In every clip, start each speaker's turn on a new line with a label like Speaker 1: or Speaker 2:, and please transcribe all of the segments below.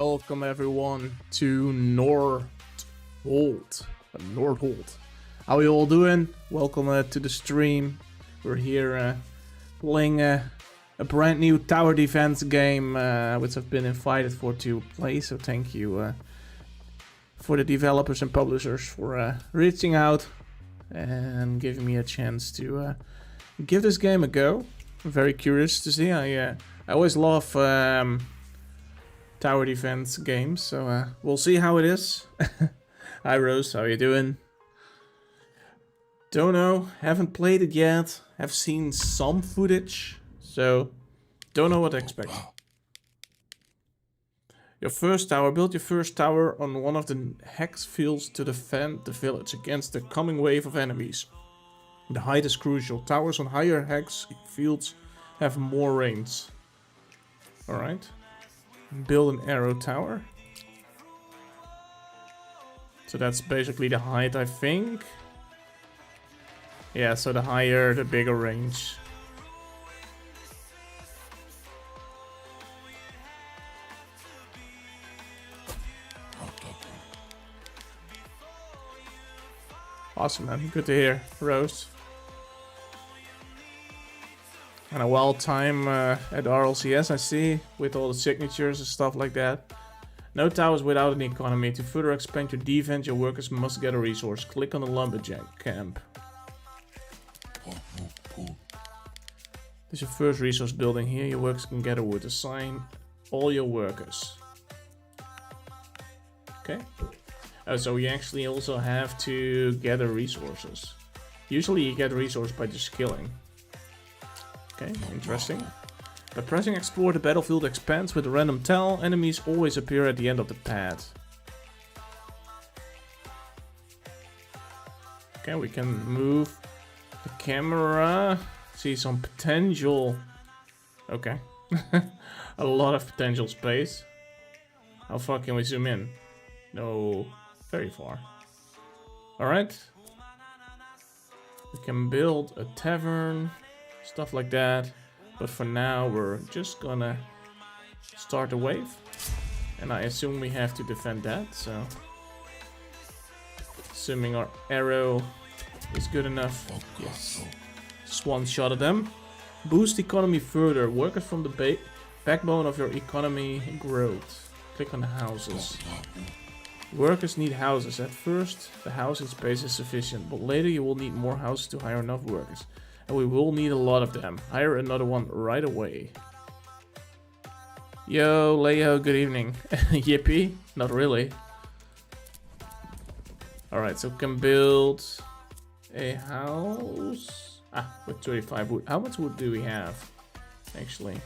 Speaker 1: Welcome everyone to Nordhold. Nordhold. How you all doing? Welcome to the stream. We're here playing a brand new tower defense game, which I've been invited for to play. So thank you for the developers and publishers for reaching out and giving me a chance to give this game a go. I'm very curious to see. I always love tower defense games, so we'll see how it is. Hi Rose, how you doing? Don't know, haven't played it yet. Have seen some footage, so don't know what to expect. Your first tower. Build your first tower on one of the hex fields to defend the village against the coming wave of enemies. The height is crucial. Towers on higher hex fields have more range. Alright. Build an arrow tower. So that's basically the height, I think. Yeah, so the higher, the bigger range. Awesome, man. Good to hear, Rose. And a wild time at RLCS, I see, with all the signatures and stuff like that. No towers without an economy. To further expand your defense, your workers must get a resource. Click on the lumberjack camp. This is your first resource building here. Your workers can gather wood. Assign all your workers. Okay. Oh, so you actually also have to gather resources. Usually you get resources by just killing. Okay, interesting. By pressing explore, the battlefield expands with a random tile. Enemies always appear at the end of the path. Okay, we can move the camera. See some potential. Okay. A lot of potential space. How far can we zoom in? No, very far. Alright. We can build a tavern. Stuff like that, but for now we're just gonna start a wave, and I assume we have to defend that, so assuming our arrow is good enough. Yes, just one shot at them. Boost economy further. Workers from the backbone of your economy growth. Click on the houses. Workers need houses. At first the housing space is sufficient, but later you will need more houses to hire enough workers. And we will need a lot of them. Hire another one right away. Yo, Leo, good evening. Yippee? Not really. Alright, so we can build a house. With 35 wood. How much wood do we have? Actually.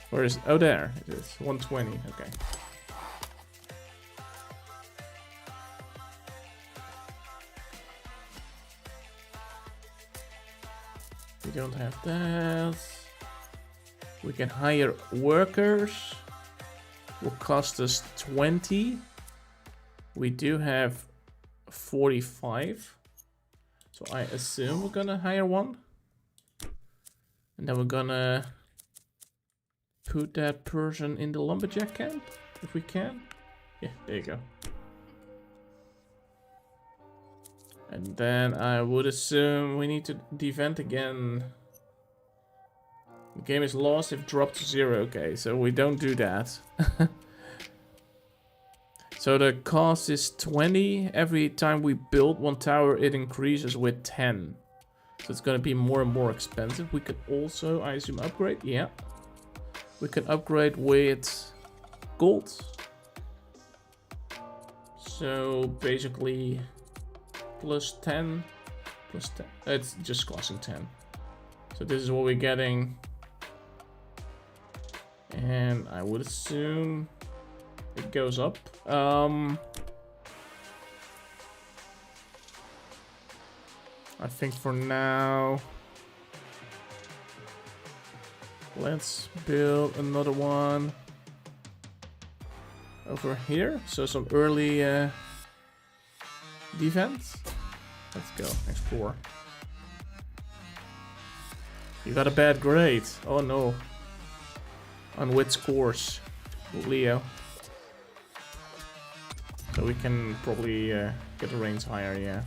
Speaker 1: Where is it? Oh, there. It is. 120. Okay. We don't have that. We can hire workers. Will cost us 20. We do have 45. So I assume we're gonna hire one. And then we're gonna put that person in the lumberjack camp, if we can. Yeah, there you go. And then I would assume we need to defend again. The game is lost if dropped to 0. Okay, so we don't do that. So the cost is 20. Every time we build one tower, it increases with 10. So it's gonna be more and more expensive. We could also, I assume, upgrade. Yeah. We can upgrade with gold. So basically plus 10. It's just costing 10. So this is what we're getting. And I would assume it goes up. I think for now, let's build another one over here. So some early defense. Let's go explore. You got a bad grade. Oh no. On which course? Leo. So we can probably get the range higher, yeah.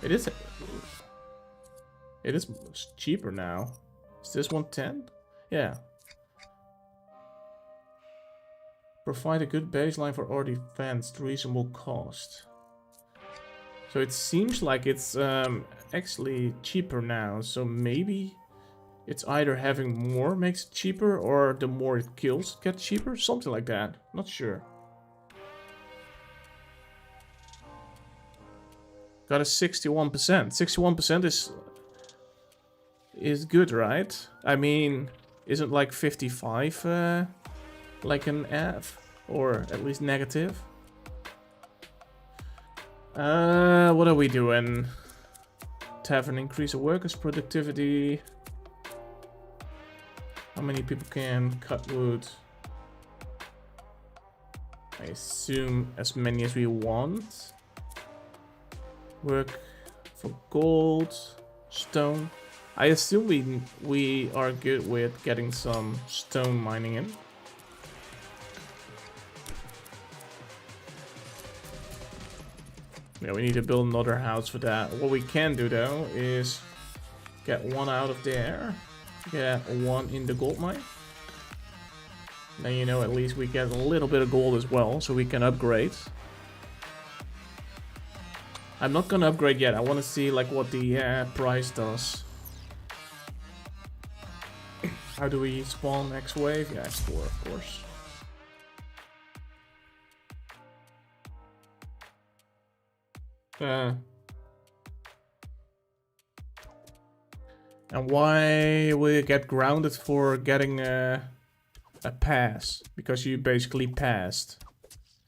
Speaker 1: It is cheaper now. Is this 110? Yeah. Provide a good baseline for our defense at reasonable cost. So it seems like it's actually cheaper now. So maybe it's either having more makes it cheaper, or the more it kills gets cheaper. Something like that. Not sure. Got a 61%. 61% is good, right? I mean, isn't like 55 like an F, or at least negative? What are we doing? Tavern increase a workers' productivity. How many people can cut wood? I assume as many as we want. Work for gold, stone. I assume we are good with getting some stone mining in. Yeah, we need to build another house for that. What we can do though is get one out of there, get one in the gold mine. Then, you know, at least we get a little bit of gold as well, so we can upgrade. I'm not gonna upgrade yet. I want to see like what the price does. How do we spawn next wave? Yeah, explore, of course. And why will you get grounded for getting a pass? Because you basically passed.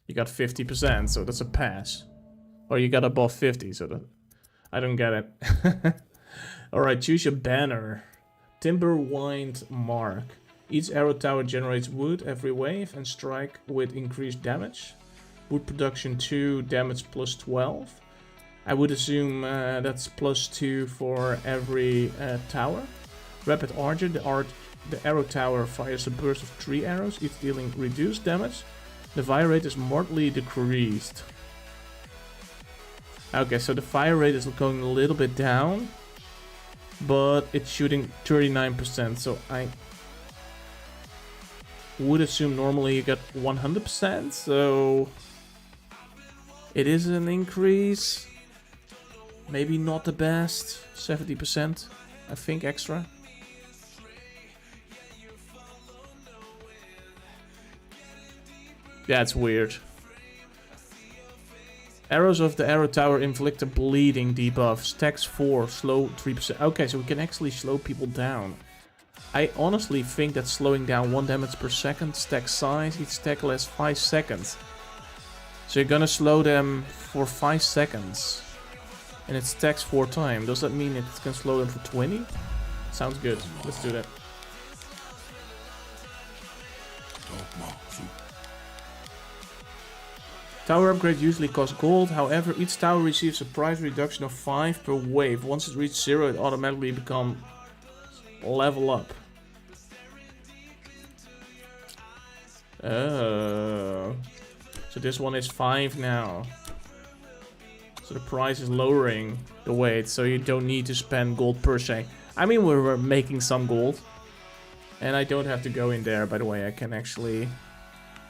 Speaker 1: You got 50%, so that's a pass. Or you got above 50, so that... I don't get it. Alright, choose your banner. Timber Wind Mark. Each arrow tower generates wood every wave and strike with increased damage. Wood production 2, damage plus 12. I would assume that's plus 2 for every tower. Rapid Archer, the arrow tower fires a burst of 3 arrows, each dealing reduced damage. The fire rate is moderately decreased. Okay, so the fire rate is going a little bit down, but it's shooting 39%, so I would assume normally you get 100%, so it is an increase. Maybe not the best, 70%, I think, extra. That's weird. Arrows of the arrow tower inflict a bleeding debuff. Stacks 4, slow 3%. Okay, so we can actually slow people down. I honestly think that slowing down 1 damage per second, stack size, each stack lasts 5 seconds. So you're gonna slow them for 5 seconds. And it stacks 4 times. Does that mean it can slow them for 20? Sounds good. Let's do that. Tower upgrade usually costs gold, however each tower receives a price reduction of 5 per wave. Once it reaches 0 it automatically becomes level up. Oh. So this one is 5 now. So the price is lowering the weight, so you don't need to spend gold per se. I mean, we're making some gold. And I don't have to go in there, by the way. I can actually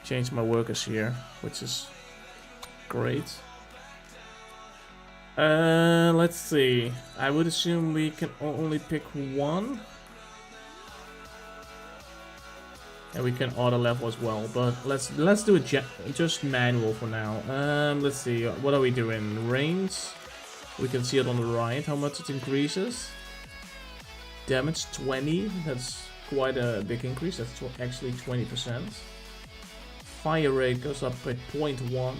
Speaker 1: change my workers here, which is great. Let's see. I would assume we can only pick one. And we can auto level as well, but let's do it just manual for now. Let's see, what are we doing? Range. We can see it on the right, how much it increases. Damage 20, that's quite a big increase, that's actually 20%. Fire rate goes up by 0.1.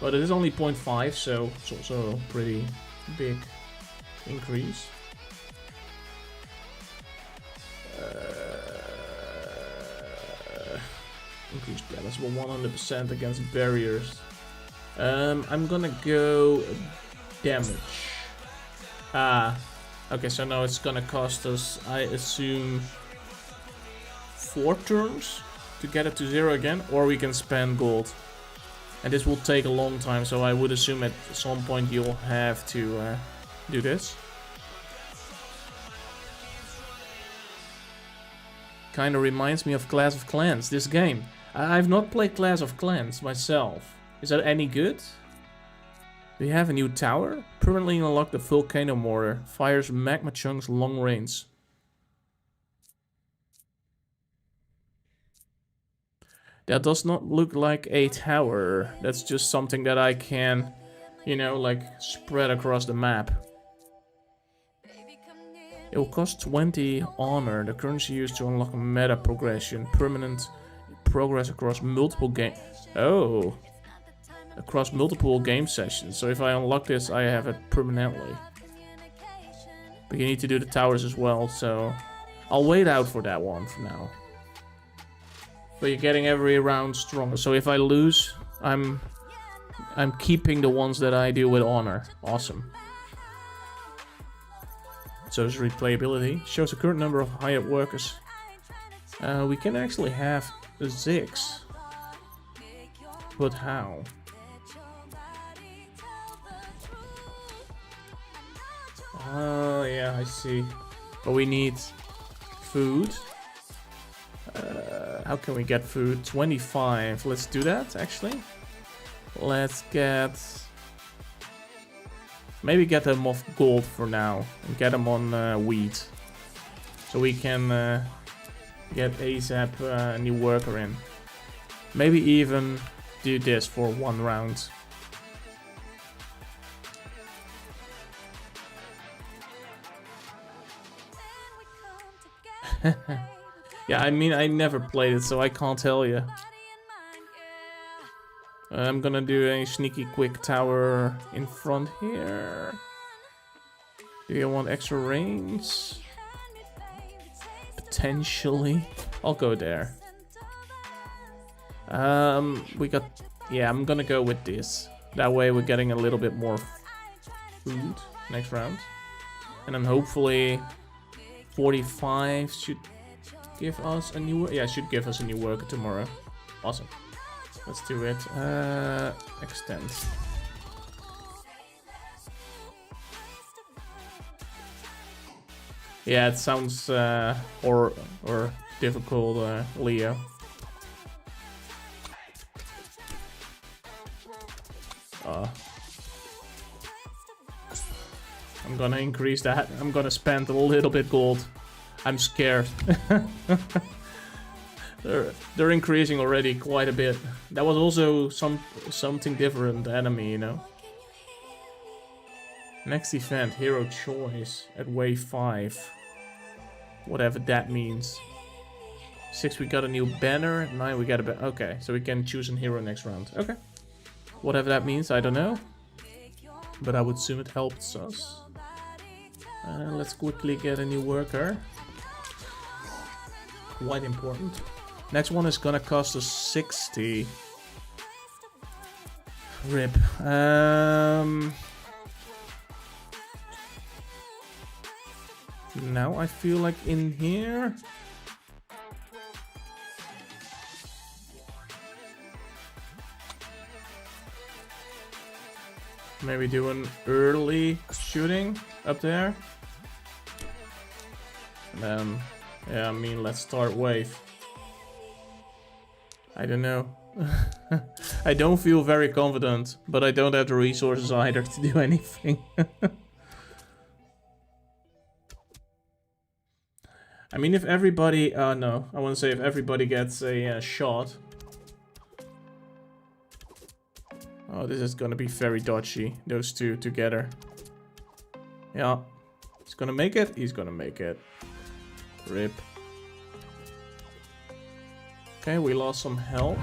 Speaker 1: But it is only 0.5, so it's also a pretty big increase. Increased damage by 100% against barriers. I'm gonna go damage. Okay, so now it's gonna cost us, I assume, 4 turns to get it to 0 again, or we can spend gold. And this will take a long time, so I would assume at some point you'll have to do this. Kinda reminds me of Clash of Clans, this game. I've not played Clash of Clans myself. Is that any good? We have a new tower. Permanently unlock the volcano mortar. Fires magma chunks long range. That does not look like a tower. That's just something that I can, you know, like spread across the map. It will cost 20 honor, the currency used to unlock meta progression. Permanent progress across multiple games. Oh! Across multiple game sessions. So if I unlock this, I have it permanently. But you need to do the towers as well, so I'll wait out for that one for now. But you're getting every round stronger. So if I lose, I'm keeping the ones that I do with honor. Awesome. So it's replayability. Shows the current number of hired workers. We can actually have 6. But how? Oh yeah, I see. But we need food. How can we get food? 25. Let's do that, actually. Let's get... Maybe get them off gold for now. And get them on wheat. So we can get ASAP a new worker in. Maybe even do this for 1 round. Yeah, I mean, I never played it, so I can't tell you. I'm gonna do a sneaky quick tower in front here. Do you want extra range? Potentially. I'll go there. We got... Yeah, I'm gonna go with this. That way we're getting a little bit more food next round. And then hopefully 45 should give us a new... Yeah, should give us a new worker tomorrow. Awesome. Let's do it. Extend. Yeah, it sounds or difficult, Leo. I'm gonna increase that. I'm gonna spend a little bit gold. I'm scared. They're increasing already quite a bit. That was also something different enemy, you know. Next event, hero choice at wave 5. Whatever that means. 6 we got a new banner. 9 we got a banner. Okay, so we can choose a hero next round. Okay. Whatever that means, I don't know. But I would assume it helps us. Let's quickly get a new worker. Quite important. Next one is gonna cost us 60. Rip. Now I feel like in here. Maybe do an early shooting up there. And then, yeah, I mean, let's start wave. I don't know. I don't feel very confident, but I don't have the resources either to do anything. I mean, if everybody... no, I want to say if everybody gets a shot. Oh, this is gonna be very dodgy, those two together. Yeah. He's gonna make it? He's gonna make it. Rip. Okay, we lost some health.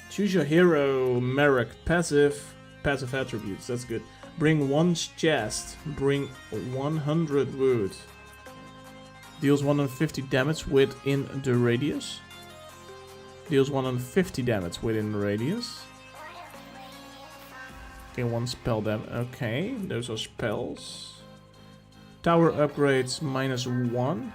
Speaker 1: Choose your hero, Merrick. Passive attributes, that's good. Bring 1 chest. Bring 100 wood. Deals 150 damage within the radius. Deals 150 damage within the radius. Okay, 1 spell damage. Okay, those are spells. Tower upgrades -1.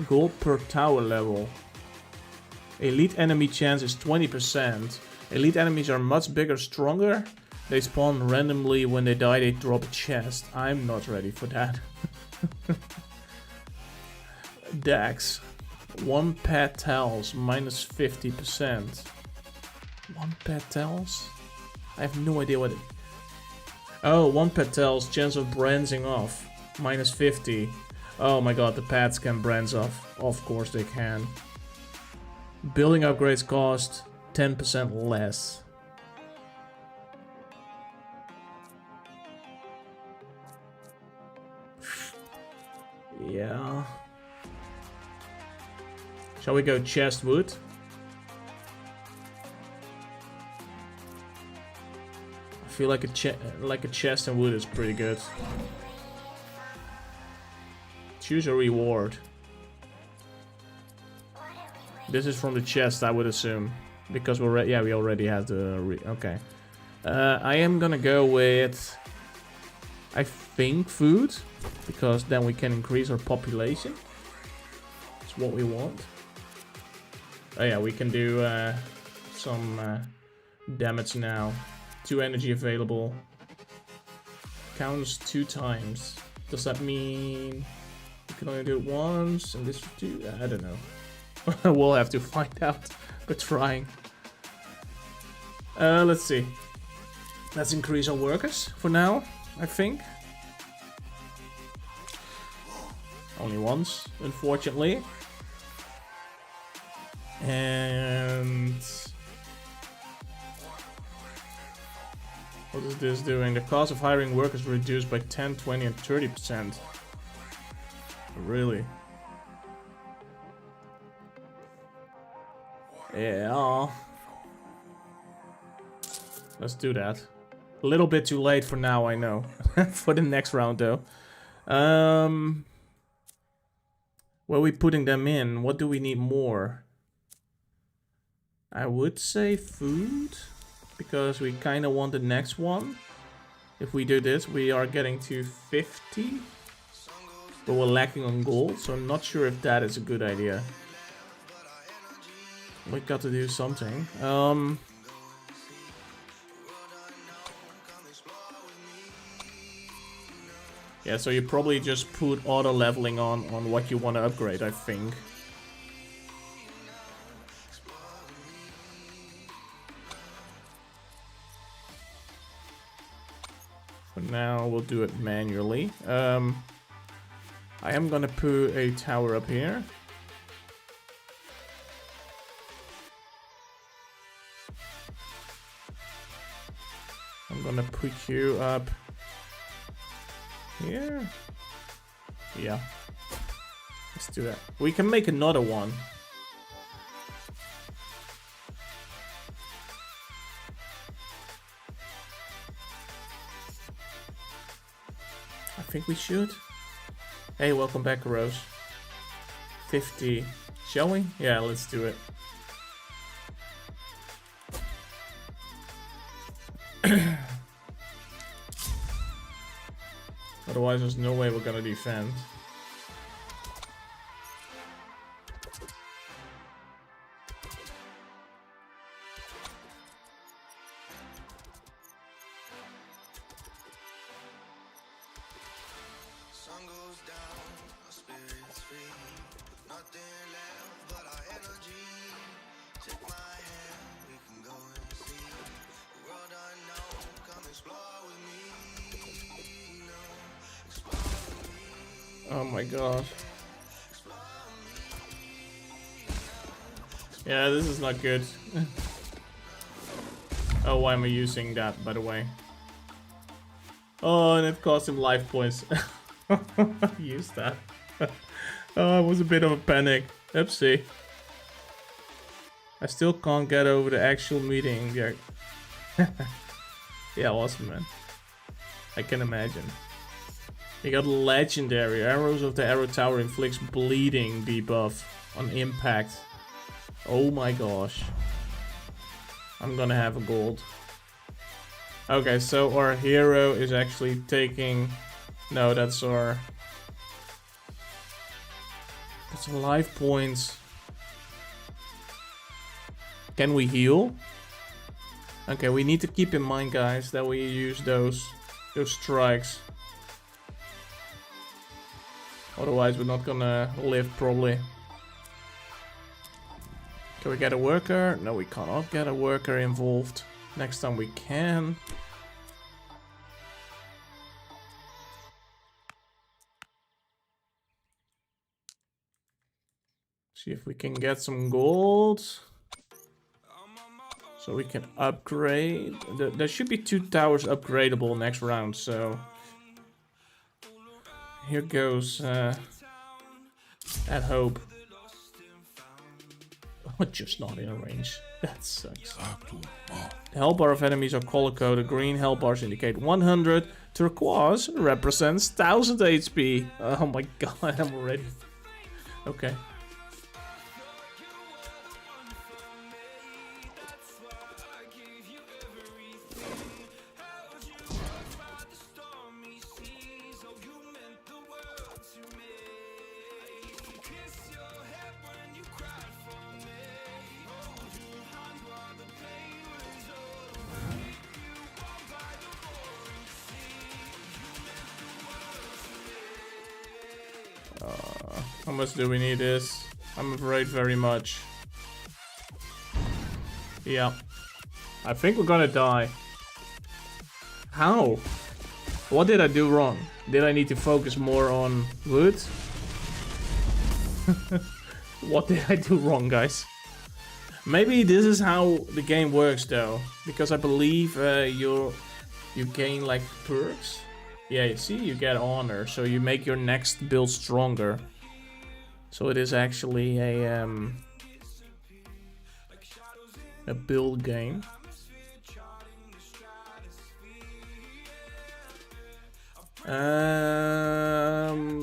Speaker 1: Gold per tower level. Elite enemy chance is 20%. Elite enemies are much bigger, stronger. They spawn randomly. When they die, they drop a chest. I'm not ready for that. Dax. 1 pet tells, minus 50%. 1 pet tells? I have no idea what it... Oh, 1 pet tells, chance of branching off. Minus 50. Oh my god, the pets can branch off. Of course they can. Building upgrades cost 10% less. Yeah. Shall we go chest wood? I feel like a chest and wood is pretty good. Choose a reward. This is from the chest, I would assume, because we already have the okay. I am gonna go with, I think, food, because then we can increase our population. It's what we want. Oh yeah, we can do some damage now. 2 energy available. Counts 2 times. Does that mean we can only do it once and this 2? I don't know. We'll have to find out. We're trying. Let's see. Let's increase our workers for now, I think. Only once, unfortunately. And what is this doing? The cost of hiring workers reduced by 10, 20, and 30%. Really? Yeah. Let's do that. A little bit too late for now, I know. For the next round, though. Where are we putting them in? What do we need more? I would say food, because we kind of want the next one. If we do this, we are getting to 50, but we're lacking on gold, so I'm not sure if that is a good idea. We got to do something. Yeah, so you probably just put auto leveling on what you want to upgrade, I think. For now, we'll do it manually. I am gonna put a tower up here. I'm gonna put you up here. Yeah. Let's do that. We can make another one. I think we should. Hey, welcome back, Rose. 50. Shall we? Yeah, let's do it. Otherwise, there's no way we're gonna defend. Oh my god. Yeah, this is not good. Oh, why am I using that, by the way? Oh, and it cost him life points. Use that. Oh, it was a bit of a panic. Oopsie. I still can't get over the actual meeting. Yeah, awesome, man. I can imagine. You got legendary. Arrows of the Arrow Tower inflicts bleeding debuff on impact. Oh my gosh. I'm gonna have a gold. Okay, so our hero is actually taking... No, that's our Some life points. Can we heal? Okay, we need to keep in mind, guys, that we use those strikes. Otherwise, we're not gonna live, probably. Can we get a worker? No, we cannot get a worker involved. Next time we can. See if we can get some gold. So we can upgrade. There should be 2 towers upgradable next round, so... Here goes that hope. Oh, just not in range. That sucks. The health bar of enemies are color-coded. Green health bars indicate 100. Turquoise represents 1000 HP. Oh my god, I'm ready. Okay. How much do we need this? I'm afraid very much. Yeah. I think we're gonna die. How? What did I do wrong? Did I need to focus more on wood? What did I do wrong, guys? Maybe this is how the game works, though. Because I believe you gain like perks. Yeah, you see, you get honor, so you make your next build stronger. So it is actually a build game.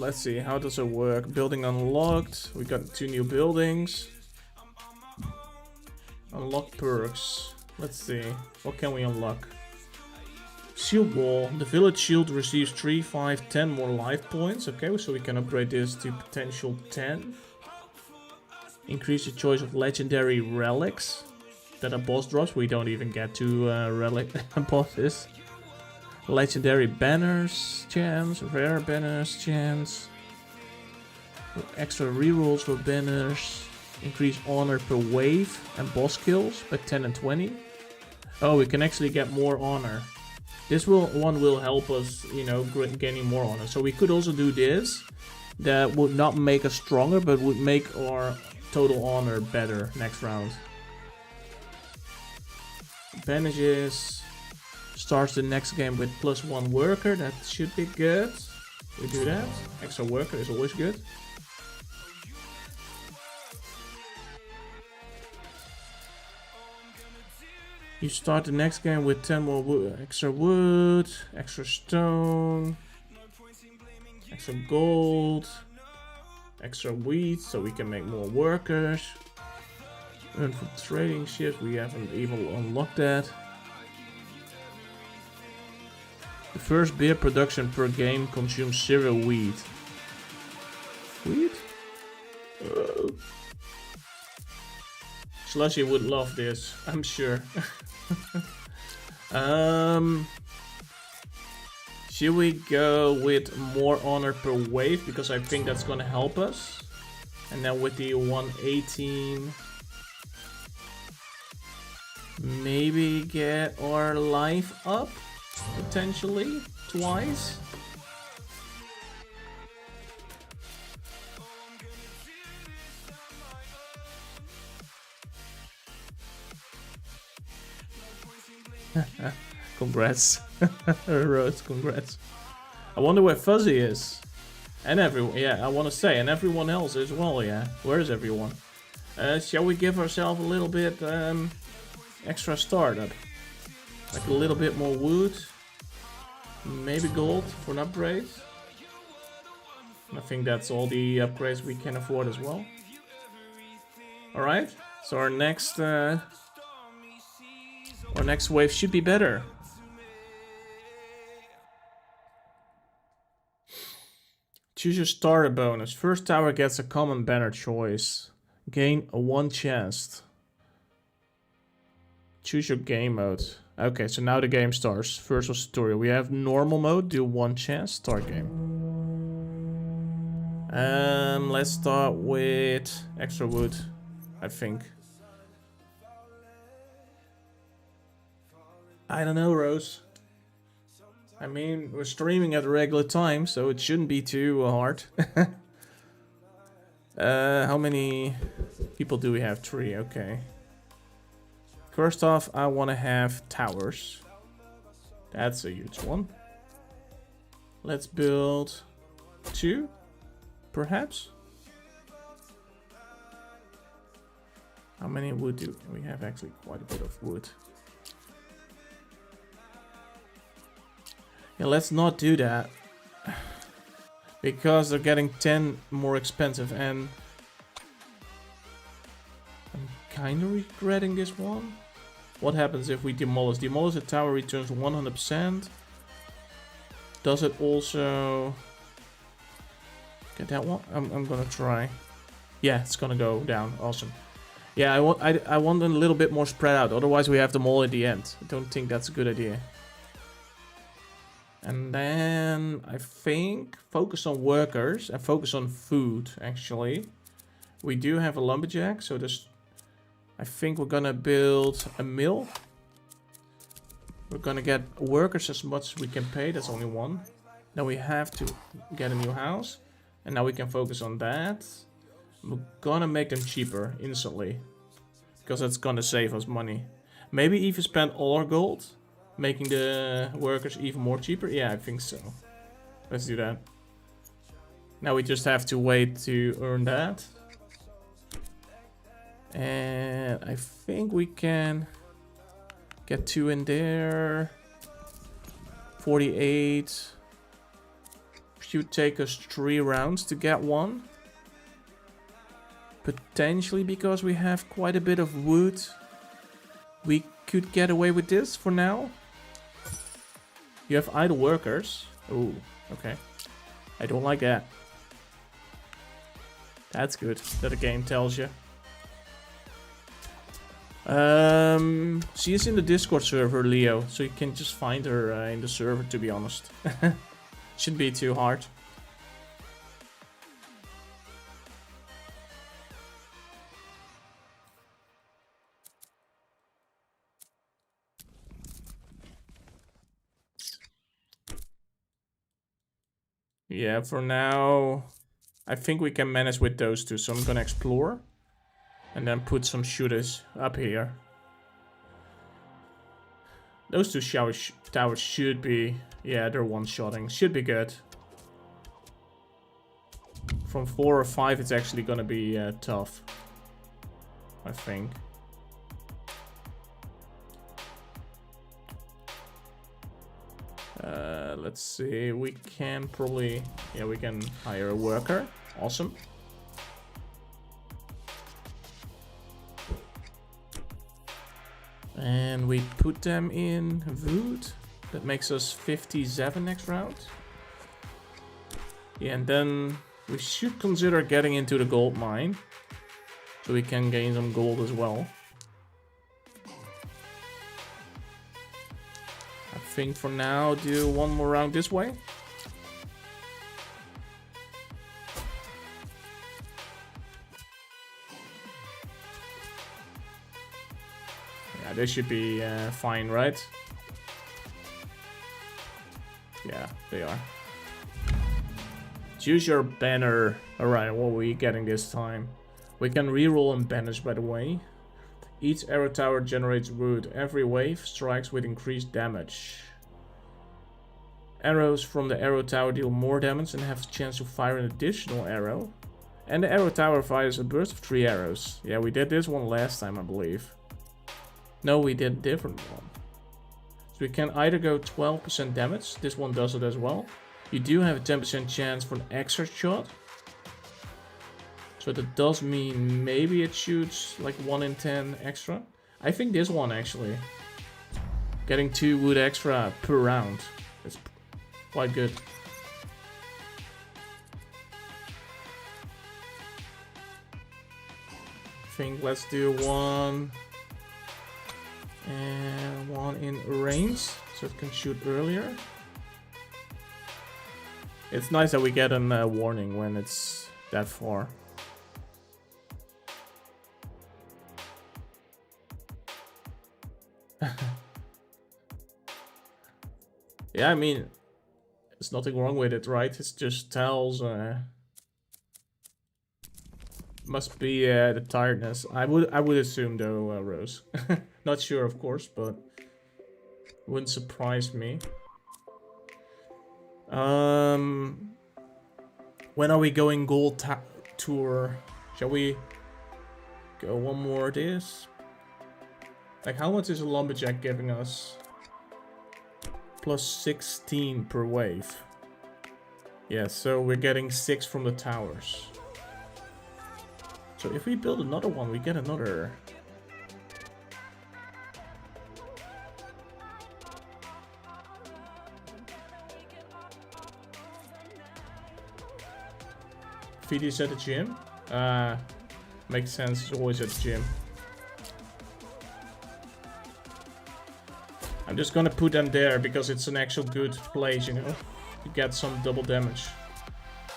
Speaker 1: Let's see, how does it work? Building unlocked. We got 2 new buildings. Unlock perks. Let's see, what can we unlock? Shield wall. The village shield receives 3, 5, 10 more life points. Okay, so we can upgrade this to potential 10. Increase the choice of legendary relics that a boss drops. We don't even get to relic bosses. Legendary banners chance, rare banners chance. Extra rerolls for banners. Increase honor per wave and boss kills by 10 and 20. Oh, we can actually get more honor. This one will help us, you know, gaining more honor. So we could also do this. That would not make us stronger, but would make our total honor better next round. Advantages. Starts the next game with +1 worker. That should be good. We do that. Extra worker is always good. You start the next game with 10 more extra wood, extra stone, extra gold, extra wheat, so we can make more workers. Earn from trading ships, we haven't even unlocked that. The first beer production per game consumes 0 wheat. Wheat? Slushy would love this, I'm sure. Should we go with more honor per wave? Because I think that's gonna help us. And then with the 118, maybe get our life up, potentially, twice. Congrats. Rose, congrats. I wonder where Fuzzy is. And everyone, yeah, I want to say, and everyone else as well, yeah. Where is everyone? Shall we give ourselves a little bit extra startup? Like a little bit more wood. Maybe gold for an upgrade. I think that's all the upgrades we can afford as well. Alright, so our next wave should be better. Choose your starter bonus. First tower gets a common banner choice. Gain a 1 chest. Choose your game mode. Okay, so now the game starts. First was tutorial. We have normal mode, do 1 chest, start game. Let's start with extra wood, I think. I don't know, Rose. I mean, we're streaming at a regular time, so it shouldn't be too hard. How many people do we have? 3, okay. First off, I want to have towers. That's a huge one. Let's build 2, perhaps. How many wood do we have? Actually, quite a bit of wood. Yeah, let's not do that. Because they're getting 10 more expensive and I'm kind of regretting this one. What happens if we demolish? Demolish the tower returns 100%. Does it also get that one? I'm gonna try. Yeah, it's gonna go down. Awesome. Yeah, I want them a little bit more spread out. Otherwise, we have them all at the end. I don't think that's a good idea. And then I think focus on workers and focus on food, actually. We do have a lumberjack, so there's... I think we're gonna build a mill. We're gonna get workers as much as we can pay, that's only 1. Then we have to get a new house. And now we can focus on that. We're gonna make them cheaper instantly. Because that's gonna save us money. Maybe even spend all our gold. Making the workers even more cheaper? Yeah, I think so. Let's do that. Now we just have to wait to earn that. And I think we can get 2 in there. 48. Should take us 3 rounds to get 1. Potentially because we have quite a bit of wood. We could get away with this for now. You have idle workers. Ooh, okay. I don't like that. That's good that the game tells you. She is in the Discord server, Leo, so you can just find her in the server, to be honest. Shouldn't be too hard. Yeah, for now, I think we can manage with those 2. So I'm gonna explore. And then put some shooters up here. Those 2 towers should be... Yeah, they're one-shotting. Should be good. From 4 or 5, it's actually gonna be tough. I think. Let's see, we can probably... Yeah, we can hire a worker. Awesome. And we put them in wood. That makes us 57 next round. Yeah, and then we should consider getting into the gold mine. So we can gain some gold as well. I think for now, do 1 more round this way. Yeah, this should be fine, right? Yeah, they are. Choose your banner. Alright, what are we getting this time? We can reroll and banish, by the way. Each arrow tower generates wood. Every wave strikes with increased damage. Arrows from the arrow tower deal more damage and have a chance to fire an additional arrow. And the arrow tower fires a burst of 3 arrows. Yeah, we did this one last time, I believe. No, we did a different one. So we can either go 12% damage. This one does it as well. You do have a 10% chance for an extra shot. So that does mean maybe it shoots like 1 in 10 extra. I think this one actually. Getting 2 wood extra per round. It's quite good. think let's do one and one in range so it can shoot earlier. It's nice that we get a warning when it's that far. Yeah, I mean, there's nothing wrong with it, right? It just tells. Must be the tiredness. I would assume though, Rose. Not sure, of course, but wouldn't surprise me. When are we going gold tour? Shall we go one more of this? Like, how much is a lumberjack giving us? Plus 16 per wave. Yeah, so we're getting 6 from the towers. So if we build another one, we get another. VD's at the gym? Makes sense, it's always at the gym. I'm just gonna put them there because it's an actual good place, you know? To get some double damage.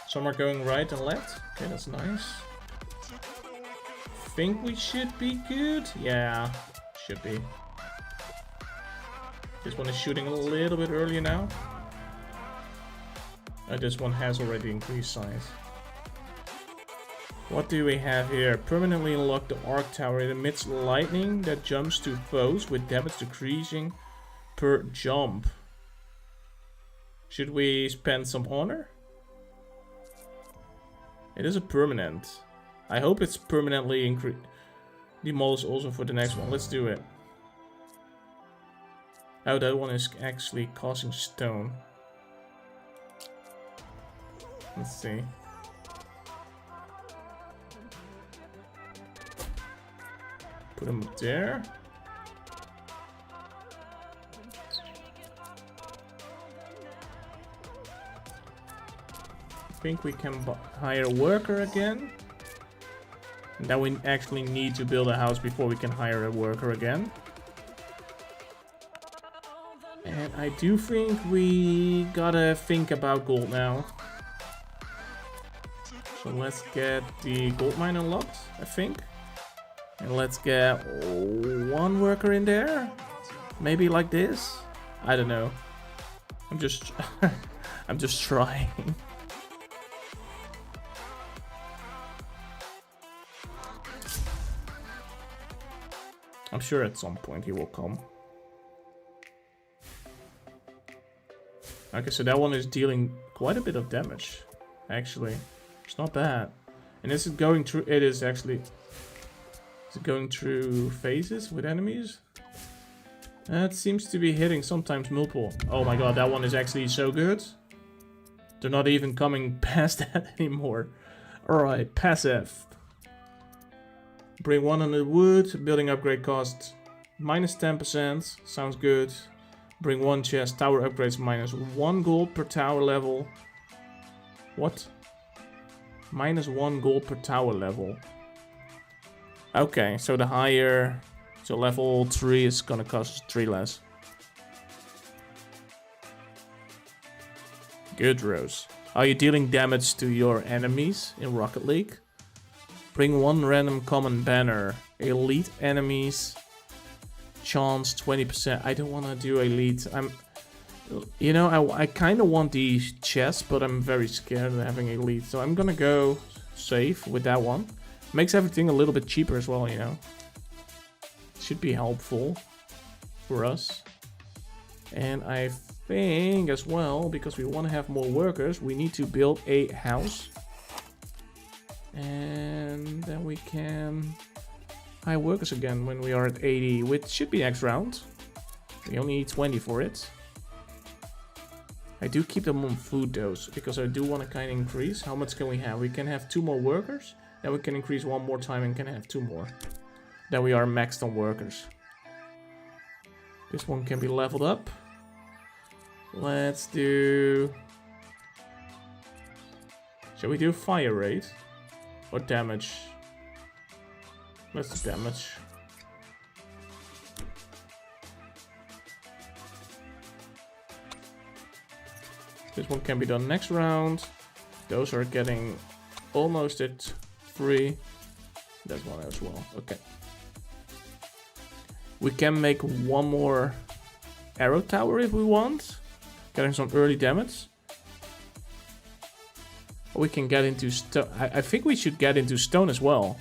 Speaker 1: Some are going right and left. Okay, that's nice. Think we should be good? Yeah, should be. This one is shooting a little bit earlier now. This one has already increased size. What do we have here? Permanently unlock the arc tower. It emits lightning that jumps to foes with damage decreasing per jump. Should we spend some honor? It is a permanent. I hope it's permanently demolished also for the next one. Let's do it. Oh, that one is actually causing stone. Let's see. Put them up there. I think we can hire a worker again. Now we actually need to build a house before we can hire a worker again. And I do think we gotta think about gold now. So let's get the gold mine unlocked, I think. And let's get one worker in there. Maybe like this. I don't know. I'm just I'm just trying. I'm sure at some point he will come. Okay, so that one is dealing quite a bit of damage. Actually, it's not bad. And is it going through? It is actually. Is it going through phases with enemies? It seems to be hitting sometimes multiple. Oh my god, that one is actually so good. They're not even coming past that anymore. Alright, passive. Bring 100 wood. Building upgrade cost minus 10%. Sounds good. Bring 1 chest. Tower upgrades minus 1 gold per tower level. What? Minus 1 gold per tower level. Okay, so the higher... So level 3 is gonna cost 3 less. Good, Rose. Are you dealing damage to your enemies in Rocket League? Bring 1 random common banner. Elite enemies. Chance 20%. I don't want to do elite. You know, I kind of want the chests, but I'm very scared of having elite. So I'm gonna go safe with that one. Makes everything a little bit cheaper as well, you know. Should be helpful for us. And I think as well, because we want to have more workers, we need to build a house. And then we can hire workers again when we are at 80, which should be next round. We only need 20 for it. I do keep them on food dose, because I do want to kind of increase. How much can we have? We can have 2 more workers. Then we can increase 1 more time and can have 2 more. Then we are maxed on workers. This one can be leveled up. Let's do... Shall we do fire rate? Or damage? Let's damage. This one can be done next round. Those are getting almost at 3. That one as well. Okay. We can make one more arrow tower if we want. Getting some early damage. Or we can get into stone. I think we should get into stone as well.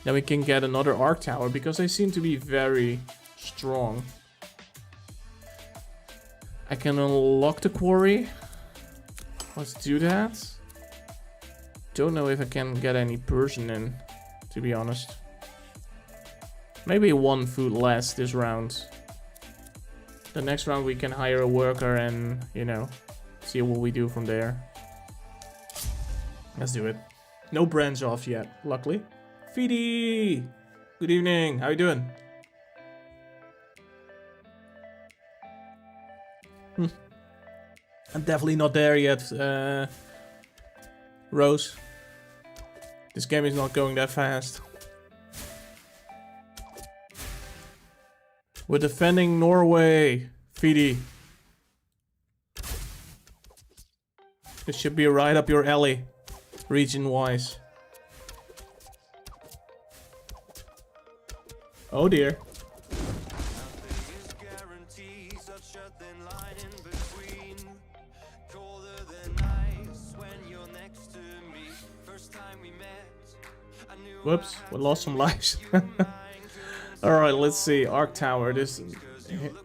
Speaker 1: Then we can get another arc tower because they seem to be very strong. I can unlock the quarry. Let's do that. Don't know if I can get any person in, to be honest. Maybe 1 food less this round. The next round we can hire a worker and, you know, see what we do from there. Let's do it. No branch off yet, luckily. Feedy! Good evening, how you doing? I'm definitely not there yet, Rose. This game is not going that fast. We're defending Norway, Feedy. This should be right up your alley, region-wise. Oh dear. Whoops, we lost some lives. Alright, let's see. Arc Tower. This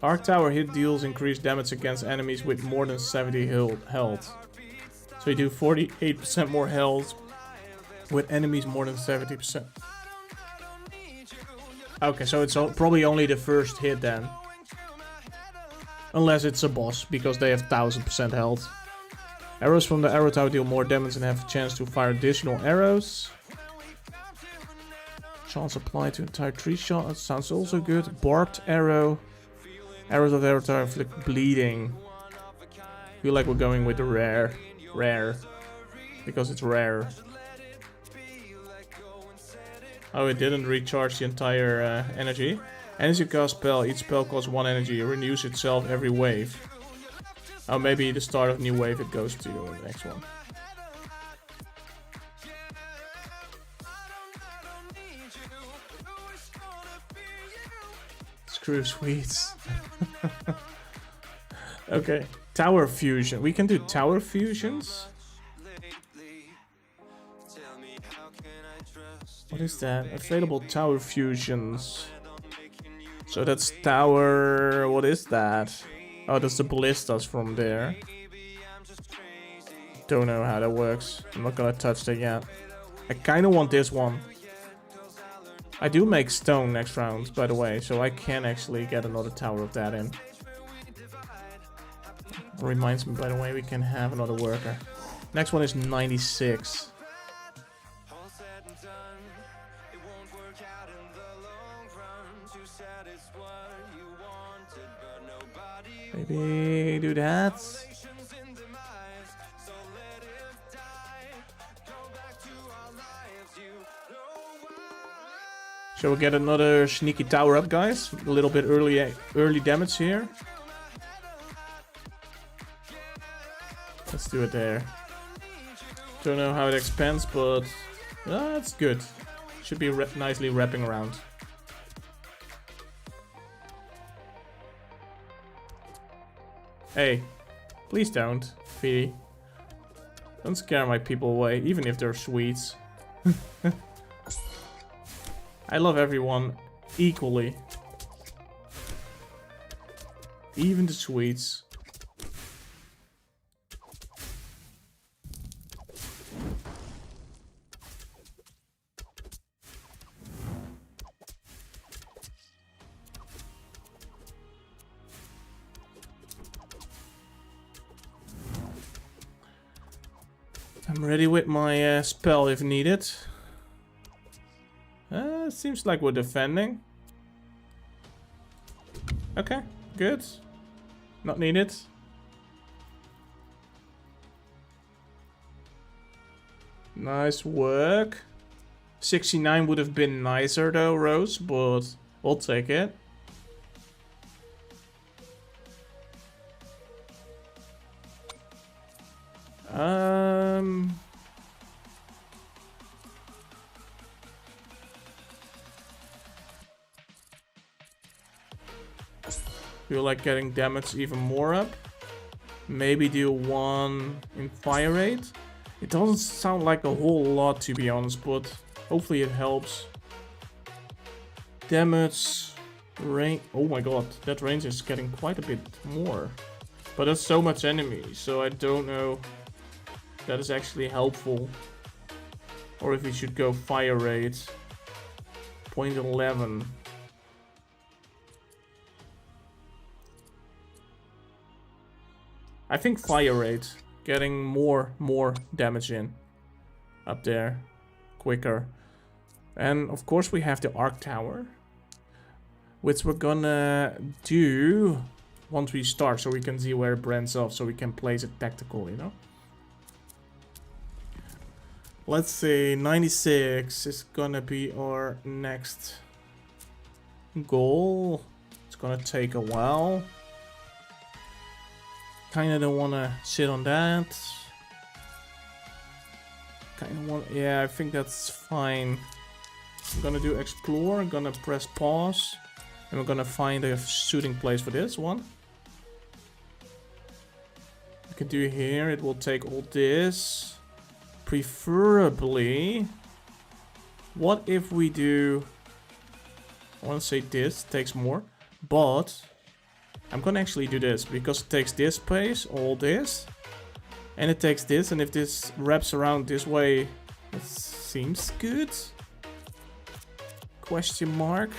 Speaker 1: Arc Tower hit deals increased damage against enemies with more than 70 health. So you do 48% more health with enemies more than 70%. Okay, so it's probably only the first hit then. Unless it's a boss, because they have 1000% health. Arrows from the arrow tower deal more damage and have a chance to fire additional arrows. Chance applied to entire tree shot. That sounds also good. Barbed arrow. Arrows of the arrow tower inflict bleeding. Feel like we're going with the rare. Because it's rare. Oh, it didn't recharge the entire energy. Energy cast spell. Each spell costs 1 energy. It renews itself every wave. Oh, maybe the start of new wave it goes to the next one. Screw sweets. Okay, tower fusion. We can do tower fusions. What is that? Available tower fusions. So that's tower... What is that? Oh, that's the ballistas from there. Don't know how that works. I'm not gonna touch that yet. I kinda want this one. I do make stone next round, by the way, so I can actually get another tower of that in. Reminds me, by the way, we can have another worker. Next one is 96. Maybe do that. Shall we get another sneaky tower up, guys? A little bit early damage here. Let's do it there. Don't know how it expands, but that's good. Should be nicely wrapping around. Hey, please don't, Feedy. Don't scare my people away, even if they're sweets. I love everyone equally. Even the sweets. I'm ready with my spell if needed. Seems like we're defending. Okay, good. Not needed. Nice work. 69 would have been nicer though, Rose, but we'll take it. Feel like getting damage even more up. Maybe do 1 in fire rate. It doesn't sound like a whole lot, to be honest, but hopefully it helps. Damage, range. Oh my god, that range is getting quite a bit more. But that's so much enemy, so I don't know if that is actually helpful. Or if we should go fire rate. 0.11. I think fire rate, getting more damage in up there quicker. And of course we have the arc tower, which we're gonna do once we start, so we can see where it branches off, so we can place it tactical, you know. Let's say 96 is gonna be our next goal. It's gonna take a while. Kinda don't wanna sit on that. Kinda want, yeah, I think that's fine. I'm gonna do explore, I'm gonna press pause, and we're gonna find a shooting place for this one. We can do here, it will take all this. Preferably, what if we do, I wanna say this takes more, but I'm gonna actually do this, because it takes this space, all this, and it takes this, and if this wraps around this way, it seems good? Question mark?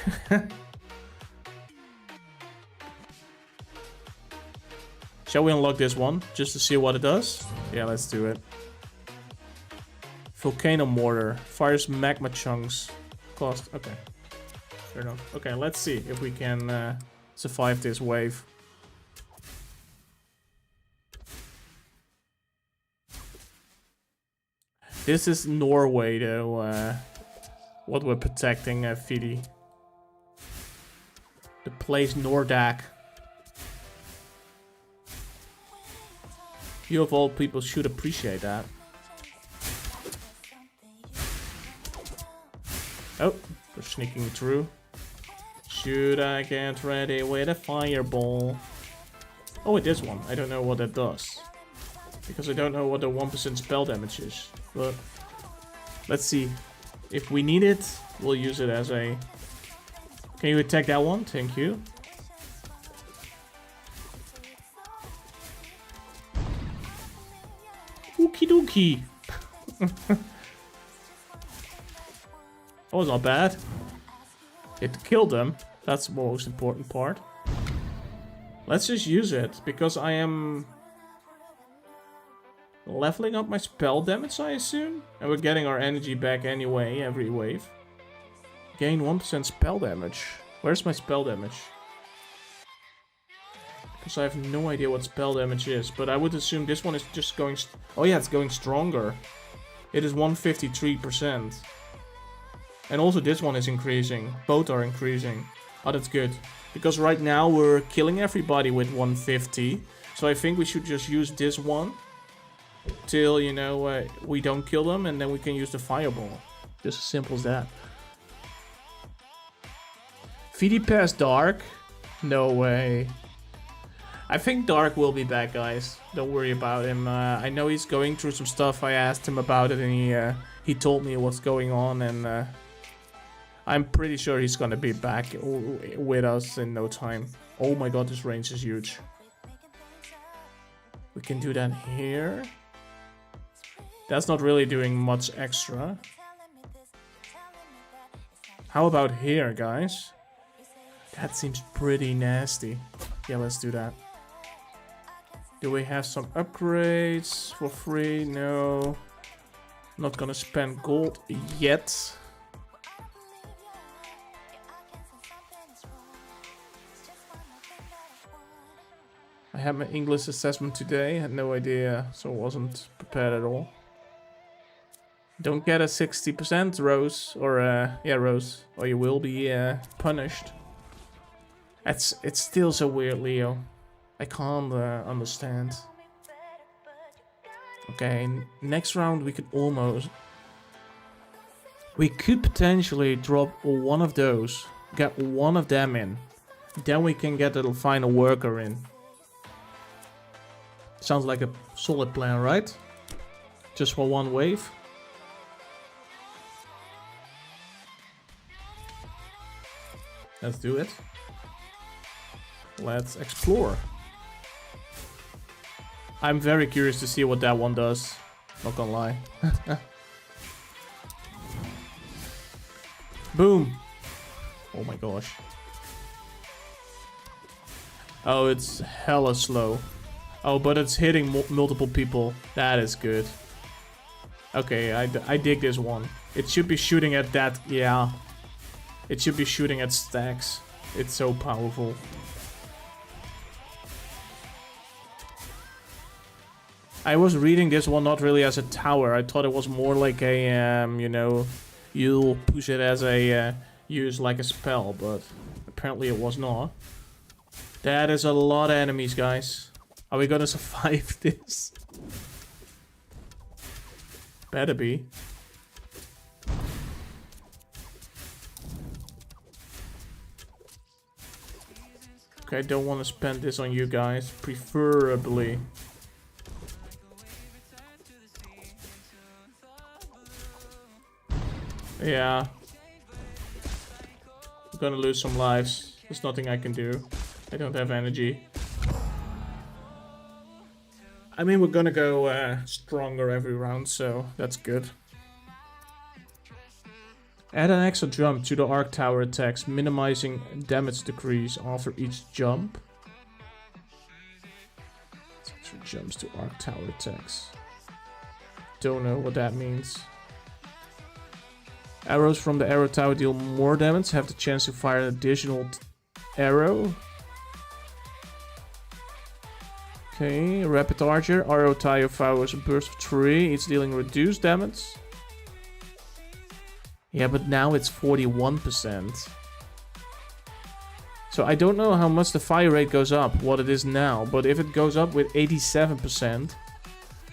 Speaker 1: Shall we unlock this one, just to see what it does? Yeah, let's do it. Volcano mortar, fires magma chunks. Cost, okay. Fair enough. Okay, let's see if we can survive this wave. This is Norway though, what we're protecting, Fidi. The place Nordak. You of all people should appreciate that. Oh, they're sneaking through. Should I get ready with a fireball? Oh, it is one. I don't know what that does, because I don't know what the 1% spell damage is. But let's see. If we need it, we'll use it as a... Can you attack that one? Thank you. Okie dokie. That was not bad. It killed them. That's the most important part. Let's just use it, because I am leveling up my spell damage, I assume. And we're getting our energy back anyway, every wave. Gain 1% spell damage. Where's my spell damage? Because I have no idea what spell damage is. But I would assume this one is just going... Oh yeah, it's going stronger. It is 153%. And also this one is increasing. Both are increasing. Oh, that's good. Because right now we're killing everybody with 150. So I think we should just use this one till, you know, we don't kill them, and then we can use the fireball. Just as simple as that. VD past Dark? No way. I think Dark will be back, guys. Don't worry about him. I know he's going through some stuff. I asked him about it, and he told me what's going on, and I'm pretty sure he's gonna be back with us in no time. Oh my god, this range is huge. We can do that here. That's not really doing much extra. How about here, guys? That seems pretty nasty. Yeah, let's do that. Do we have some upgrades for free? No. Not gonna spend gold yet. I had my English assessment today. I had no idea, so I wasn't prepared at all. Don't get a 60% Rose, or yeah, Rose, or you will be punished. It's still so weird, Leo. I can't understand. Okay, next round we could potentially drop one of those, get one of them in. Then we can get the final worker in. Sounds like a solid plan, right? Just for one wave. Let's do it. Let's explore. I'm very curious to see what that one does. Not gonna lie. Boom. Oh my gosh. Oh, it's hella slow. Oh, but it's hitting multiple people. That is good. Okay, I dig this one. It should be shooting at that, yeah. It should be shooting at stacks. It's so powerful. I was reading this one not really as a tower. I thought it was more like a, you know, you'll push it as a, use like a spell, but apparently it was not. That is a lot of enemies, guys. Are we gonna survive this? Better be. Okay, I don't want to spend this on you guys, preferably. Yeah. I'm gonna lose some lives. There's nothing I can do. I don't have energy. I mean, we're gonna go stronger every round, so that's good. Add an extra jump to the arc tower attacks, minimizing damage decrease after each jump. Extra jumps to arc tower attacks. Don't know what that means. Arrows from the arrow tower deal more damage, have the chance to fire an additional arrow. Okay, rapid archer, arrow tower fires a burst of 3, it's dealing reduced damage. Yeah, but now it's 41%. So I don't know how much the fire rate goes up, what it is now, but if it goes up with 87%,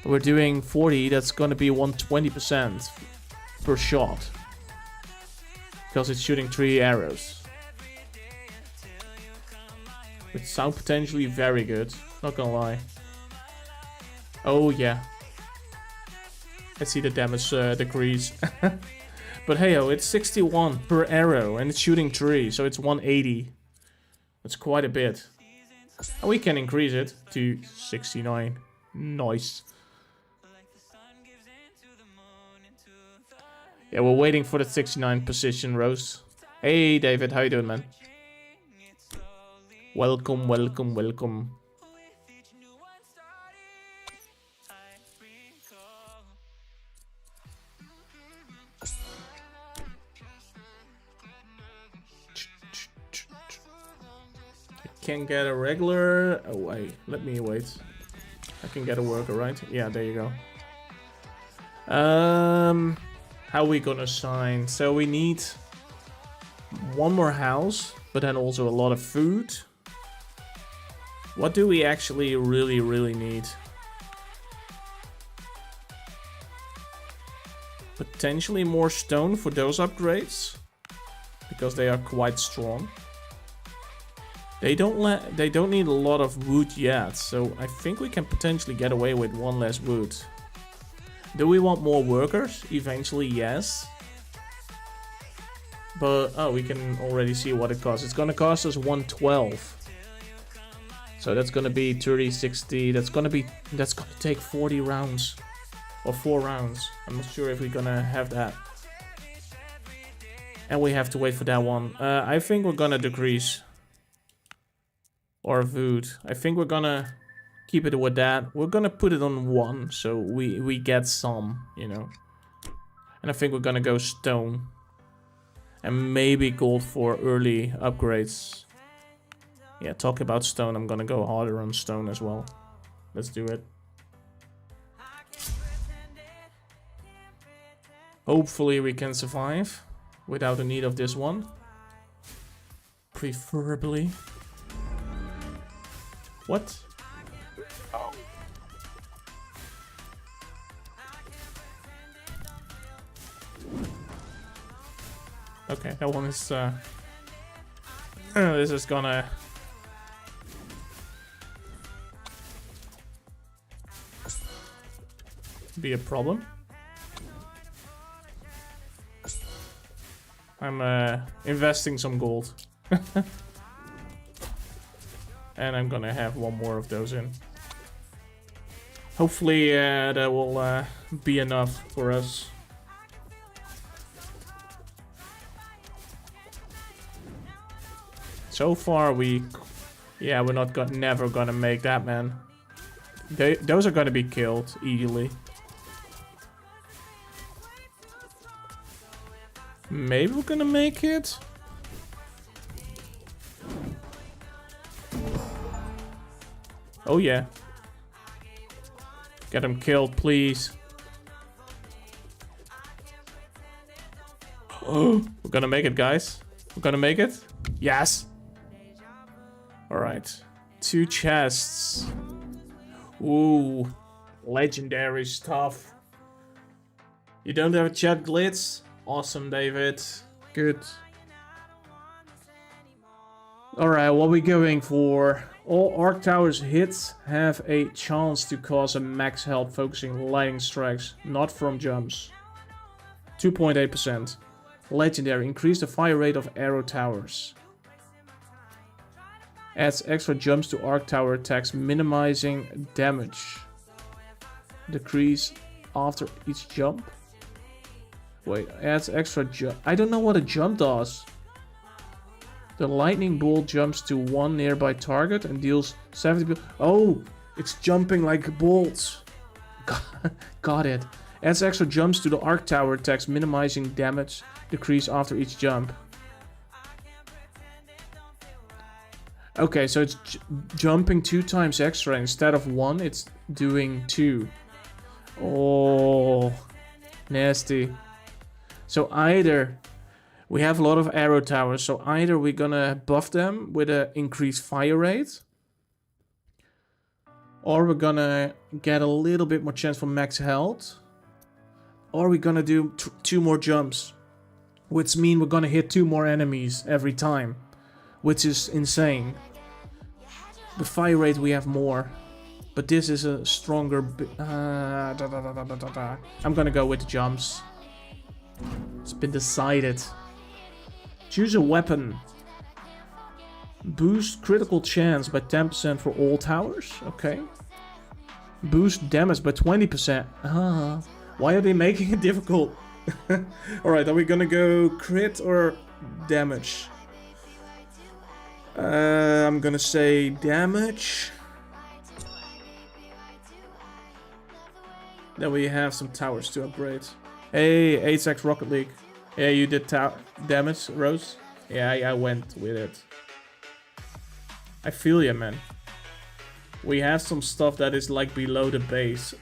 Speaker 1: we're doing 40, that's gonna be 120% per shot. Because it's shooting 3 arrows. Which sound potentially very good, not gonna lie. Oh yeah. I see the damage decrease. But hey, oh, it's 61 per arrow and it's shooting 3, so it's 180. That's quite a bit. And we can increase it to 69. Nice. Yeah, we're waiting for the 69 position, Rose. Hey, David, how you doing, man? Welcome, welcome, welcome. I can get a regular... Oh, wait. Let me wait. I can get a worker, right? Yeah, there you go. How are we gonna sign? So we need one more house, but then also a lot of food. What do we actually really need? Potentially more stone for those upgrades, because they are quite strong. They don't need a lot of wood yet, so I think we can potentially get away with one less wood. Do we want more workers? Eventually, yes. But, oh, we can already see what it costs. It's gonna cost us 112. So that's gonna be 30, 60. That's gonna take 40 rounds. Or 4 rounds. I'm not sure if we're gonna have that. And we have to wait for that one. I think we're gonna decrease our food. I think we're gonna keep it with that. We're gonna put it on 1, so we get some, you know. And I think we're gonna go stone. And maybe gold for early upgrades. Yeah, talk about stone. I'm gonna go harder on stone as well. Let's do it. Hopefully we can survive without the need of this one. Preferably. What? Oh. Okay, that one is this is gonna be a problem. I'm investing some gold. And I'm gonna have one more of those in. Hopefully that will be enough for us. So far we're not never gonna make that, man. Those are gonna be killed easily. Maybe we're gonna make it. Oh yeah. Get him killed, please. Oh, we're gonna make it, guys. We're gonna make it. Yes. All right. 2 chests. Ooh, legendary stuff. You don't have a chat glitz? Awesome, David. Good. Alright, what are we going for? All Arc Towers hits have a chance to cause a max health focusing lightning strikes, not from jumps. 2.8%. Legendary, increase the fire rate of arrow towers. Adds extra jumps to Arc Tower attacks, minimizing damage. Decrease after each jump. Wait, adds extra jump. I don't know what a jump does. The lightning bolt jumps to one nearby target and deals 70. Oh, it's jumping like bolts. Got it. Adds extra jumps to the Arc Tower attacks, minimizing damage decrease after each jump. Okay, so it's jumping 2 times extra instead of 1. It's doing 2. Oh, nasty. So either we have a lot of arrow towers, so either we're gonna buff them with an increased fire rate, or we're gonna get a little bit more chance for max health, or we're gonna do 2 more jumps, which mean we're gonna hit 2 more enemies every time, which is insane. The fire rate we have more, but this is a stronger. I'm gonna go with the jumps. It's been decided. Choose a weapon. Boost critical chance by 10% for all towers. Okay. Boost damage by 20%. Why are they making it difficult? Alright, are we gonna go crit or damage? I'm gonna say damage. Then we have some towers to upgrade. Hey, 8x Rocket League. Yeah, you did damage, Rose? Yeah, I went with it. I feel ya, man. We have some stuff that is like below the base.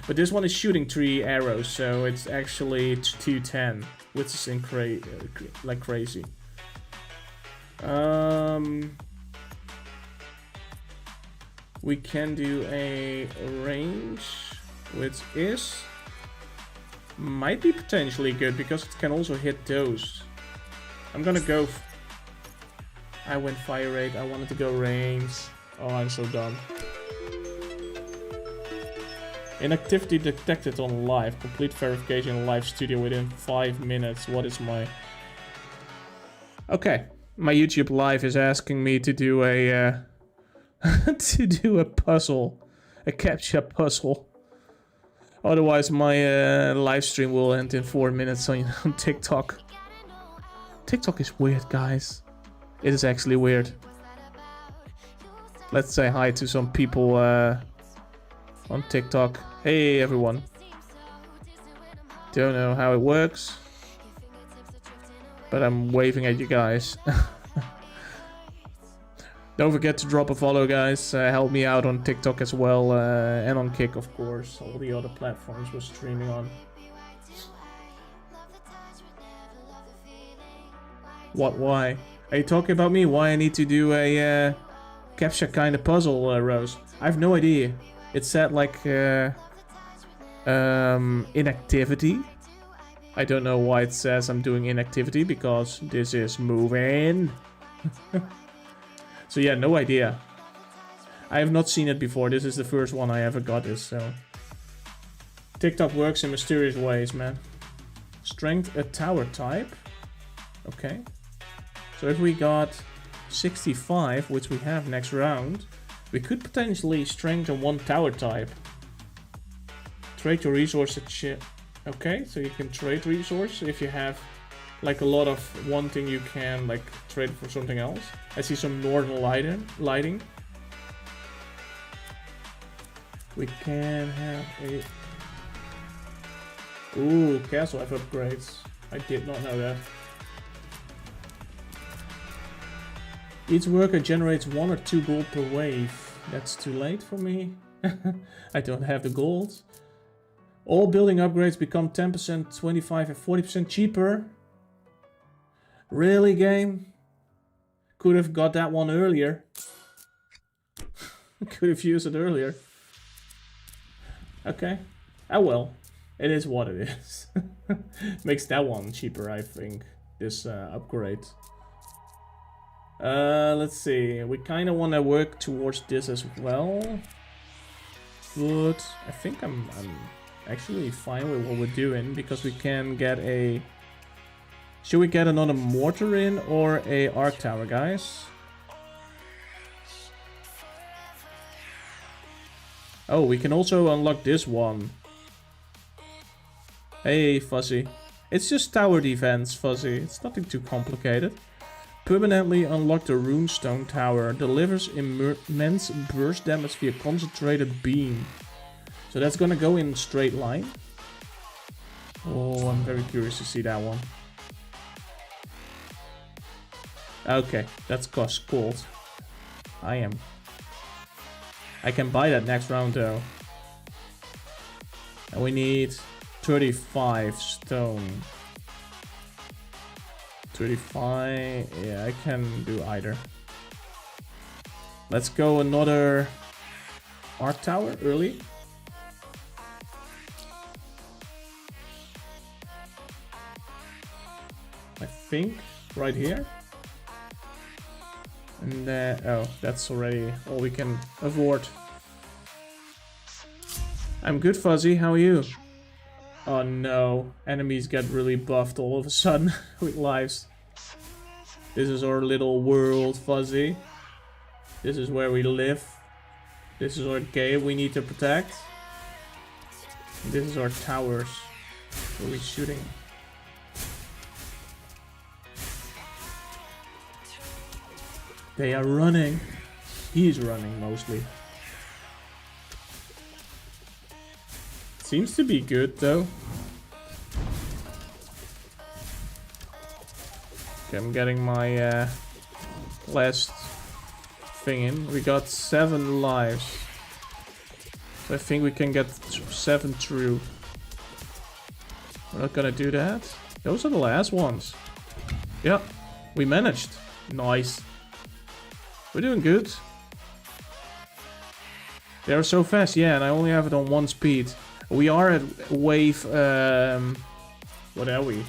Speaker 1: But this one is shooting 3 arrows, so it's actually 210, which is like crazy. We can do a range, which is might be potentially good because it can also hit those. I'm gonna go. I went fire rate. I wanted to go range. Oh, I'm so dumb. Inactivity detected on live. Complete verification in live studio within 5 minutes. What is my? Okay, my YouTube live is asking me to do a to do a puzzle, a captcha puzzle. Otherwise, my live stream will end in 4 minutes on TikTok. TikTok is weird, guys. It is actually weird. Let's say hi to some people on TikTok. Hey, everyone. Don't know how it works, but I'm waving at you guys. Don't forget to drop a follow, guys. Help me out on TikTok as well, and on Kick, of course. All the other platforms we're streaming on. What, why? Are you talking about me? Why I need to do a captcha kind of puzzle, Rose? I have no idea. It said like inactivity. I don't know why it says I'm doing inactivity because this is moving. So yeah, no idea. I have not seen it before. This is the first one I ever got this, so. TikTok works in mysterious ways, man. Strength, a tower type. Okay. So if we got 65, which we have next round, we could potentially strengthen one tower type. Trade your resource at shit. Okay, so you can trade resource if you have like a lot of one thing you can like trade for something else. I see some Nordhold lighting. We can have a... Ooh, castle F upgrades. I did not know that. Each worker generates 1 or 2 gold per wave. That's too late for me. I don't have the gold. All building upgrades become 10%, 25 and 40% cheaper. Really, game? Could have got that one earlier. Could have used it earlier. Okay. Oh well. It is what it is. Makes that one cheaper, I think. This upgrade. Let's see. We kind of want to work towards this as well. But I think I'm actually fine with what we're doing because we can get a... Should we get another mortar in or a arc tower, guys? Oh, we can also unlock this one. Hey, Fuzzy. It's just tower defense, Fuzzy. It's nothing too complicated. Permanently unlock the runestone tower. Delivers immense burst damage via concentrated beam. So that's gonna go in straight line. Oh, I'm very curious to see that one. Okay, that's cold. I am. I can buy that next round though. And we need 35 stone. 35, yeah, I can do either. Let's go another arc tower early. I think right here. And oh, that's already all we can afford. I'm good, Fuzzy. How are you? Oh no, enemies get really buffed all of a sudden with lives. This is our little world, Fuzzy. This is where we live. This is our cave we need to protect. And this is our towers where we're shooting. They are running. He's running mostly. Seems to be good though. Okay, I'm getting my last thing in. We got 7 lives. So I think we can get 7 through. We're not gonna do that. Those are the last ones. Yeah, we managed. Nice. We're doing good. They are so fast, yeah, and I only have it on 1 speed. We are at wave, what are we?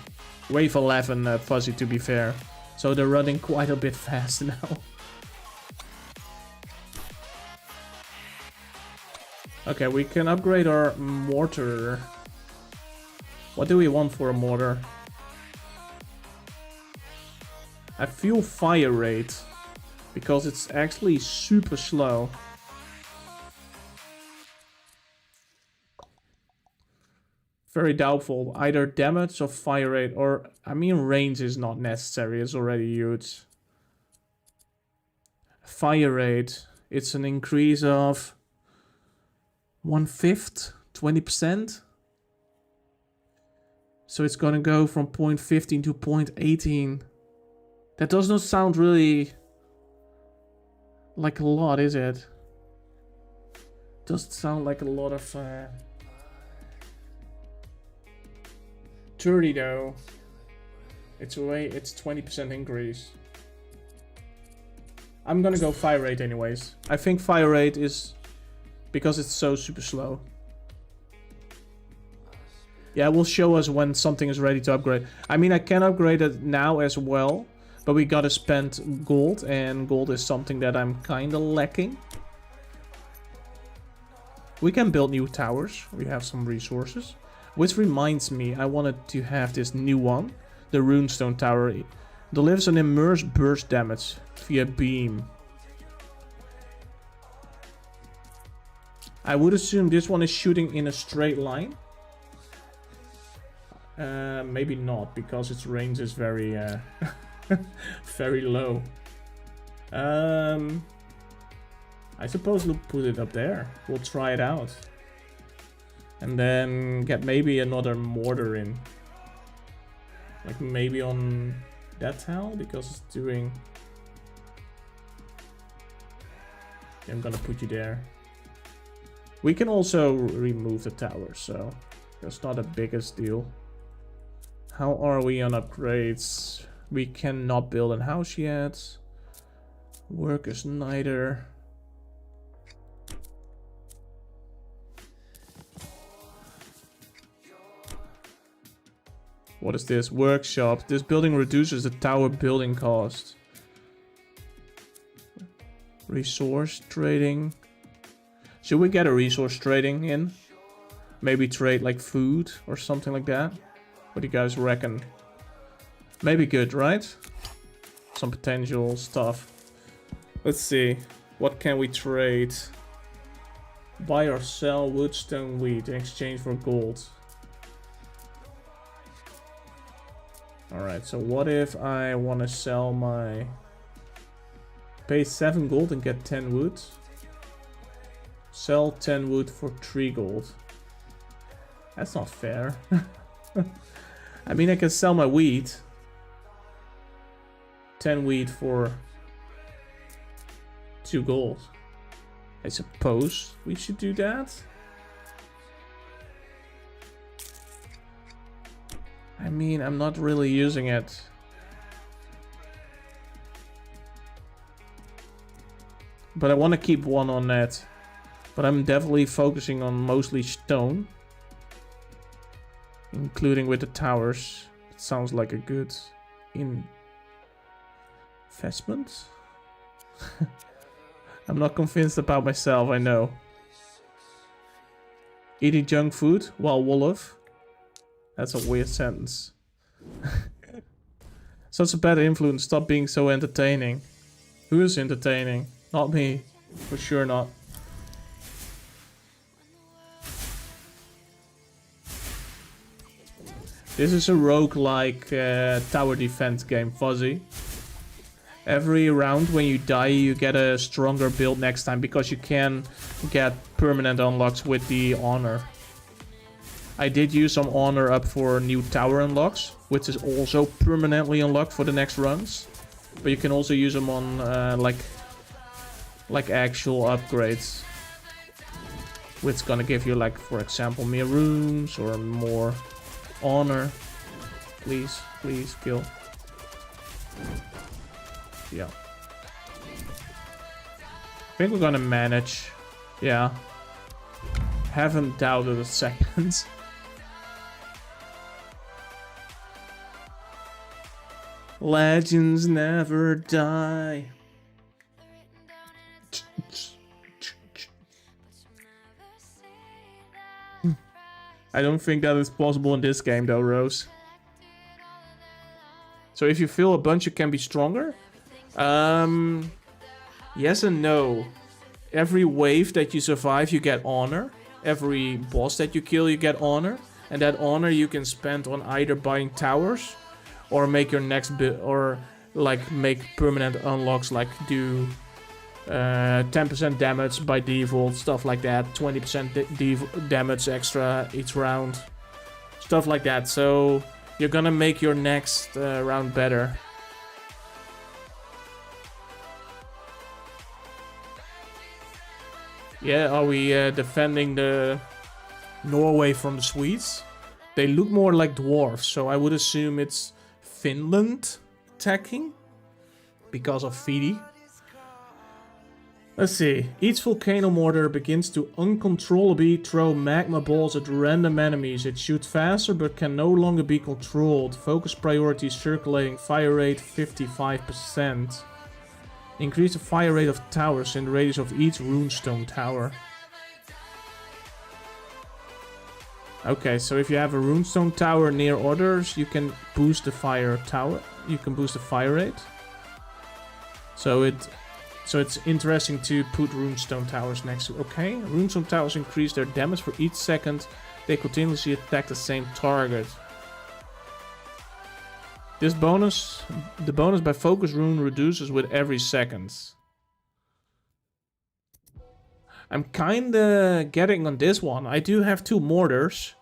Speaker 1: Wave 11, Fuzzy, to be fair. So they're running quite a bit fast now. Okay, we can upgrade our mortar. What do we want for a mortar? I feel fire rate. Because it's actually super slow. Very doubtful. Either damage or fire rate, or I mean range is not necessary, it's already huge. Fire rate, it's an increase of 1/5, 20%. So it's gonna go from 0.15 to 0.18. That does not sound really like a lot, is it? Doesn't sound like a lot of 30 though. It's 20% increase. I'm gonna go fire rate anyways. I think fire rate is because it's so super slow. Yeah, it will show us when something is ready to upgrade. I mean, I can upgrade it now as well, but we gotta spend gold, and gold is something that I'm kinda lacking. We can build new towers. We have some resources. Which reminds me, I wanted to have this new one. The runestone tower. Delivers an immersed burst damage via beam. I would assume this one is shooting in a straight line. Maybe not, because its range is very very low. I suppose we'll put it up there. We'll try it out. And then get maybe another mortar in. Like maybe on that tile, because it's doing... I'm gonna put you there. We can also remove the tower, so that's not the biggest deal. How are we on upgrades? We cannot build a house yet. Workers neither. What is this? Workshop. This building reduces the tower building cost. Resource trading. Should we get a resource trading in? Maybe trade like food or something like that? What do you guys reckon? Maybe good, right? Some potential stuff. Let's see. What can we trade? Buy or sell wood, stone, wheat in exchange for gold. Alright, so what if I want to sell my... Pay 7 gold and get 10 wood? Sell 10 wood for 3 gold. That's not fair. I mean, I can sell my wheat. 10 wheat for 2 gold. I suppose we should do that. I mean, I'm not really using it. But I want to keep one on that. But I'm definitely focusing on mostly stone. Including with the towers. It sounds like a good investment. I'm not convinced about myself, I know. Eating junk food while Wolof. That's a weird sentence. Such a bad influence. Stop being so entertaining. Who is entertaining? Not me. For sure not. This is a roguelike tower defense game, Fuzzy. Every round when you die you get a stronger build next time, because you can get permanent unlocks with the honor. I did use some honor up for new tower unlocks, which is also permanently unlocked for the next runs. But you can also use them on like actual upgrades, which gonna give you, like, for example, more rooms or more honor. Please, please kill. Yeah. I think we're gonna manage. Yeah. Haven't doubted a second. Legends never die. I don't think that is possible in this game though, Rose. So if you fill a bunch, you can be stronger? Yes and no. Every wave that you survive, you get honor. Every boss that you kill, you get honor. And that honor you can spend on either buying towers or make your next build, or like make permanent unlocks, like do 10% damage by default, stuff like that. 20% damage extra each round, stuff like that. So you're gonna make your next round better. Yeah, are we defending the Norway from the Swedes? They look more like dwarves, so I would assume it's Finland attacking because of Fidi. Let's see. Each volcano mortar begins to uncontrollably throw magma balls at random enemies. It shoots faster but can no longer be controlled. Focus priority circulating. Fire rate 55%. Increase the fire rate of towers in the radius of each runestone tower. Okay, so if you have a runestone tower near others, you can boost the fire tower. You can boost the fire rate. So it's interesting to put runestone towers next to. Okay, runestone towers increase their damage for each second they continuously attack the same target. The bonus by focus rune reduces with every second. I'm kinda getting on this one. I do have 2 mortars,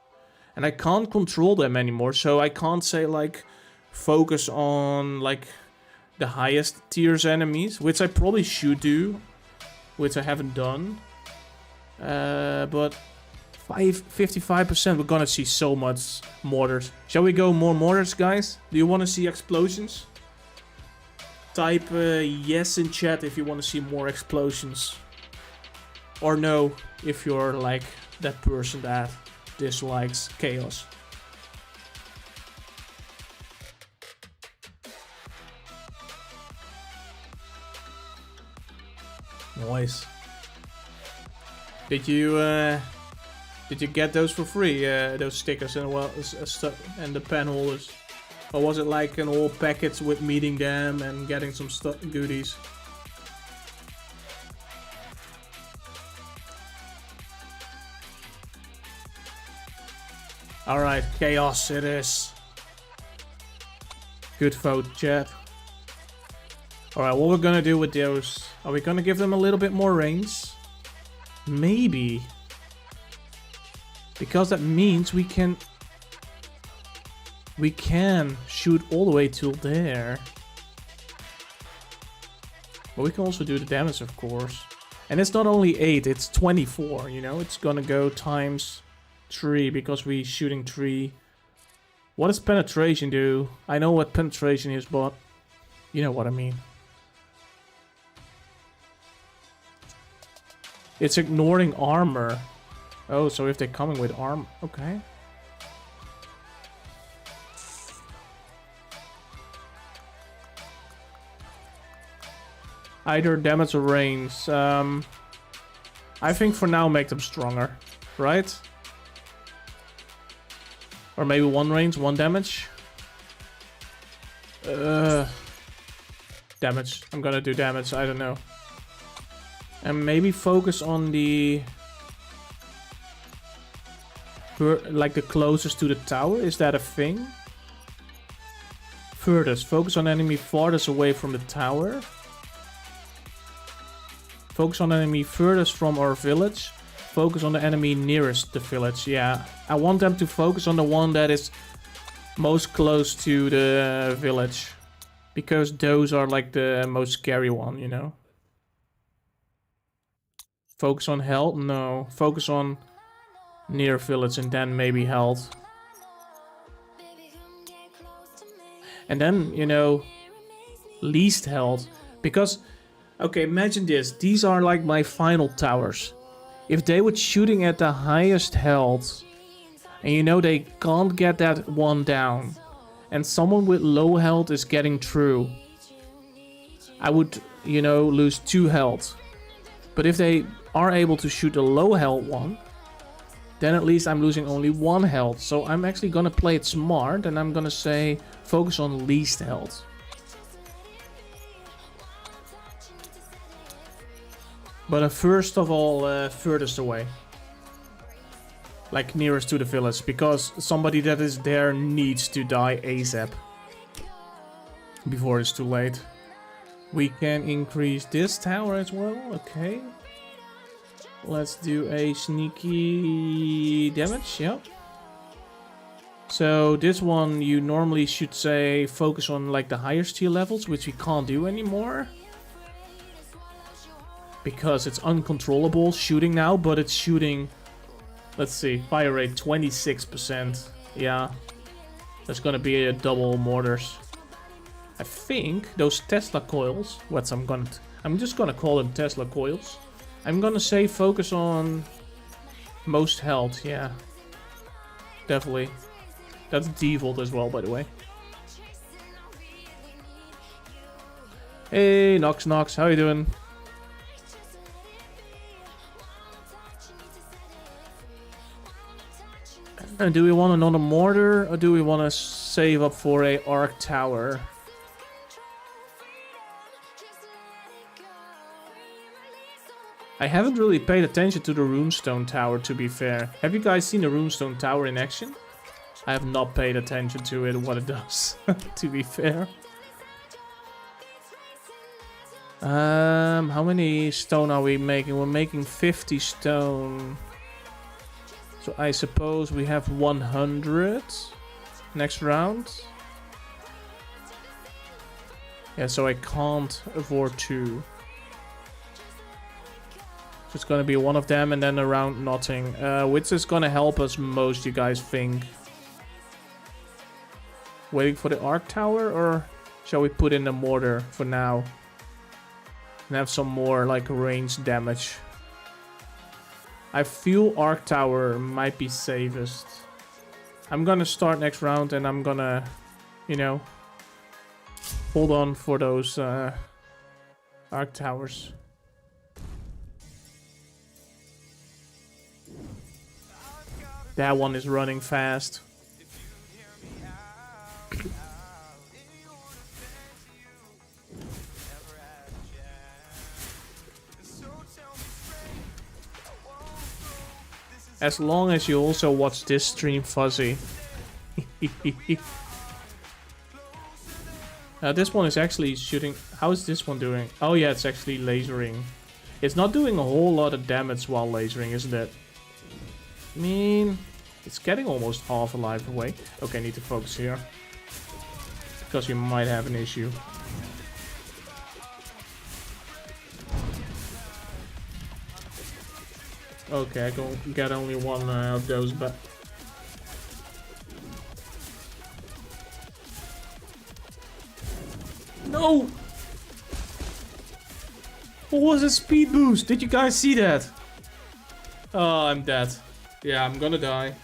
Speaker 1: and I can't control them anymore, so I can't say like focus on like the highest tiers enemies, which I probably should do, which I haven't done. But 55%, we're gonna see so much mortars. Shall we go more mortars, guys? Do you want to see explosions? Type yes in chat if you want to see more explosions. Or no, if you're like that person that dislikes chaos. Nice. Did you get those for free? Those stickers and and the pen holders, or was it like an whole package with meeting them and getting some goodies? All right, chaos it is. Good vote, chat. Alright, what we're gonna do with those... Are we gonna give them a little bit more range? Maybe. Because that means we can shoot all the way till there. But we can also do the damage, of course. And it's not only 8, it's 24, you know? It's gonna go times 3 because we're shooting 3. What does penetration do? I know what penetration is, but you know what I mean. It's ignoring armor. Oh, so if they're coming with armor... Okay. Either damage or range. I think for now make them stronger. Right? Or maybe 1 range, 1 damage. Damage. I'm gonna do damage, I don't know. And maybe focus on the... like the closest to the tower. Is that a thing? Furthest. Focus on enemy farthest away from the tower. Focus on enemy furthest from our village. Focus on the enemy nearest the village. Yeah, I want them to focus on the one that is most close to the village. Because those are like the most scary one, you know? Focus on health? No. Focus on near village and then maybe health. And then, you know, least health. Because, okay, imagine this. These are like my final towers. If they were shooting at the highest health, and you know they can't get that one down, and someone with low health is getting through, I would, you know, lose 2 health. But if they are able to shoot a low health one, then at least I'm losing only 1 health. So I'm actually gonna play it smart, and I'm gonna say focus on least health. But first of all, furthest away. Like nearest to the village, because somebody that is there needs to die ASAP. Before it's too late. We can increase this tower as well, okay. Let's do a sneaky damage, yep. So this one you normally should say focus on like the higher tier levels, which we can't do anymore. Because it's uncontrollable shooting now, but it's shooting, let's see, fire rate 26%. Yeah. There's gonna be a double mortars. I think those Tesla coils, I'm just gonna call them Tesla coils. I'm gonna say focus on most health, yeah. Definitely. That's default as well, by the way. Hey, Nox, how you doing? And do we want another mortar, or do we want to save up for a arc tower? I haven't really paid attention to the runestone tower, to be fair. Have you guys seen the runestone tower in action? I have not paid attention to it, what it does, to be fair. How many stone are we making? We're making 50 stone. So I suppose we have 100 next round. Yeah, so I can't afford 2. So it's gonna be one of them and then around nothing. Which is gonna help us most, you guys think? Waiting for the arc tower, or shall we put in the mortar for now? And have some more like range damage. I feel arc tower might be safest. I'm gonna start next round and I'm gonna, you know, hold on for those arc towers. That one is running fast. As long as you also watch this stream, Fuzzy. This one is actually shooting. How is this one doing? Oh yeah, it's actually lasering. It's not doing a whole lot of damage while lasering, isn't it? I mean, it's getting almost half a life away. Okay, I need to focus here. Because you might have an issue. Okay, I can get only one of those, but... No! What was a speed boost? Did you guys see that? Oh, I'm dead. Yeah, I'm gonna die.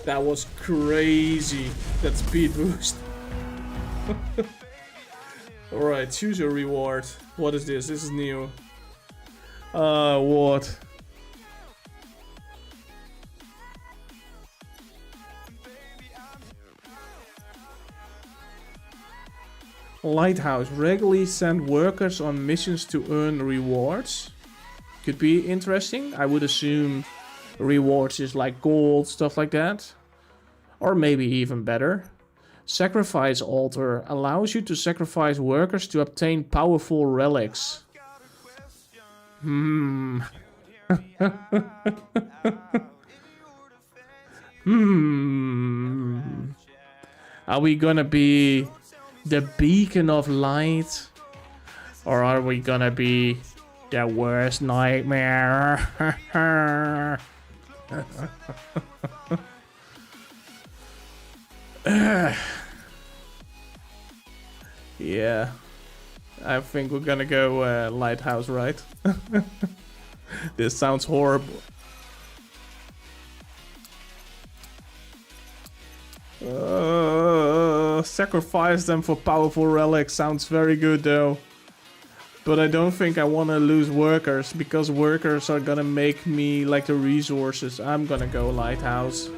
Speaker 1: That was crazy. That speed boost. Alright, choose your reward. What is this? This is new. What? Lighthouse. Regularly send workers on missions to earn rewards. Could be interesting. I would assume rewards is like gold, stuff like that. Or maybe even better. Sacrifice altar allows you to sacrifice workers to obtain powerful relics. Are we gonna be the beacon of light? Or are we gonna be the worst nightmare? Yeah, I think we're gonna go lighthouse, right? This sounds horrible. Sacrifice them for powerful relics sounds very good though. But I don't think I want to lose workers, because workers are gonna make me like the resources. I'm gonna go lighthouse.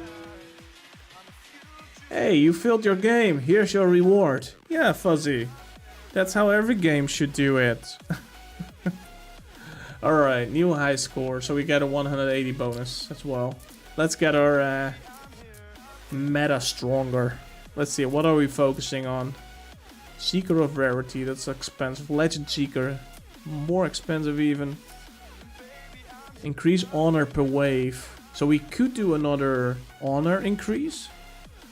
Speaker 1: Hey, you filled your game. Here's your reward. Yeah, Fuzzy. That's how every game should do it. Alright, new high score. So we get a 180 bonus as well. Let's get our meta stronger. Let's see, what are we focusing on? Seeker of Rarity, that's expensive. Legend Seeker, more expensive even. Increase honor per wave. So we could do another honor increase,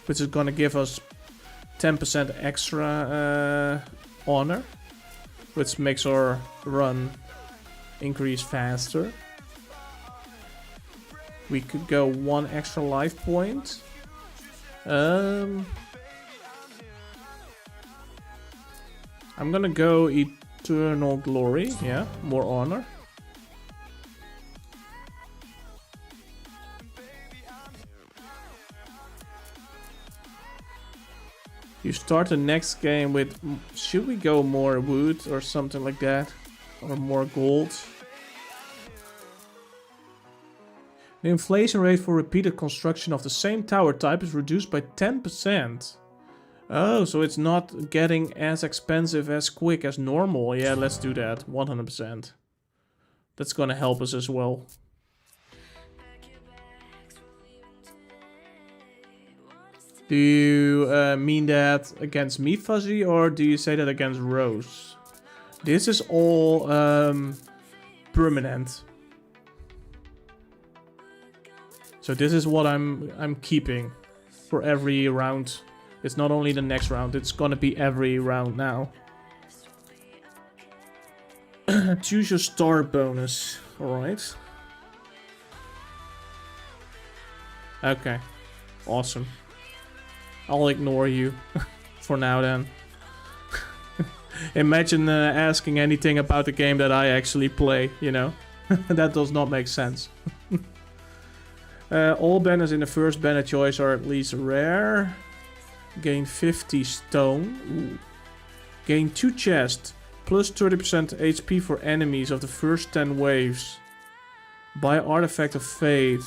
Speaker 1: which is gonna give us 10% extra honor, which makes our run increase faster. We could go 1 extra life point. I'm gonna go eternal glory. Yeah, more honor. You start the next game with... Should we go more wood or something like that? Or more gold? The inflation rate for repeated construction of the same tower type is reduced by 10%. Oh, so it's not getting as expensive as quick as normal. Yeah, let's do that. 100%. That's gonna help us as well. Do you mean that against me, Fuzzy, or do you say that against Rose? This is all permanent. So this is what I'm keeping for every round. It's not only the next round, it's gonna be every round now. Choose your star bonus. Alright. Okay. Awesome. I'll ignore you for now then. Imagine asking anything about the game that I actually play, you know? That does not make sense. All banners in the first banner choice are at least rare. Gain 50 stone. Ooh. Gain 2 chests. Plus 30% HP for enemies of the first 10 waves. Buy Artifact of Fate.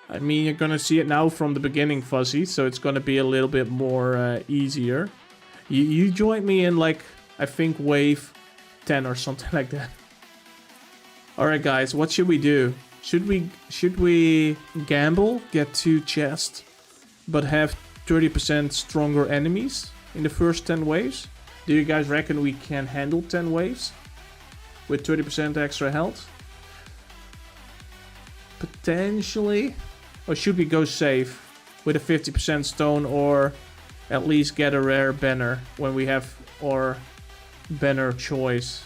Speaker 1: I mean, you're gonna see it now from the beginning, Fuzzy, so it's gonna be a little bit more easier. You joined me in, like, I think wave 10 or something like that. Alright guys, what should we do? Should we gamble, get 2 chests, but have 30% stronger enemies in the first 10 waves? Do you guys reckon we can handle 10 waves with 30% extra health? Potentially. Or should we go safe with a 50% stone, or at least get a rare banner when we have our banner choice?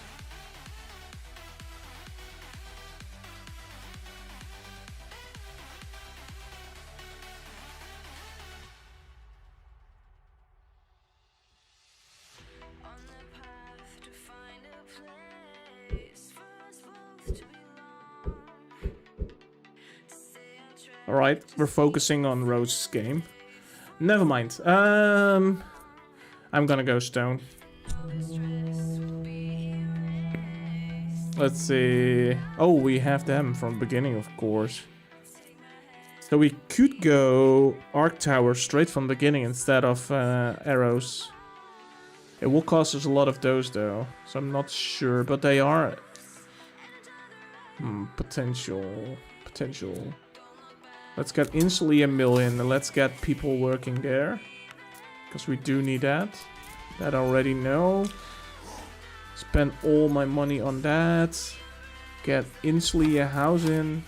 Speaker 1: Alright, we're focusing on Rose's game. Never mind. I'm gonna go stone. Let's see. Oh, we have them from the beginning, of course. So we could go Arc Tower straight from the beginning instead of arrows. It will cost us a lot of those though, so I'm not sure, but they are... potential. Let's get instantly 1 million and let's get people working there. Because we do need that. That I already know. Spend all my money on that. Get instantly a house in.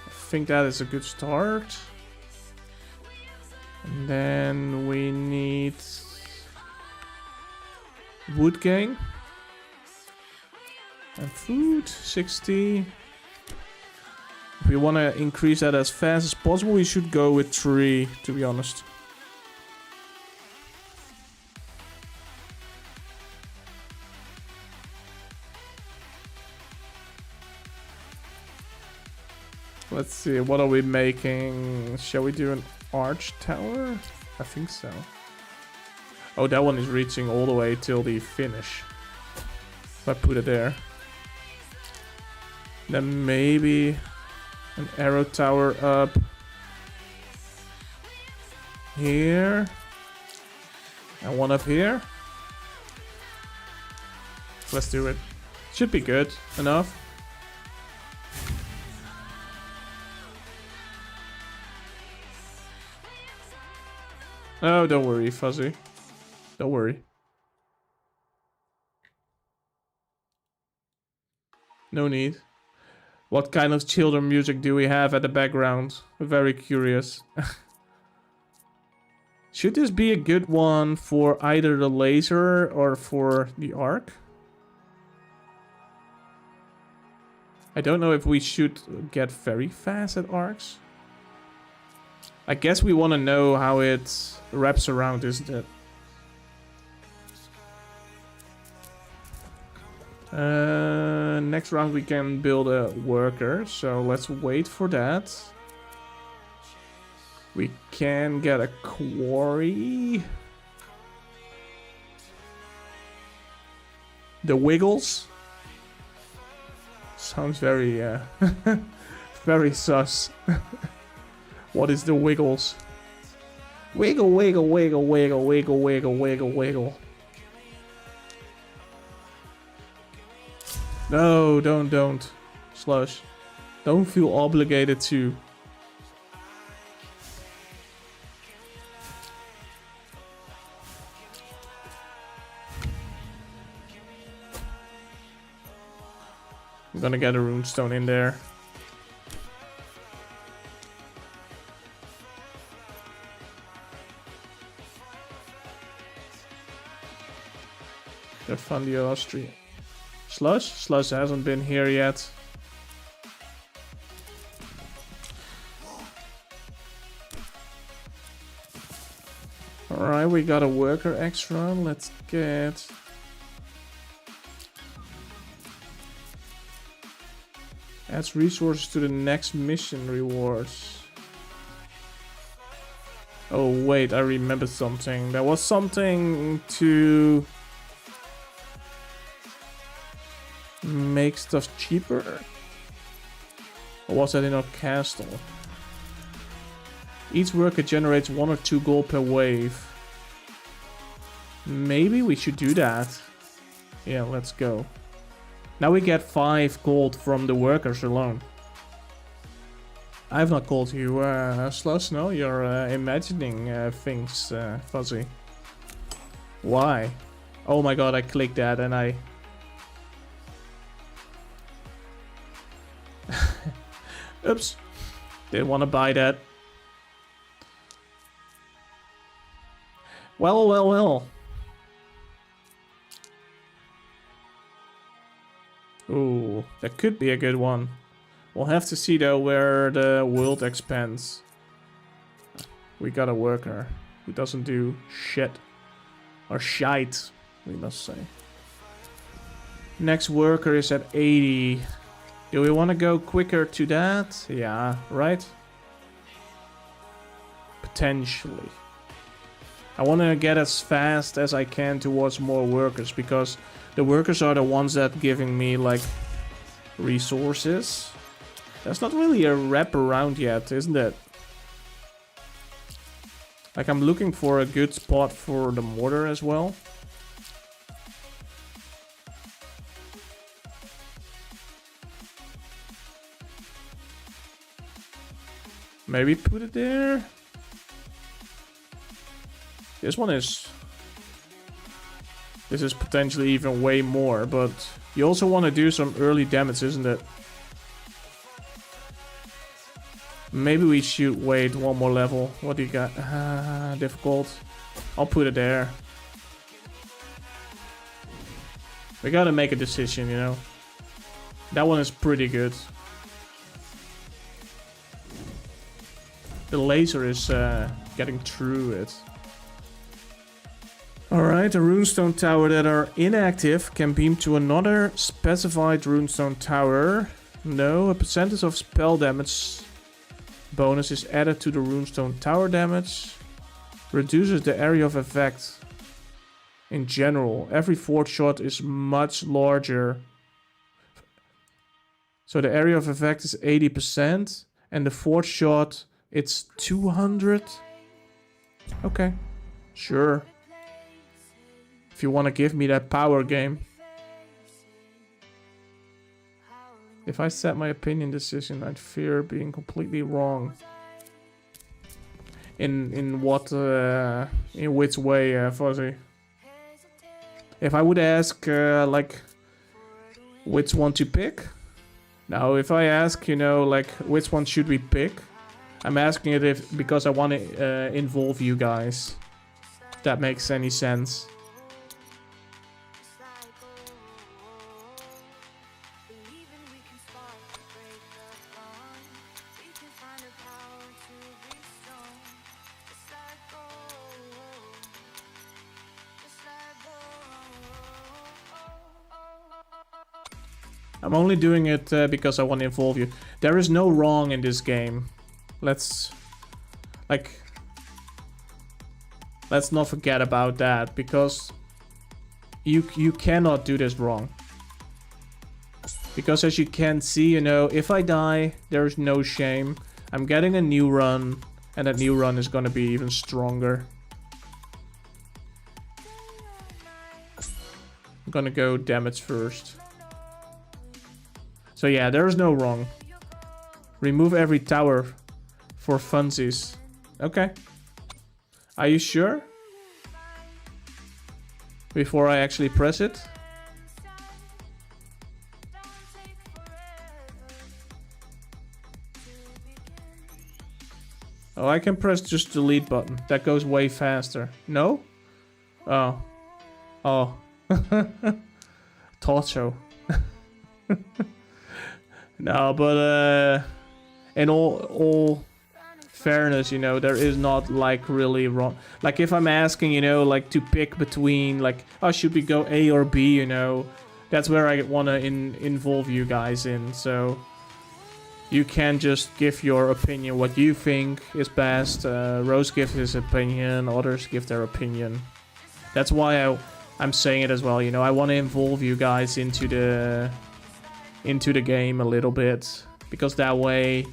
Speaker 1: I think that is a good start. And then we need wood gain. And food, 60. If we want to increase that as fast as possible, we should go with 3, to be honest. Let's see, what are we making? Shall we do an arch tower? I think so. Oh, that one is reaching all the way till the finish. If I put it there. Then maybe an arrow tower up here. And one up here. Let's do it. Should be good enough. Oh, don't worry, Fuzzy. Don't worry. No need. What kind of children music do we have at the background? Very curious. Should this be a good one for either the laser or for the arc? I don't know if we should get very fast at arcs. I guess we want to know how it wraps around, isn't it? Next round we can build a worker, so let's wait for that. We can get a quarry. The Wiggles. Sounds very, very sus. What is the Wiggles? Wiggle, wiggle, wiggle, wiggle, wiggle, wiggle, wiggle, wiggle. No, don't. Slush. Don't feel obligated to. I'm gonna get a runestone in there. They're fun, the Austria. Slush? Slush hasn't been here yet. Alright, we got a worker extra. Let's get... Adds resources to the next mission rewards. Oh wait, I remember something. There was something to... make stuff cheaper? Or was that in our castle? Each worker generates 1 or 2 gold per wave. Maybe we should do that. Yeah, let's go. Now we get 5 gold from the workers alone. I've not called you Slush, no? You're imagining things, Fuzzy. Why? Oh my god, I clicked that and I... Oops. Didn't want to buy that. Well. Ooh, that could be a good one. We'll have to see though where the world expands. We got a worker who doesn't do shit. Or shite, we must say. Next worker is at 80. Do we want to go quicker to that? Yeah, right? Potentially. I want to get as fast as I can towards more workers, because the workers are the ones that giving me, like, resources. That's not really a wraparound yet, isn't it? Like, I'm looking for a good spot for the mortar as well. Maybe put it there. This one is... This is potentially even way more, but you also want to do some early damage, isn't it? Maybe we should wait one more level. What do you got? Difficult. I'll put it there. We gotta make a decision, you know. That one is pretty good. The laser is getting through it. Alright, a runestone tower that are inactive can beam to another specified runestone tower. No, a percentage of spell damage bonus is added to the runestone tower damage. Reduces the area of effect. In general, every fourth shot is much larger. So the area of effect is 80%, and the fourth shot it's 200. Okay, sure. If you want to give me that power game. If I set my opinion decision, I'd fear being completely wrong. In what, in which way, Fuzzy? If I would ask, like, which one to pick? Now, if I ask, you know, like, which one should we pick? I'm asking it if because I want to involve you guys. If that makes any sense. I'm only doing it because I want to involve you. There is no wrong in this game. Let's not forget about that, because you cannot do this wrong. Because as you can see, you know, if I die, there's no shame. I'm getting a new run, and that new run is gonna be even stronger. I'm gonna go damage first. So yeah, there's no wrong. Remove every tower for funsies. Okay. Are you sure? Before I actually press it? Oh, I can press just the delete button. That goes way faster. No? Oh. Oh. Thought so. No, but in all fairness, you know, there is not like really wrong. Like if I'm asking, you know, like to pick between like, oh, should we go A or B, you know, that's where I want to involve you guys in. So you can just give your opinion, what you think is best. Rose gives his opinion, others give their opinion. That's why I'm saying it as well, you know, I want to involve you guys into the game a little bit, because that way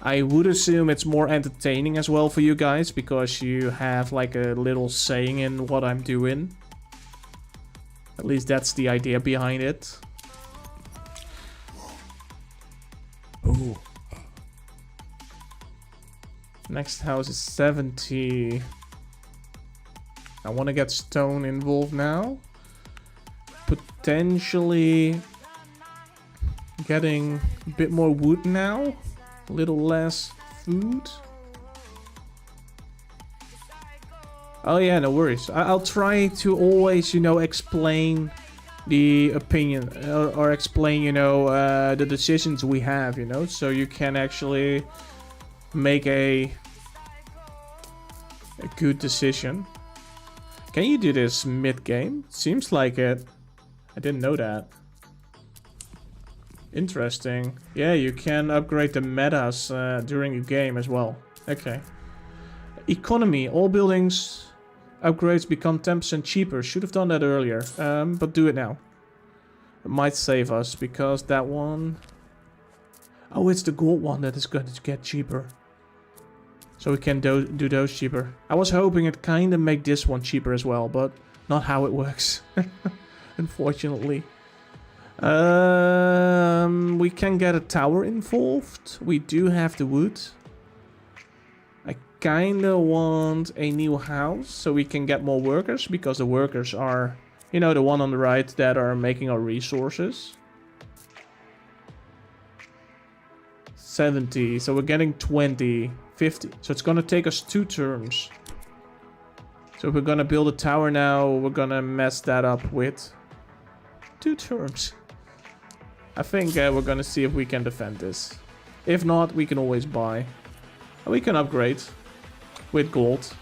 Speaker 1: I would assume it's more entertaining as well for you guys, because you have like a little saying in what I'm doing. At least that's the idea behind it. Ooh. Next house is 70. I want to get stone involved now. Potentially getting a bit more wood now. A little less food. Oh yeah, no worries. I'll try to always, you know, explain the opinion or explain, you know, the decisions we have, you know, so you can actually make a good decision. Can you do this mid-game? Seems like it. I didn't know that. Interesting. Yeah, you can upgrade the metas during a game as well. Okay. Economy. All buildings upgrades become 10% cheaper. Should have done that earlier. But do it now. It might save us because that one... Oh, it's the gold one that is going to get cheaper. So we can do those cheaper. I was hoping it kind of make this one cheaper as well, but not how it works. Unfortunately. We can get a tower involved. We do have the wood. I kind of want a new house so we can get more workers, because the workers are, you know, the one on the right that are making our resources. 70, so we're getting 20, 50. So it's gonna take us 2 turns. So if we're gonna build a tower now, we're gonna mess that up with 2 turns. I think we're gonna see if we can defend this. If not, we can always buy. We can upgrade with gold.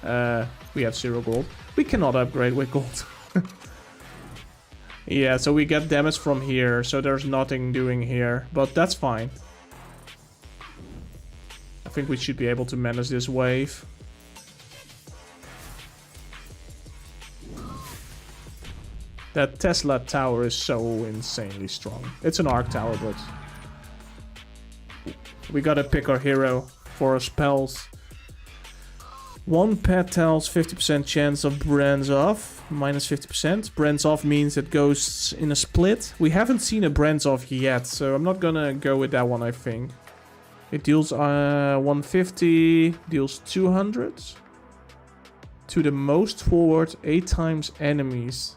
Speaker 1: We have 0 gold. We cannot upgrade with gold. Yeah, so we get damage from here, so there's nothing doing here, but that's fine. I think we should be able to manage this wave. That Tesla tower is so insanely strong. It's an arc tower, but we gotta pick our hero for our spells. 1 pet tells 50% chance of brands off, minus 50%. Brands off means it goes in a split. We haven't seen a brands off yet, so I'm not gonna go with that one, I think. It deals 150, deals 200. To the most forward, 8 times enemies.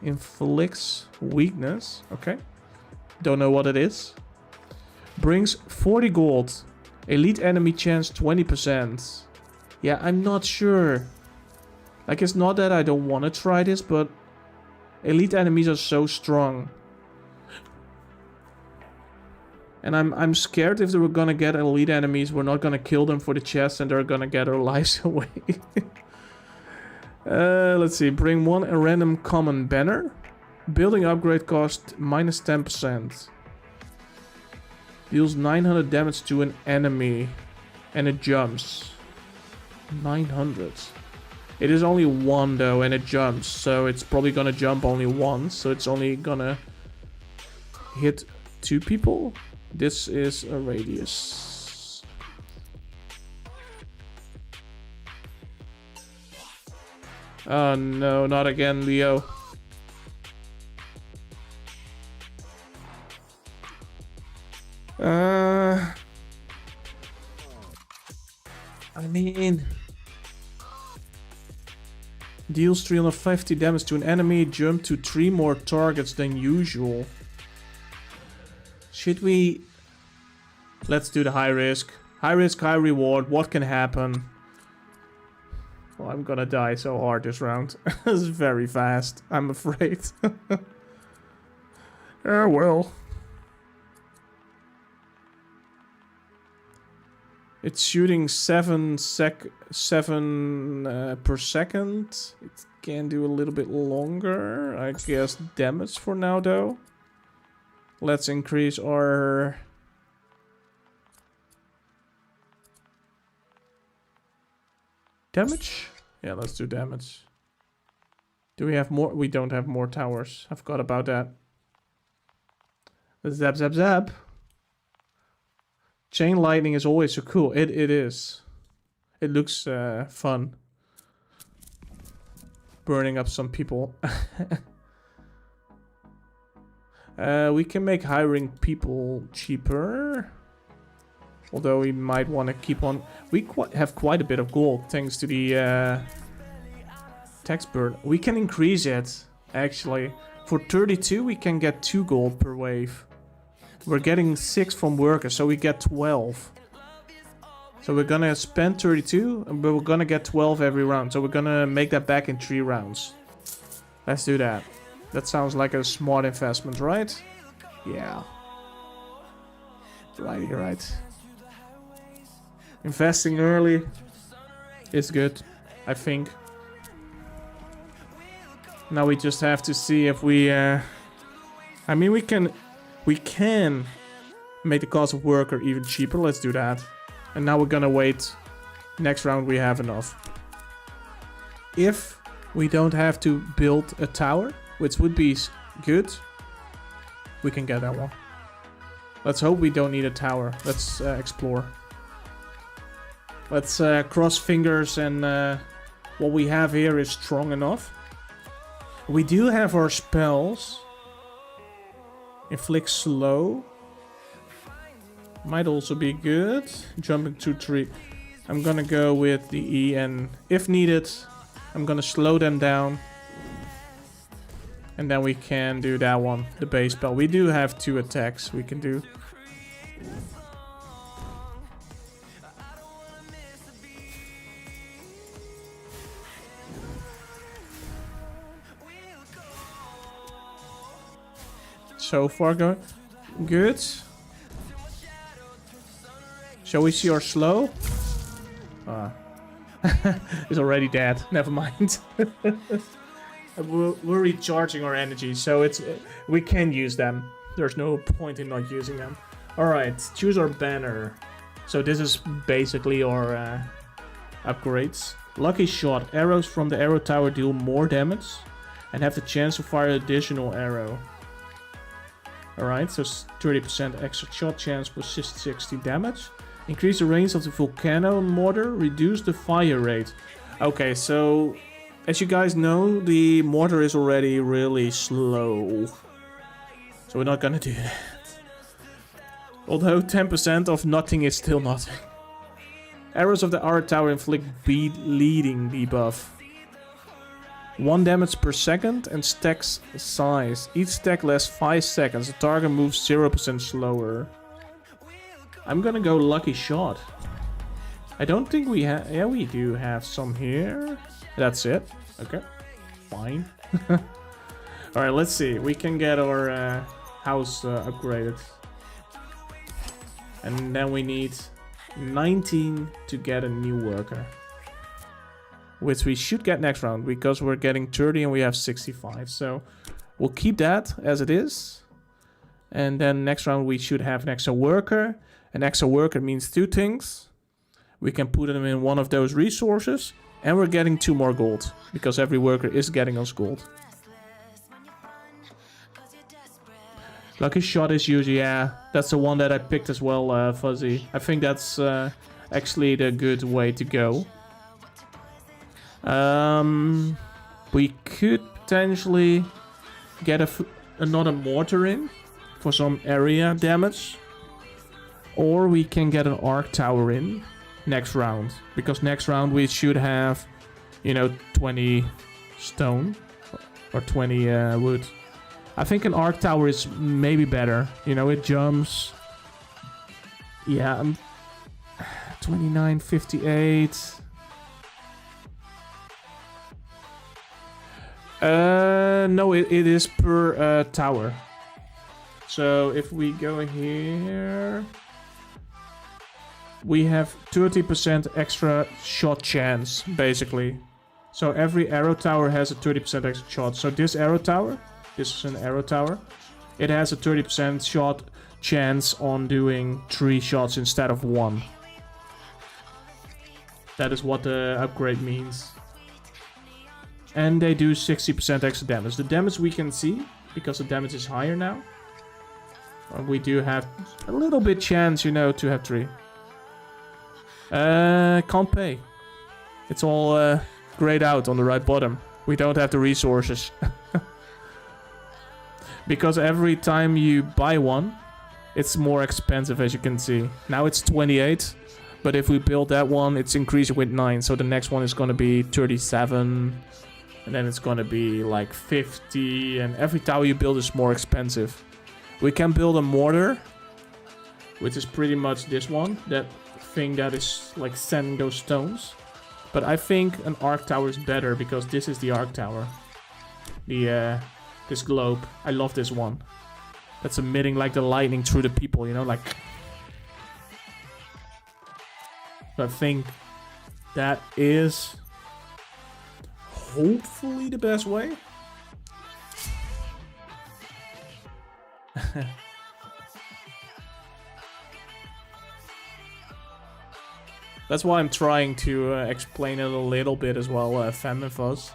Speaker 1: Inflicts weakness. Okay. Don't know what it is. Brings 40 gold. Elite enemy chance 20%. Yeah, I'm not sure. Like, it's not that I don't want to try this, but elite enemies are so strong. And I'm scared if we're gonna get elite enemies, we're not gonna kill them for the chest and they're gonna get our lives away. Let's see. Bring 1 random common banner. Building upgrade cost minus 10%. Deals 900 damage to an enemy. And it jumps. 900. It is only 1 though, and it jumps. So it's probably gonna jump only once. So it's only gonna hit 2 people. This is a radius. Oh no, not again, Leo. I mean, deals 350 damage to an enemy, jump to 3 more targets than usual. Should we... Let's do the high risk. High risk, high reward. What can happen? Well, I'm gonna die so hard this round. It's very fast, I'm afraid. Oh well. It's shooting 7 per second. It can do a little bit longer. I guess damage for now though. Let's increase our... damage? Yeah, let's do damage. Do we have more? We don't have more towers. I forgot about that. Zap, zap, zap. Chain lightning is always so cool. It is. It looks fun. Burning up some people. We can make hiring people cheaper. Although we might want to keep on... We have quite a bit of gold thanks to the tax burn. We can increase it, actually. For 32 we can get 2 gold per wave. We're getting 6 from workers, so we get 12. So we're gonna spend 32, but we're gonna get 12 every round. So we're gonna make that back in 3 rounds. Let's do that. That sounds like a smart investment, right? Yeah. Right, you're right. Investing early is good, I think. Now we just have to see if we... I mean, we can make the cost of worker even cheaper. Let's do that. And now we're gonna wait. Next round we have enough. If we don't have to build a tower, which would be good, we can get that one. Let's hope we don't need a tower. Let's explore. Let's cross fingers and what we have here is strong enough. We do have our spells. Inflict slow. Might also be good. Jumping to 3. I'm gonna go with the E, and if needed, I'm gonna slow them down. And then we can do that one, the base spell. We do have 2 attacks we can do. So far going good. Shall we see our slow? It's already dead. Never mind. We're recharging our energy, so we can use them. There's no point in not using them. All right, choose our banner. So this is basically our upgrades. Lucky shot. Arrows from the arrow tower deal more damage and have the chance to fire additional arrow. Alright, so 30% extra shot chance plus 60 damage. Increase the range of the volcano mortar, reduce the fire rate. Okay, so as you guys know, the mortar is already really slow. So we're not gonna do that. Although 10% of nothing is still nothing. Arrows of the arrow tower inflict bleeding debuff. 1 damage per second and stacks size. Each stack lasts 5 seconds. The target moves 0% slower. I'm gonna go lucky shot. I don't think we have... Yeah, we do have some here. That's it. Okay. Fine. Alright, let's see. We can get our house upgraded. And then we need 19 to get a new worker. Which we should get next round, because we're getting 30 and we have 65. So We'll keep that as it is. And then next round we should have an extra worker. An extra worker means two things. We can put them in one of those resources. And we're getting 2 more gold. Because every worker is getting us gold. Lucky shot is usually, yeah. That's the one that I picked as well, Fuzzy. I think that's actually the good way to go. We could potentially get another mortar in for some area damage. Or we can get an arc tower in next round. Because next round we should have, you know, 20 stone or 20 wood. I think an arc tower is maybe better. You know, it jumps. Yeah, 29, 58. No, it is per tower. So if we go here, we have 30% extra shot chance, basically. So every arrow tower has a 30% extra shot. So this arrow tower, this is an arrow tower, it has a 30% shot chance on doing 3 shots instead of 1. That is what the upgrade means. And they do 60% extra damage. The damage we can see, because the damage is higher now. We do have a little bit chance, you know, to have 3. Can't pay. It's all grayed out on the right bottom. We don't have the resources. Because every time you buy one, it's more expensive, as you can see. Now it's 28. But if we build that one, it's increasing with 9. So the next one is going to be 37. And then it's going to be like 50. And every tower you build is more expensive. We can build a mortar, which is pretty much this one. That thing that is like sending those stones. But I think an arc tower is better because this is the arc tower. This globe. I love this one. That's emitting like the lightning through the people, you know, like. So I think that is hopefully the best way. That's why I'm trying to explain it a little bit as well, Fem and Fuzz.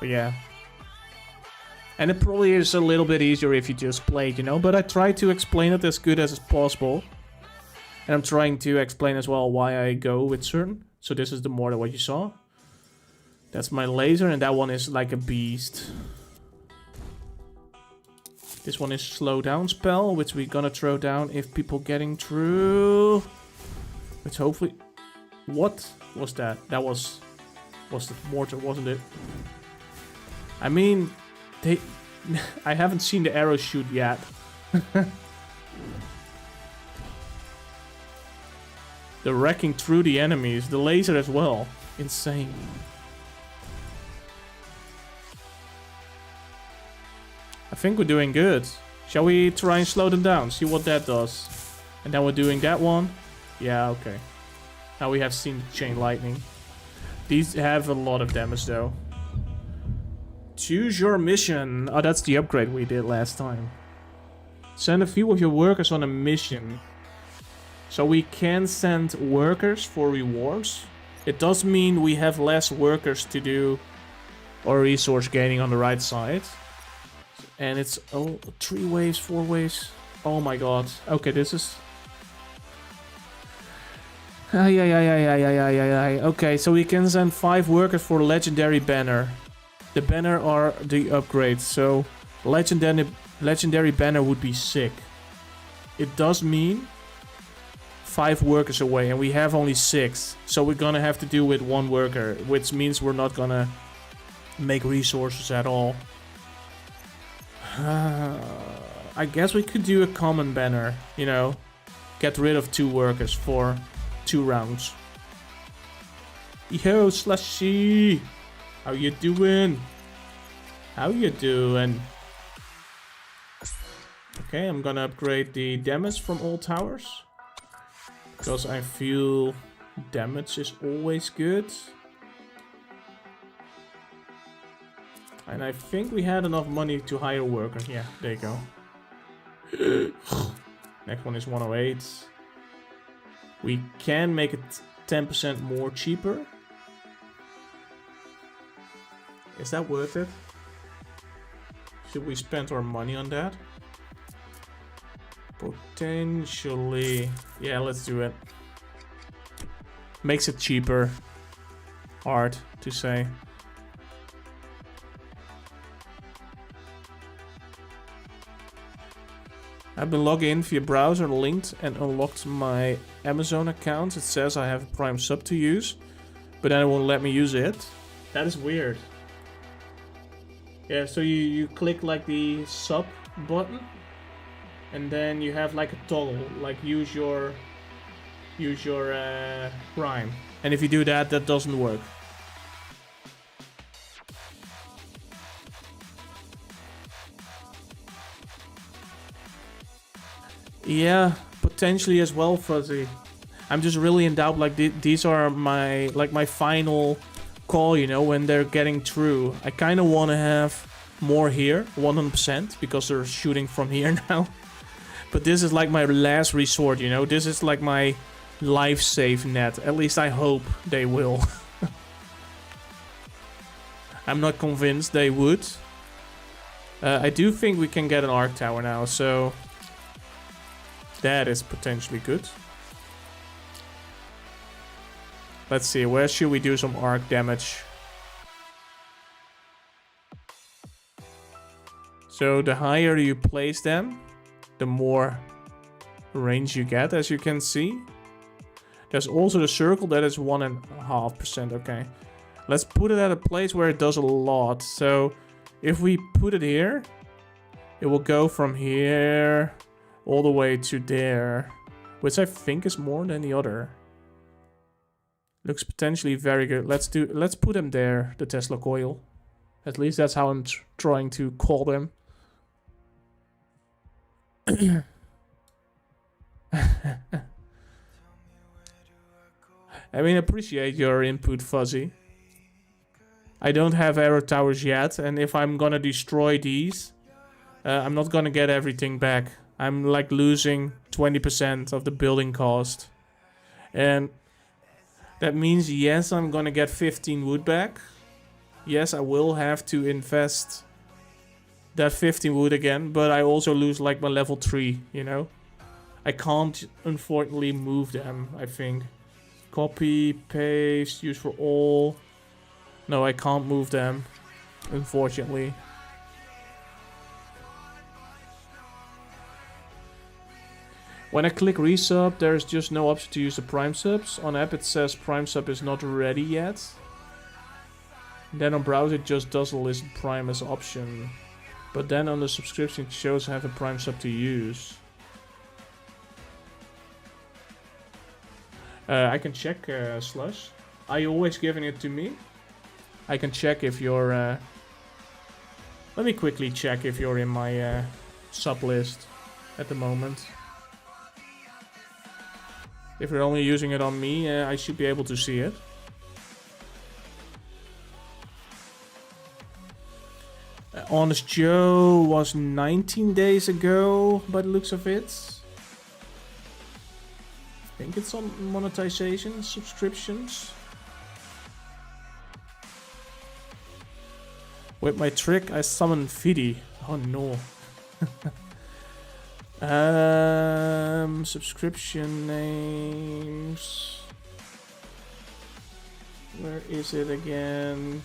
Speaker 1: But yeah. And it probably is a little bit easier if you just play it, you know. But I try to explain it as good as possible. And I'm trying to explain as well why I go with certain. So this is the mortar what you saw. That's my laser, and that one is like a beast. This one is slow down spell, which we're gonna throw down if people getting through. Which hopefully... What was that? That was the mortar, wasn't it? I mean, they... I haven't seen the arrow shoot yet. They're wrecking through the enemies. The laser as well. Insane. I think we're doing good. Shall we try and slow them down? See what that does. And then we're doing that one. Yeah, okay. Now we have seen chain lightning. These have a lot of damage though. Choose your mission. Oh, that's the upgrade we did last time. Send a few of your workers on a mission. So we can send workers for rewards. It does mean we have less workers to do or resource gaining on the right side. And it's 3 waves, 4 waves. Oh my god. Okay, this is... Okay, so we can send 5 workers for legendary banner. The banner are the upgrades, so legendary banner would be sick. It does mean 5 workers away, and we have only 6. So we're gonna have to do with 1 worker, which means we're not gonna make resources at all. I guess we could do a common banner, you know. Get rid of 2 workers for 2 rounds. Yo, Slushy! How you doing? How you doing? Okay, I'm gonna upgrade the damage from all towers. Because I feel damage is always good. And I think we had enough money to hire a worker. Yeah, there you go. Next one is 108. We can make it 10% more cheaper. Is that worth it? Should we spend our money on that? Potentially. Yeah, let's do it. Makes it cheaper. Hard to say. I've been logged in via browser, linked and unlocked my Amazon account. It says I have a Prime sub to use, but then it won't let me use it. That is weird. Yeah, so you click like the sub button, and then you have like a toggle, like use your Prime. And if you do that, that doesn't work. Yeah, potentially as well, Fuzzy. I'm just really in doubt. Like these are my final call, you know, when they're getting through. I kind of want to have more here, 100%, because they're shooting from here now. But this is like my last resort, you know. This is like my life save net. At least I hope they will. I'm not convinced they would. I do think we can get an arc tower now, so that is potentially good. Let's see, where should we do some arc damage? So the higher you place them, the more range you get, as you can see. There's also the circle that is 1.5%, okay. Let's put it at a place where it does a lot. So if we put it here, it will go from here all the way to there, which I think is more than the other. Looks potentially very good. Let's put them there, the Tesla coil. At least that's how I'm trying to call them. I mean, appreciate your input, Fuzzy. I don't have arrow towers yet, and if I'm gonna destroy these, I'm not gonna get everything back. I'm like losing 20% of the building cost. And that means, yes, I'm gonna get 15 wood back. Yes, I will have to invest that 15 wood again, but I also lose like my level 3, you know? I can't, unfortunately, move them, I think. Copy, paste, use for all. No, I can't move them, unfortunately. When I click resub, there's just no option to use the Prime subs. On app it says Prime sub is not ready yet. Then on browser it just doesn't list Prime as option. But then on the subscription it shows I have a Prime sub to use. I can check, Slush. Are you always giving it to me? I can check if you're... Let me quickly check if you're in my sub list at the moment. If you're only using it on me, I should be able to see it. Honest Joe was 19 days ago, by the looks of it. I think it's on monetization, subscriptions. With my trick, I summon Fidi. Oh no. Subscription names. Where is it again?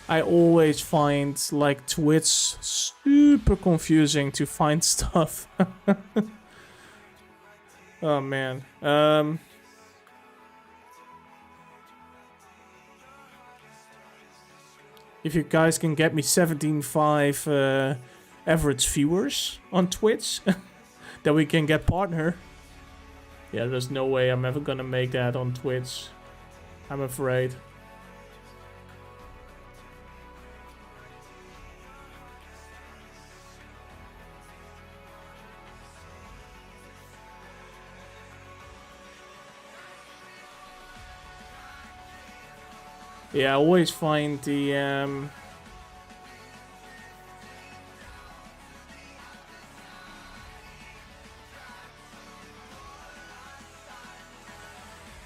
Speaker 1: I always find like Twitch super confusing to find stuff. Oh man. If you guys can get me 17.5 average viewers on Twitch, then we can get partner. Yeah, there's no way I'm ever gonna make that on Twitch. I'm afraid. Yeah, I always find the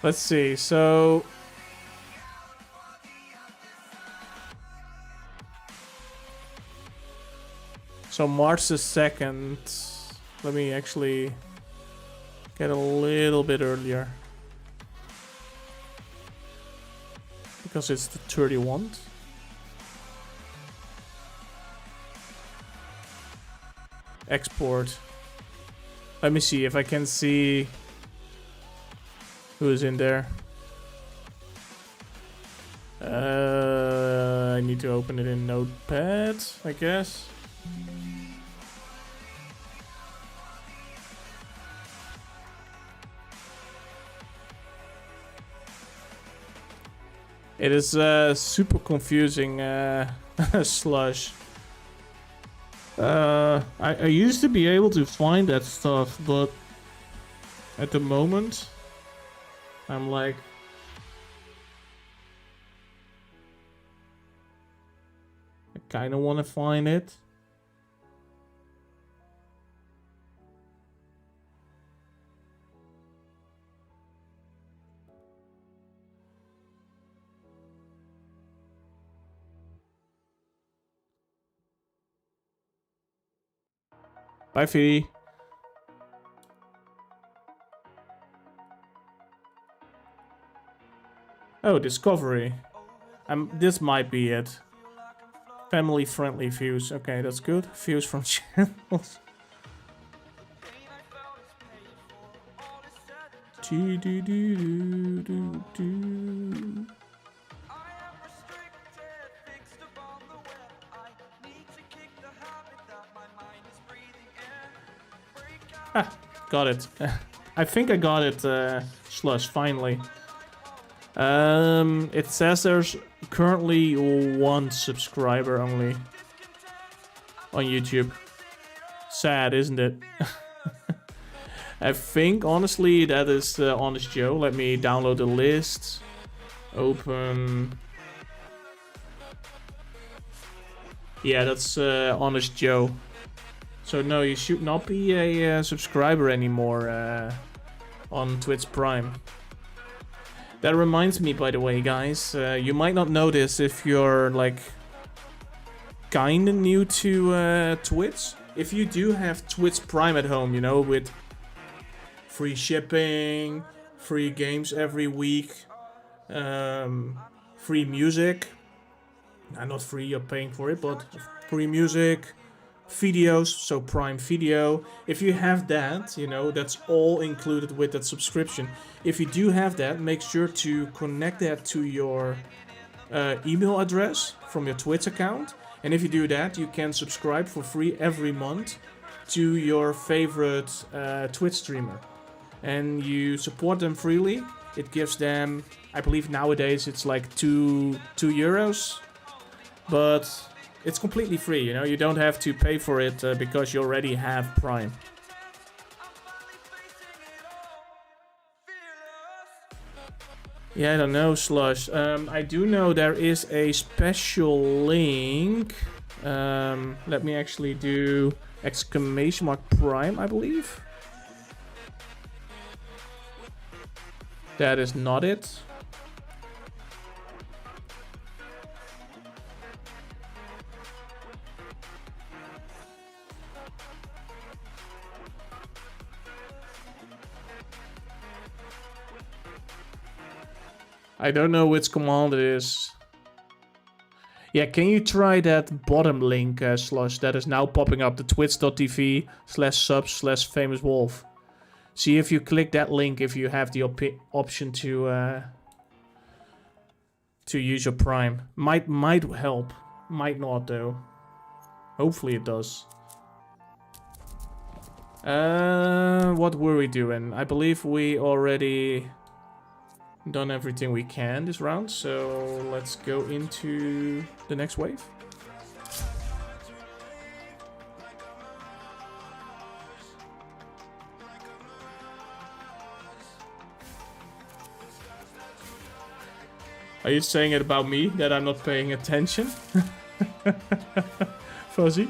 Speaker 1: let's see. So March the 2nd. Let me actually get a little bit earlier. Because it's the 31st. Export. Let me see if I can see who's in there. I need to open it in Notepad, I guess. It is super confusing, Slush. I used to be able to find that stuff, but at the moment, I'm like... I kinda wanna find it. Bye, Fee. Oh, Discovery. This might be it. Family-friendly views. Okay, that's good. Views from channels. Do do do do do do. Ah, got it. I think I got it, Slush, finally. It says there's currently 1 subscriber only on YouTube. Sad, isn't it? I think, honestly, that is Honest Joe. Let me download the list. Open. Yeah, that's Honest Joe. So no, you should not be a subscriber anymore on Twitch Prime. That reminds me, by the way, guys, you might not know this if you're like kinda new to Twitch. If you do have Twitch Prime at home, you know, with free shipping, free games every week, free music. Not free, you're paying for it, but free music, videos, so Prime Video. If you have that, you know, that's all included with that subscription. If you do have that, make sure to connect that to your email address from your Twitch account. And if you do that, you can subscribe for free every month to your favorite Twitch streamer. And you support them freely. It gives them, I believe nowadays it's like 2 euros. But it's completely free, you know, you don't have to pay for it because you already have Prime. Yeah, I don't know, Slush. I do know there is a special link. Let me actually do !Prime, I believe. That is not it. I don't know which command it is. Yeah, can you try that bottom link, Slush, that is now popping up, the twitch.tv/subs/famouswolf. See if you click that link if you have the option to use your Prime. Might help. Might not, though. Hopefully it does. What were we doing? I believe we already done everything we can this round, so let's go into the next wave. Are you saying it about me that I'm not paying attention? Fuzzy?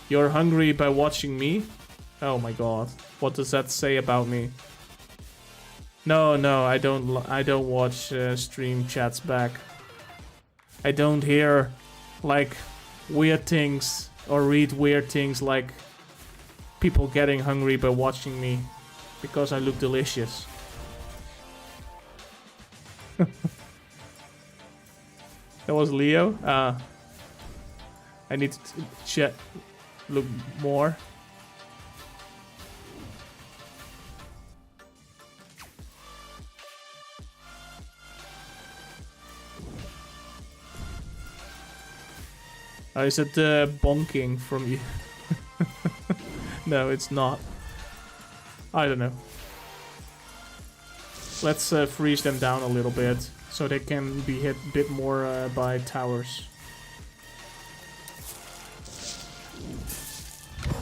Speaker 1: You're hungry by watching me? Oh my god. What does that say about me? No, I don't watch stream chats back. I don't hear like weird things or read weird things like people getting hungry by watching me because I look delicious. That was Leo. I need to look more. Oh, is it bonking from you? No, it's not. I don't know. Let's freeze them down a little bit so they can be hit a bit more by towers.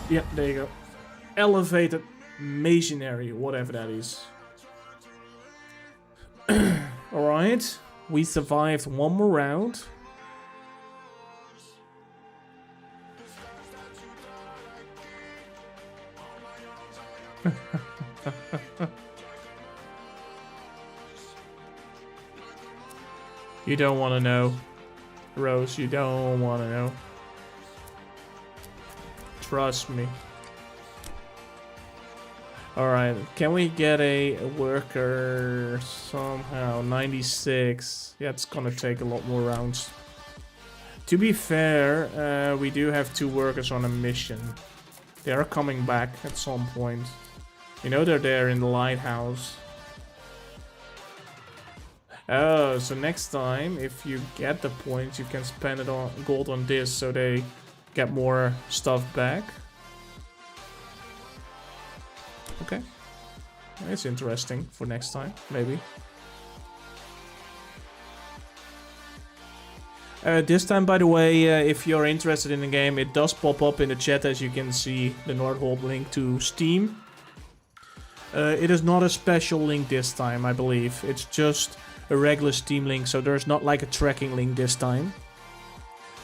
Speaker 1: Yeah, there you go. Elevated masonry, whatever that is. Alright, we survived one more round. You don't want to know, Rose. You don't want to know. Trust me. Alright, can we get a worker somehow? 96. Yeah, it's gonna take a lot more rounds. To be fair, we do have 2 workers on a mission. They are coming back at some point. You know they're there in the lighthouse. Oh, so next time, if you get the points, you can spend it on gold on this so they get more stuff back. Okay. It's interesting for next time, maybe. This time, by the way, if you're interested in the game, it does pop up in the chat, as you can see, the Nordhold link to Steam. It is not a special link this time, I believe. It's just a regular Steam link, so there's not like a tracking link this time.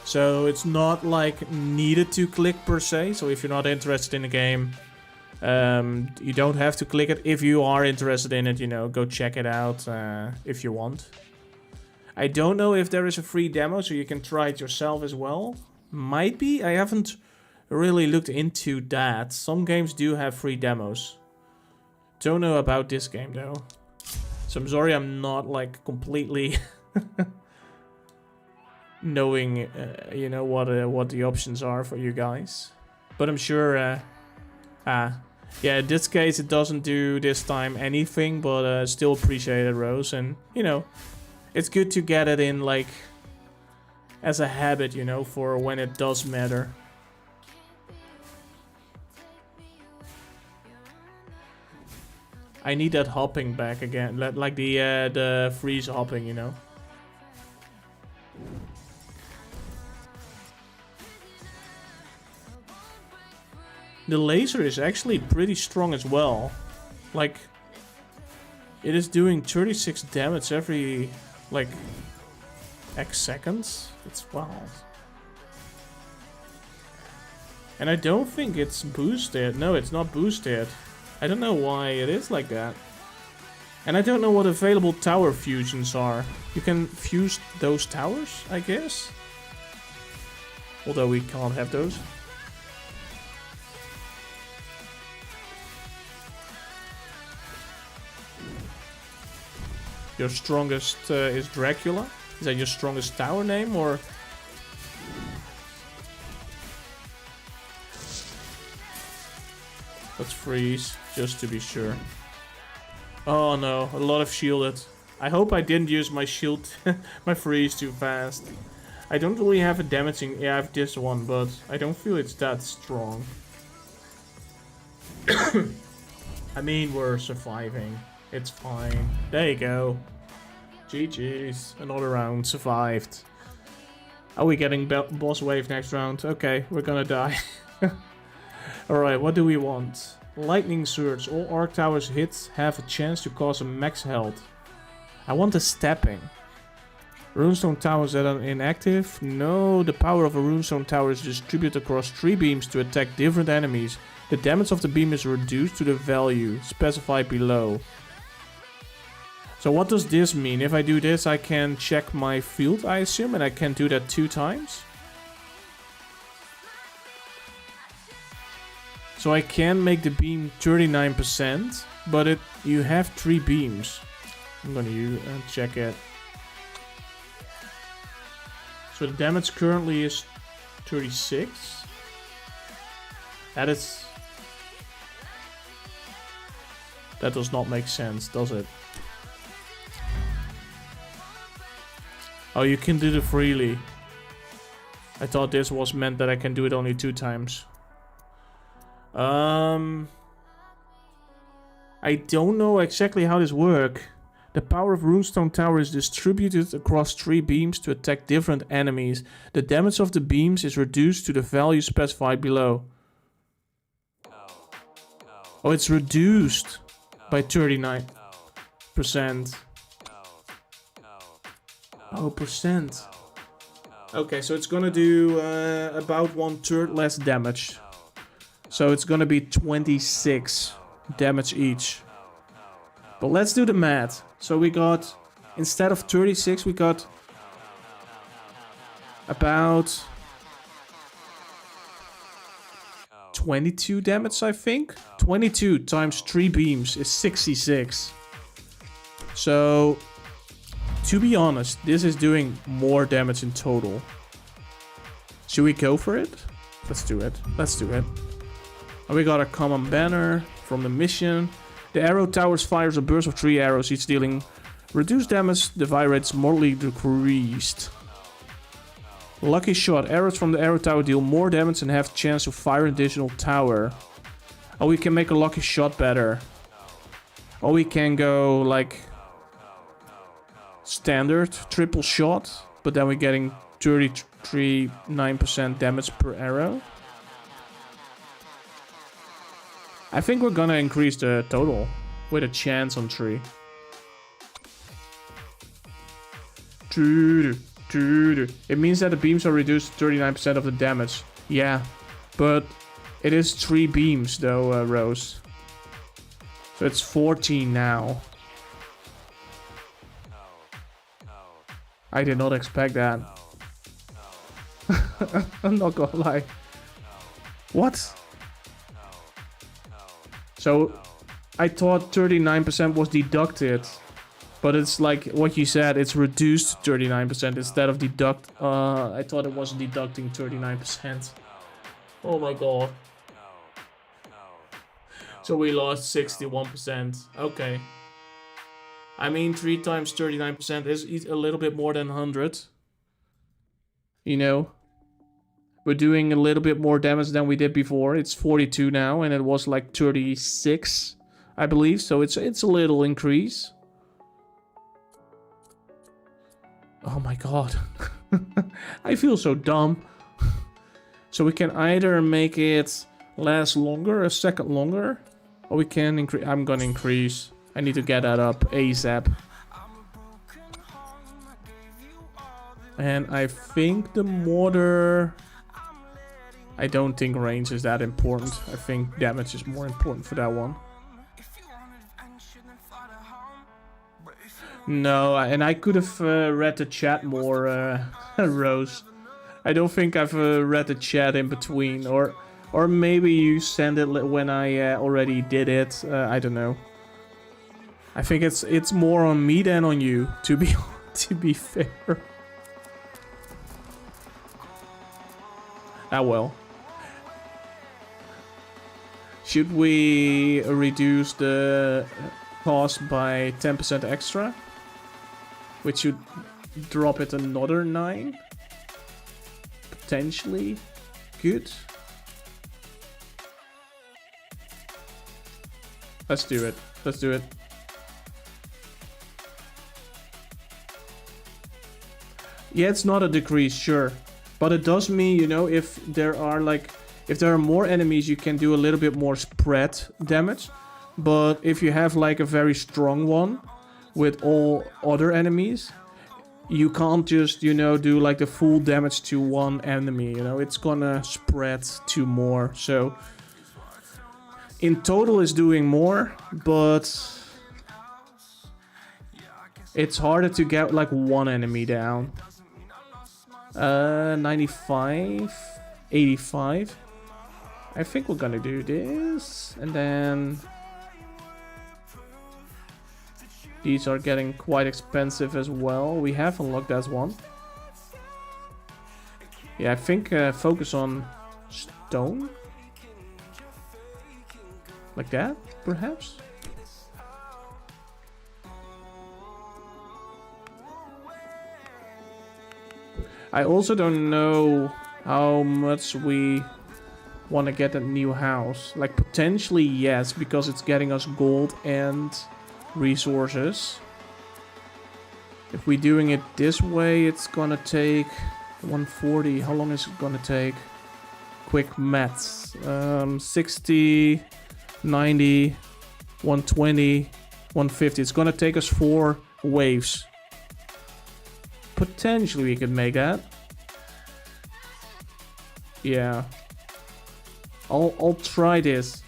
Speaker 1: So it's not like needed to click per se. So if you're not interested in the game, you don't have to click it. If you are interested in it, you know, go check it out if you want. I don't know if there is a free demo, so you can try it yourself as well. Might be. I haven't really looked into that. Some games do have free demos. Don't know about this game though. So I'm sorry I'm not like completely knowing, you know, what the options are for you guys. But I'm sure, yeah, in this case it doesn't do this time anything, but still appreciate it, Rose. And, you know, it's good to get it in like as a habit, you know, for when it does matter. I need that hopping back again, like the freeze hopping, you know. The laser is actually pretty strong as well. Like, it is doing 36 damage every, like, X seconds. It's wild. And I don't think it's boosted. No, it's not boosted. I don't know why it is like that. And I don't know what available tower fusions are. You can fuse those towers, I guess? Although we can't have those. Your strongest is Dracula? Is that your strongest tower name, or...? Let's freeze, just to be sure. Oh no, a lot of shielded. I hope I didn't use my shield, my freeze too fast. I don't really have a damaging... Yeah, I have this one, but I don't feel it's that strong. I mean, we're surviving. It's fine. There you go. GG's. Another round. Survived. Are we getting boss wave next round? Okay, we're gonna die. Alright, what do we want? Lightning Surge. All arc towers hit have a chance to cause a max health. I want the stepping. Runestone towers that are inactive. No, the power of a runestone tower is distributed across 3 beams to attack different enemies. The damage of the beam is reduced to the value specified below. So what does this mean? If I do this, I can check my field, I assume, and I can do that 2 times. So I can make the beam 39%, but you have 3 beams. I'm gonna check it. So the damage currently is 36. That does not make sense, does it? Oh, you can do it freely. I thought this was meant that I can do it only 2 times. I don't know exactly how this works. The power of Runestone Tower is distributed across 3 beams to attack different enemies. The damage of the beams is reduced to the value specified below. Oh, it's reduced by 39%. Oh, percent. Okay, so it's gonna do about 1/3 less damage. So it's gonna be 26 damage each. But let's do the math. So we got, instead of 36, we got about 22 damage, I think. 22 times 3 beams is 66. So, to be honest, this is doing more damage in total. Should we go for it? Let's do it. Let's do it. And we got a common banner from the mission. The arrow towers fires a burst of 3 arrows, each dealing reduced damage. The fire rate is moderately decreased. Lucky shot. Arrows from the arrow tower deal more damage and have chance to fire an additional tower. Oh, we can make a lucky shot better. Or we can go like standard triple shot, but then we're getting 33.9% damage per arrow. I think we're gonna increase the total with a chance on 3. It means that the beams are reduced to 39% of the damage. Yeah, but it is 3 beams though, Rose. So it's 14 now. I did not expect that. I'm not gonna lie. What? So I thought 39% was deducted. But it's like what you said, it's reduced to 39% instead of deduct. I thought it was deducting 39%. Oh my god. So we lost 61%. Okay. I mean, 3 times 39% is a little bit more than 100. You know? We're doing a little bit more damage than we did before. It's 42 now, and it was like 36, I believe. So it's a little increase. Oh my god. I feel so dumb. So we can either make it last longer, a second longer, or we can increase. I'm gonna increase. I need to get that up ASAP. And I think the mortar... I don't think range is that important. I think damage is more important for that one. No, and I could have read the chat more, Rose. I don't think I've read the chat in between, or maybe you sent it when I already did it. I don't know. I think it's more on me than on you, to be fair. Ah well. Should we reduce the cost by 10% extra? Which should drop it another 9. Potentially. Good. Let's do it. Let's do it. Yeah, it's not a decrease, sure. But it does mean, you know, if there are like... If there are more enemies, you can do a little bit more spread damage. But if you have like a very strong one with all other enemies, you can't just, you know, do like the full damage to one enemy, you know, it's gonna spread to more. So in total it's doing more, but it's harder to get like one enemy down. 95, 85. I think we're gonna do this, and then these are getting quite expensive as well. We have unlocked that one. Yeah, I think focus on stone. Like that, perhaps? I also don't know how much we want to get a new house. Like, potentially yes, because it's getting us gold and resources. If we're doing it this way, it's gonna take 140. How long is it gonna take? Quick maths. 60, 90, 120, 150. It's gonna take us 4 waves. Potentially we could make that. Yeah. I'll try this,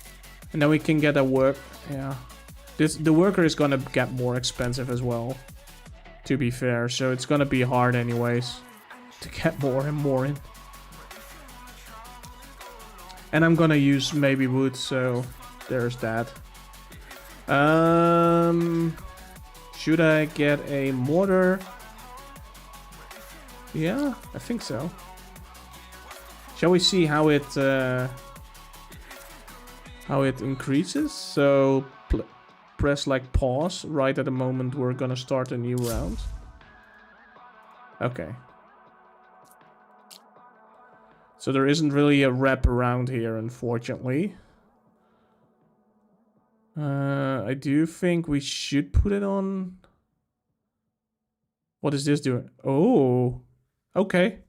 Speaker 1: and then we can get a work. Yeah. The worker is gonna get more expensive as well, to be fair. So it's gonna be hard anyways to get more and more in. And I'm gonna use maybe wood, so there's that. Should I get a mortar? Yeah, I think so. Shall we see how it increases? So press like pause right at the moment we're gonna start a new round. Okay. So there isn't really a wrap around here, unfortunately. I do think we should put it on. What is this doing? Oh, okay.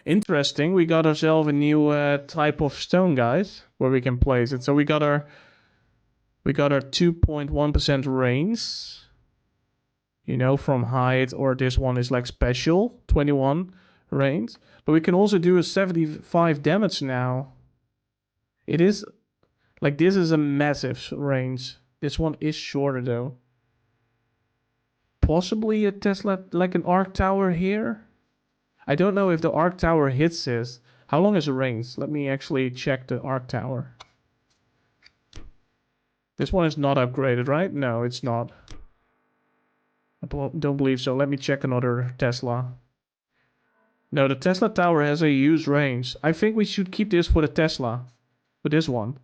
Speaker 1: Interesting. We got ourselves a new type of stone, guys, where we can place it. So we got our 2.1% range, you know, from height, or this one is like special 21 range. But we can also do a 75 damage now. It is like, this is a massive range. This one is shorter though. Possibly a Tesla, like an arc tower here. I don't know if the arc tower hits this. How long is the range? Let me actually check the arc tower. This one is not upgraded, right? No, it's not. I don't believe so. Let me check another Tesla. No, the Tesla tower has a huge range. I think we should keep this for the Tesla. For this one.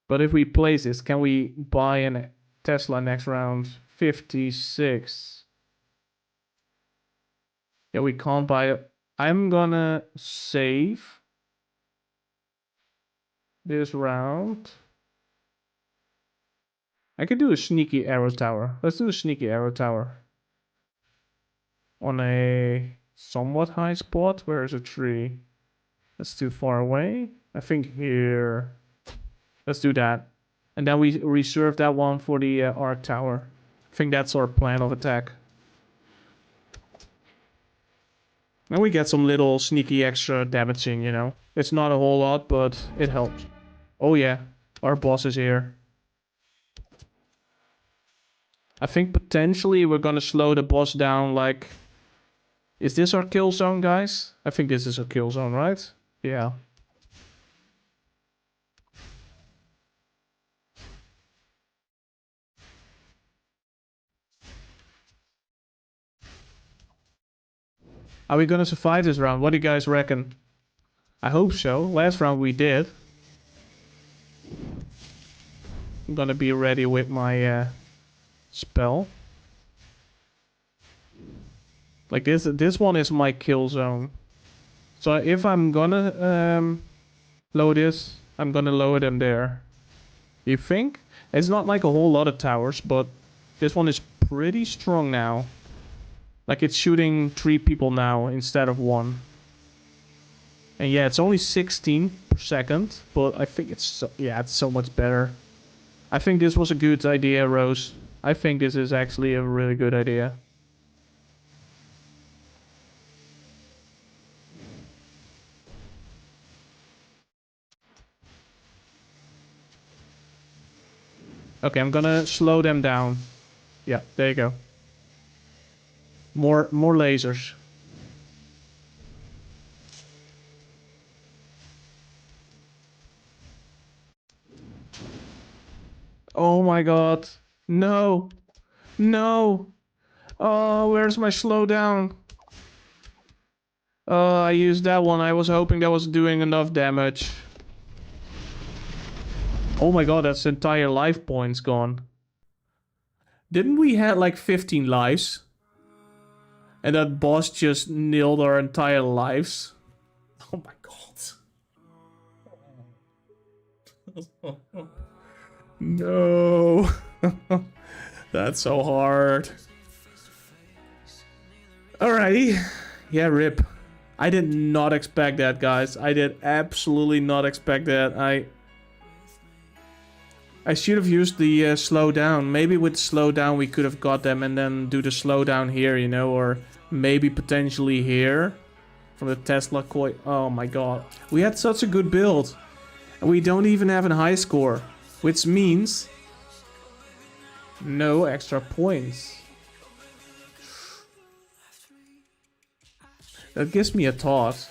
Speaker 1: But if we place this, can we buy a Tesla next round? 56. Yeah, we can't buy it. I'm gonna save this round. I could do a sneaky arrow tower. Let's do a sneaky arrow tower. On a somewhat high spot. Where is a tree? That's too far away. I think here. Let's do that. And then we reserve that one for the arc tower. I think that's our plan of attack. And we get some little sneaky extra damaging, you know. It's not a whole lot, but it helps. Oh yeah, our boss is here. I think potentially we're gonna slow the boss down, like... Is this our kill zone, guys? I think this is a kill zone, right? Yeah. Are we gonna survive this round? What do you guys reckon? I hope so. Last round we did. I'm gonna be ready with my spell. Like this one is my kill zone. So if I'm gonna load this, I'm gonna lower them there. You think? It's not like a whole lot of towers, but this one is pretty strong now. Like, it's shooting 3 people now instead of 1. And yeah, it's only 16 per second, but I think it's it's so much better. I think this was a good idea, Rose. I think this is actually a really good idea. Okay, I'm gonna slow them down. Yeah, there you go. More lasers. Oh my god. No. No. Oh, where's my slowdown? Oh, I used that one. I was hoping that was doing enough damage. Oh my god, that's entire life points gone. Didn't we have like 15 lives? And that boss just nailed our entire lives? Oh my god. No. That's so hard. Alrighty. Yeah, rip. I did not expect that, guys. I did absolutely not expect that. I should have used the slow down. Maybe with slow down we could have got them and then do the slow down here, you know, or maybe potentially here from the Tesla coin. Oh my god. We had such a good build. And we don't even have a high score, which means no extra points. That gives me a thought.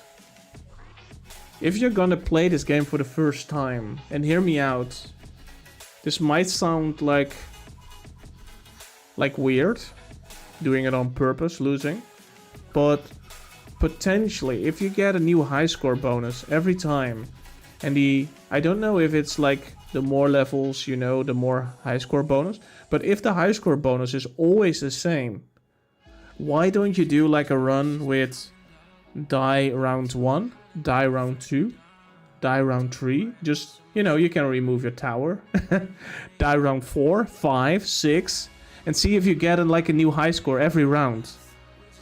Speaker 1: If you're gonna play this game for the first time, and hear me out, this might sound like weird, doing it on purpose, losing, but potentially if you get a new high score bonus every time, and I don't know if it's like the more levels, you know, the more high score bonus, but if the high score bonus is always the same, why don't you do like a run with die round 1, die round 2, die round 3, just, you know, you can remove your tower, die round 4, 5, 6, and see if you get like a new high score every round.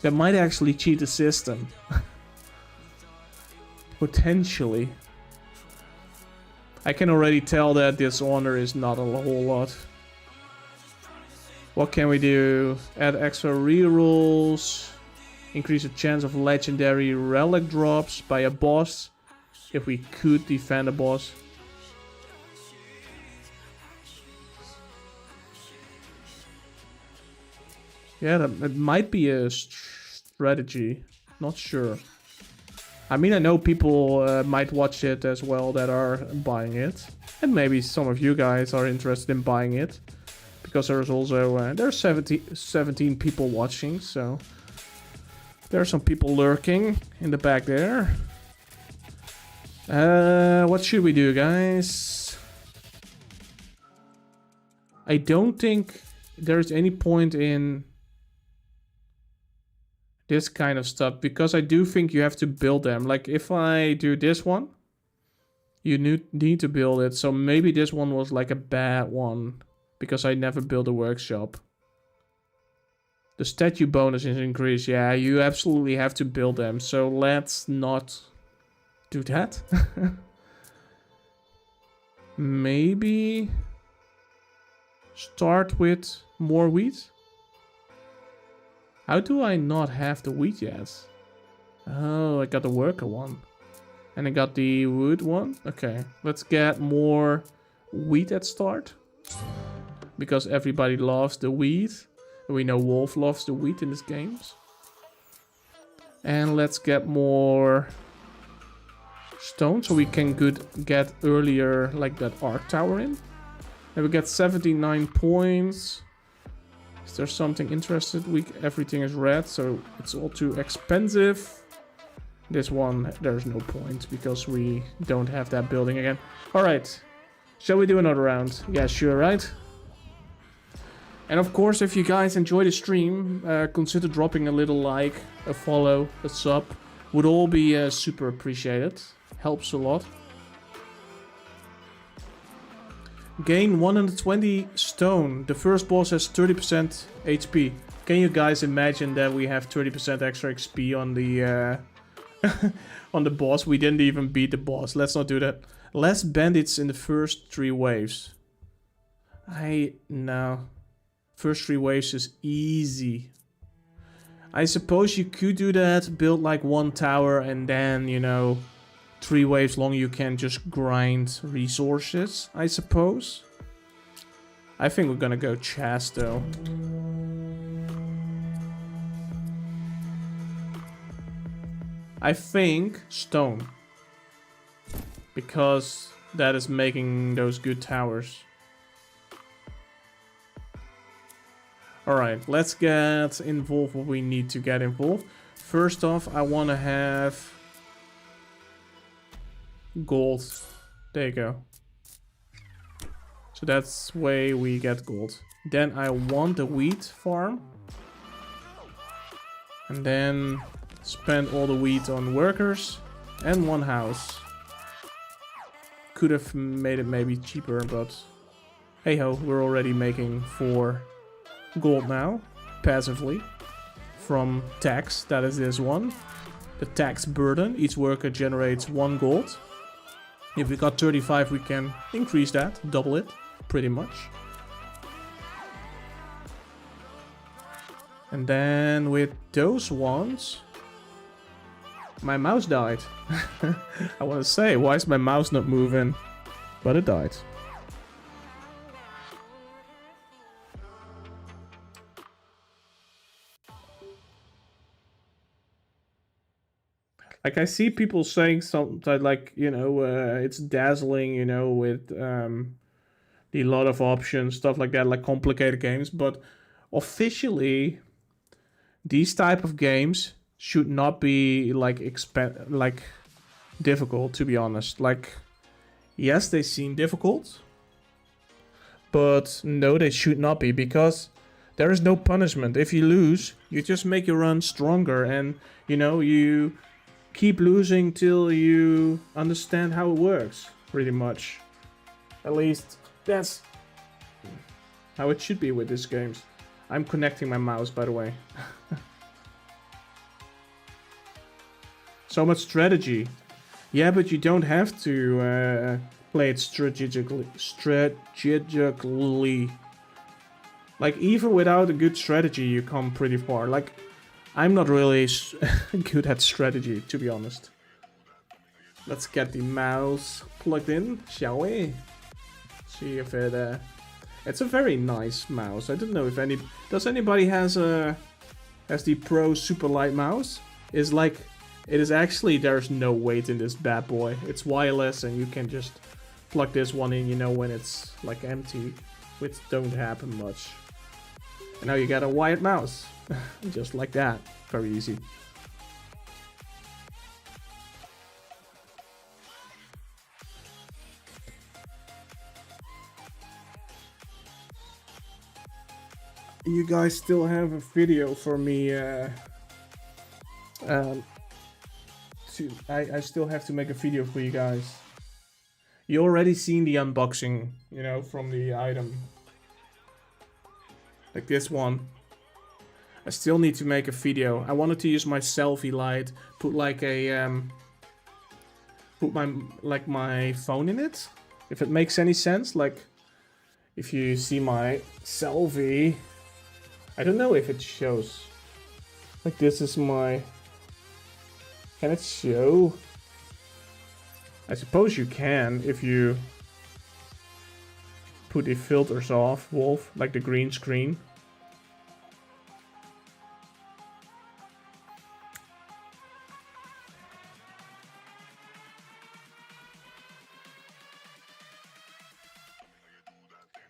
Speaker 1: That might actually cheat the system. Potentially. I can already tell that this honor is not a whole lot. What can we do? Add extra rerolls. Increase the chance of legendary relic drops by a boss. If we could defend a boss. Yeah, that might be a strategy. Not sure. I mean, I know people might watch it as well that are buying it. And maybe some of you guys are interested in buying it. Because there's also, there's 17 people watching, so... There are some people lurking in the back there. What should we do, guys? I don't think there's any point in this kind of stuff, because I do think you have to build them. Like if I do this one, you need to build it. So maybe this one was like a bad one because I never built a workshop. The statue bonus is increased. Yeah, you absolutely have to build them. So let's not do that. Maybe start with more wheat. How do I not have the wheat yet? Oh, I got the worker one. And I got the wood one. Okay, let's get more wheat at start. Because everybody loves the wheat. We know Wolf loves the wheat in this game. And let's get more stone so we can get earlier like that arc tower in. And we get 79 points. Is there something interested? Everything is red, so it's all too expensive. This one, there's no point because we don't have that building again. Alright, shall we do another round? Yeah, sure, right? And of course, if you guys enjoy the stream, consider dropping a little like, a follow, a sub. Would all be super appreciated. Helps a lot. Gain 120 stone. The first boss has 30% HP. Can you guys imagine that we have 30% extra XP on the boss. We didn't even beat the boss. Let's not do that. Less bandits in the first 3 waves. No. First 3 waves is easy. I suppose you could do that, build like 1 tower, and then, you know, 3 waves long you can just grind resources, I suppose. I think we're gonna go chest though. I think stone. Because that is making those good towers. Alright, let's get involved what we need to get involved. First off, I want to have gold. There you go. So that's way we get gold. Then I want the wheat farm. And then spend all the wheat on workers and 1 house. Could have made it maybe cheaper, but hey ho, we're already making 4 gold now, passively, from tax. That is this one. The tax burden. Each worker generates 1 gold. If we got 35, we can increase that, double it, pretty much. And then with those ones, my mouse died. I want to say, why is my mouse not moving? But it died. Like, I see people saying something like, you know, it's dazzling, you know, with the lot of options, stuff like that, like complicated games. But officially, these type of games should not be like difficult, to be honest. Like, yes, they seem difficult, but no, they should not be, because there is no punishment. If you lose, you just make your run stronger, and you know, you keep losing till you understand how it works, pretty much. At least that's how it should be with these games. I'm connecting my mouse, by the way. So much strategy. Yeah, but you don't have to play it strategically. Like, even without a good strategy, you come pretty far. Like, I'm not really good at strategy, to be honest. Let's get the mouse plugged in, shall we? See if it... it's a very nice mouse. I don't know if does anybody has the Pro Super Light mouse? Is like, it is actually, there's no weight in this bad boy. It's wireless and you can just plug this one in, you know, when it's like empty, which don't happen much. And now you got a wired mouse. Just like that. Very easy. You guys still have a video for me I still have to make a video for you guys. You already seen the unboxing, you know, from the item. Like this one. I still need to make a video. I wanted to use my selfie light, put like a put my phone in it, if it makes any sense. Like, if you see my selfie, I don't know if it shows. Like, this is my... Can it show? I suppose you can if you put the filters off, Wolf, like the green screen.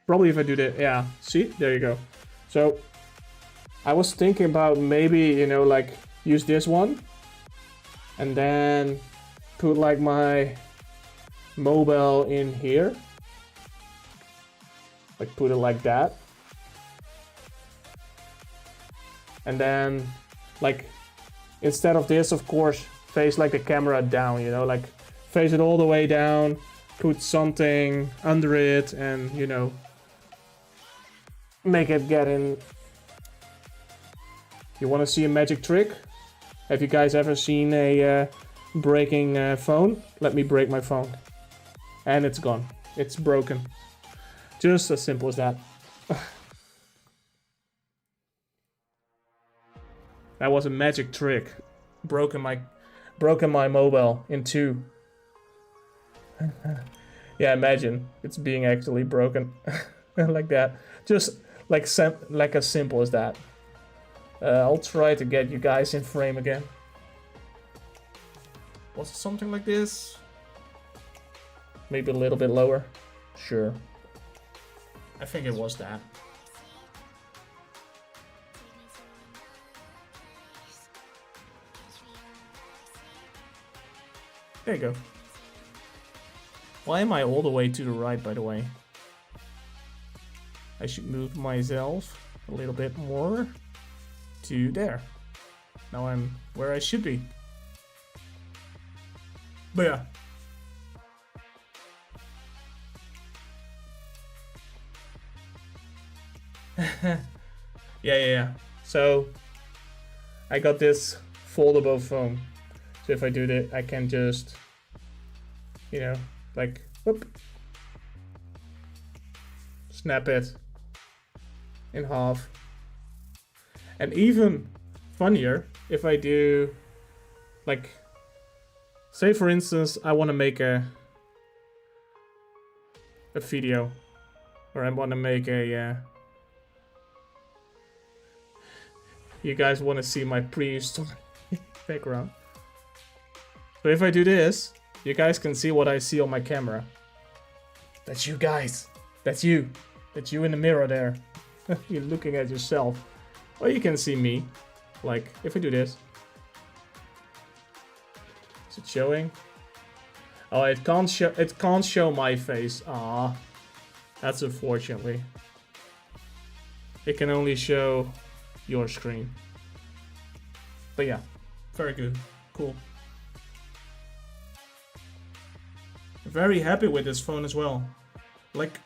Speaker 1: Probably if I do that, yeah, see, there you go. So I was thinking about maybe, you know, like use this one and then put like my mobile in here, like put it like that, and then like instead of this, of course, face like the camera down, you know, like face it all the way down, put something under it, and you know, make it get in. You want to see a magic trick? Have you guys ever seen a breaking phone? Let me break my phone. And it's gone. It's broken. Just as simple as that. That was a magic trick. Broken my mobile in two. Yeah, imagine it's being actually broken like that. Just like as simple as that. I'll try to get you guys in frame again. Was it something like this? Maybe a little bit lower. Sure. I think it was that. There you go. Why am I all the way to the right, by the way? I should move myself a little bit more to there. Now I'm where I should be. But yeah. Yeah. So I got this foldable phone. So if I do that, I can just, you know, like, whoop, snap it in half. And even funnier, if I do, like, say for instance, I want to make a video, or I want to make a, you guys want to see my prehistoric background. So if I do this, you guys can see what I see on my camera. That's you guys. That's you. That's you in the mirror there. You're looking at yourself. Or you can see me. Like, if I do this. Is it showing? Oh, it can't show my face. Ah, that's unfortunately. It can only show your screen. But yeah, very good. Cool. Very happy with this phone as well. Like,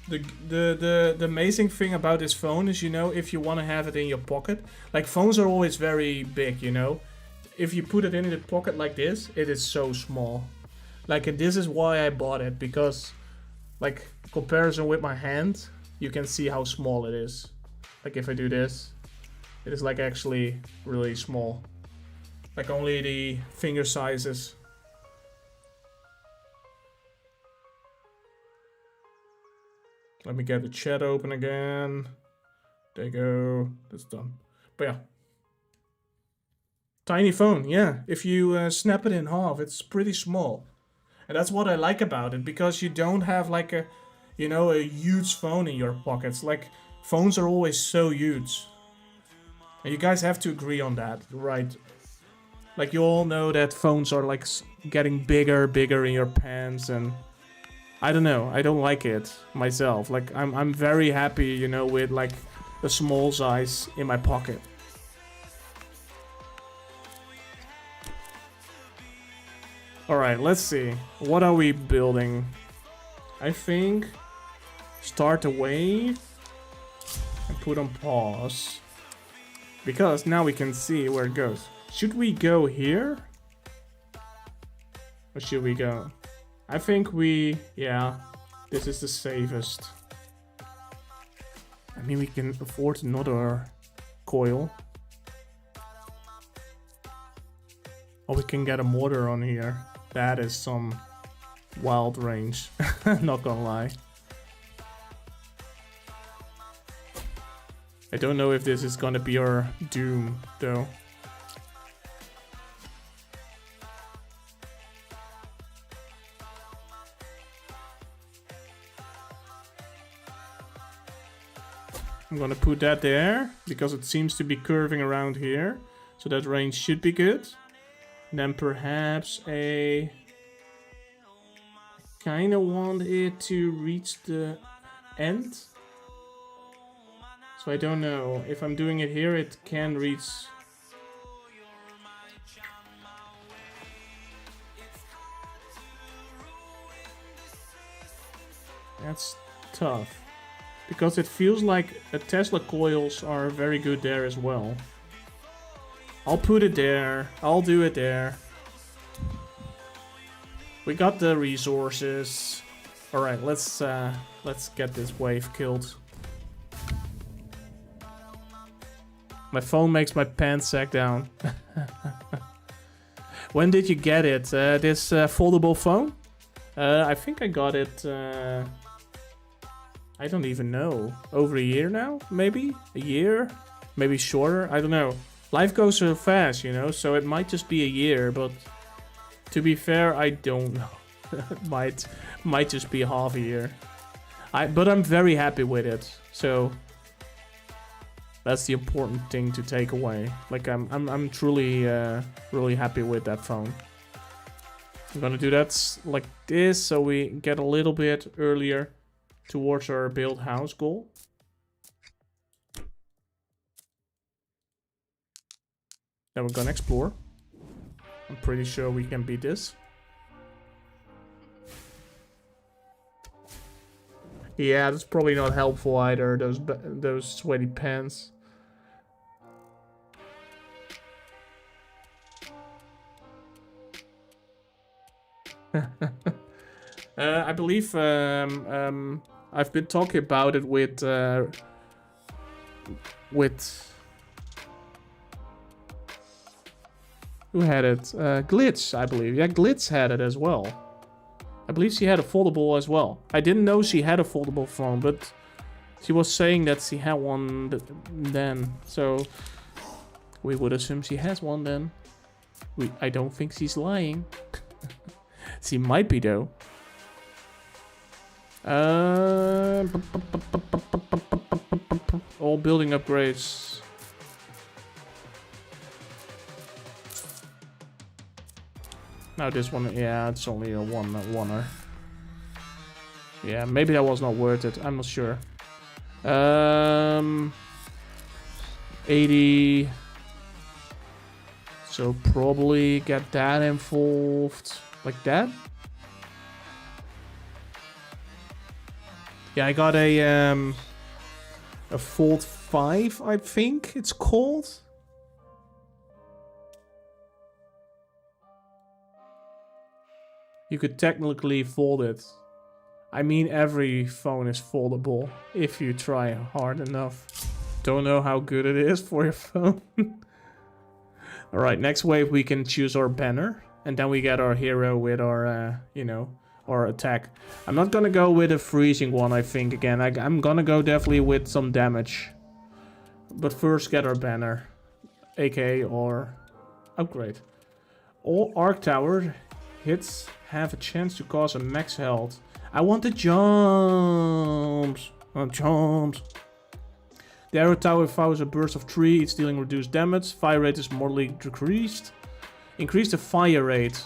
Speaker 1: the amazing thing about this phone is, you know, if you want to have it in your pocket, like phones are always very big, you know. If you put it in the pocket like this, it is so small. Like, and this is why I bought it, because, like, comparison with my hand, you can see how small it is. Like, if I do this, it is like actually really small. Like only the finger sizes. Let me get the chat open again. There you go. That's done. But yeah. Tiny phone, yeah. If you snap it in half, it's pretty small. And that's what I like about it, because you don't have like a, you know, a huge phone in your pockets. Like, phones are always so huge. And you guys have to agree on that, right? Like, you all know that phones are like getting bigger in your pants, and I don't know, I don't like it myself. Like, I'm very happy, you know, with like a small size in my pocket. Alright, let's see. What are we building? I think start a wave and put on pause. Because now we can see where it goes. Should we go here? Or should we go? I think yeah, this is the safest. I mean, we can afford another coil. Or we can get a mortar on here. That is some wild range, not gonna lie. I don't know if this is gonna be our doom, though. I'm gonna put that there, because it seems to be curving around here. So that range should be good. And then perhaps I kinda want it to reach the end. So I don't know. If I'm doing it here, it can reach. That's tough. Because it feels like Tesla coils are very good there as well. I'll put it there. I'll do it there. We got the resources. All right, let's get this wave killed. My phone makes my pants sag down. When did you get it? This foldable phone? I think I got it. I don't even know. Over a year now? Maybe? A year? Maybe shorter? I don't know. Life goes so fast, you know, so it might just be a year, but to be fair, I don't know. It might just be half a year. But I'm very happy with it, so that's the important thing to take away. Like I'm truly really happy with that phone. I'm gonna do that like this, so we get a little bit earlier towards our build house goal. Then we're gonna explore. I'm pretty sure we can beat this. Yeah, that's probably not helpful either. Those sweaty pants. I believe I've been talking about it with who had it? Glitz, I believe. Yeah, Glitz had it as well. I believe she had a foldable as well. I didn't know she had a foldable phone, but she was saying that she had one then. So we would assume she has one then. I don't think she's lying. She might be though. All building upgrades. Now this one, yeah, it's only a oneer. Yeah, maybe that was not worth it. I'm not sure. 80. So probably get that involved like that. Yeah, I got a Fold 5, I think it's called. You could technically fold it. I mean, every phone is foldable if you try hard enough. Don't know how good it is for your phone. Alright, next wave we can choose our banner. And then we get our hero with our, you know, our attack. I'm not gonna go with a freezing one, I think, again. I'm gonna go definitely with some damage. But first get our banner. aka our upgrade. All arc tower hits have a chance to cause a max health. I want the jumps. Jumps. The arrow tower fires a burst of 3. It's dealing reduced damage. Fire rate is moderately decreased. Increase the fire rate.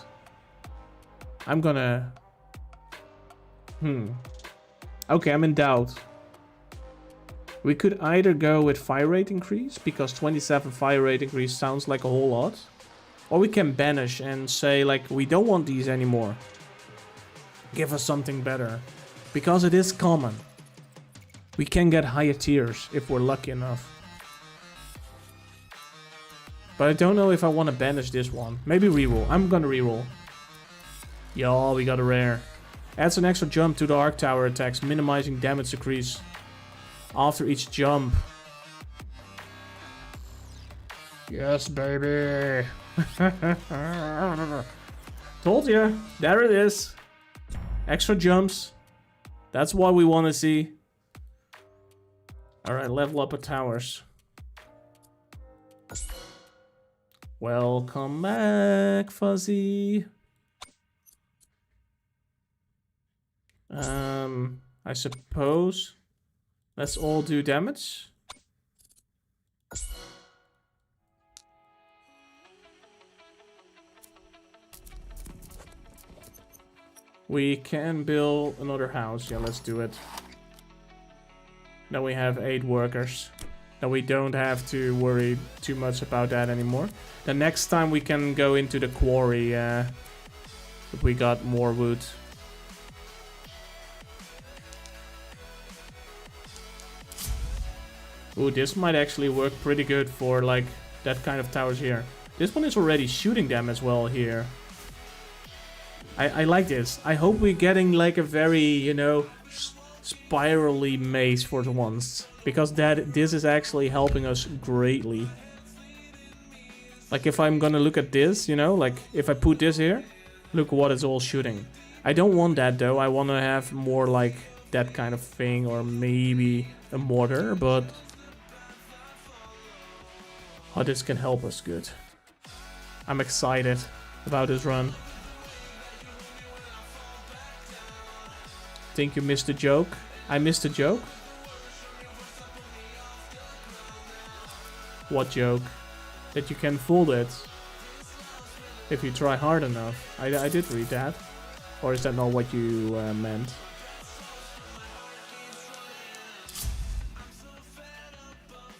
Speaker 1: I'm gonna... Okay, I'm in doubt. We could either go with fire rate increase, because 27 fire rate increase sounds like a whole lot. Or we can banish and say, like, we don't want these anymore. Give us something better. Because it is common. We can get higher tiers if we're lucky enough. But I don't know if I want to banish this one. Maybe reroll. I'm gonna reroll. Yo, we got a rare. Adds an extra jump to the arc tower attacks, minimizing damage decrease after each jump. Yes, baby. Told you. There it is. Extra jumps. That's what we want to see. Alright, level up our towers. Welcome back, Fuzzy. I suppose let's all do damage. We can build another house. Yeah, let's do it. Now we have 8 workers. Now we don't have to worry too much about that anymore. The next time we can go into the quarry if we got more wood. Ooh, this might actually work pretty good for like That kind of towers here. This one is already shooting them as well here. I like this. I hope we're getting like a very, you know, spirally maze for the once. Because this is actually helping us greatly. Like if I'm gonna look at this, you know, like if I put this here, look what it's all shooting. I don't want that though. I want to have more like that kind of thing, or maybe a mortar, but oh, this can help us good. I'm excited about this run. Think you missed the joke? I missed the joke? What joke? That you can fold it if you try hard enough. I did read that. Or is that not what you meant?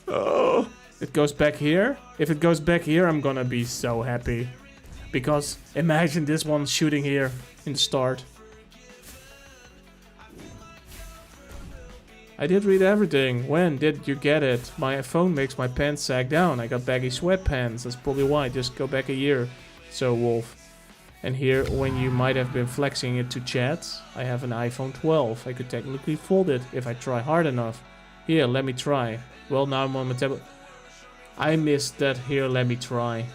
Speaker 1: Oh, it goes back here. If it goes back here, I'm gonna be so happy. Because imagine this one shooting here in the start. I did read everything. When did you get it? My phone makes my pants sag down. I got baggy sweatpants. That's probably why. Just go back a year. So, Wolf. And here, when you might have been flexing it to chat, I have an iPhone 12. I could technically fold it if I try hard enough. Here, let me try. Well, now I'm on my tablet. I missed that. Here, let me try.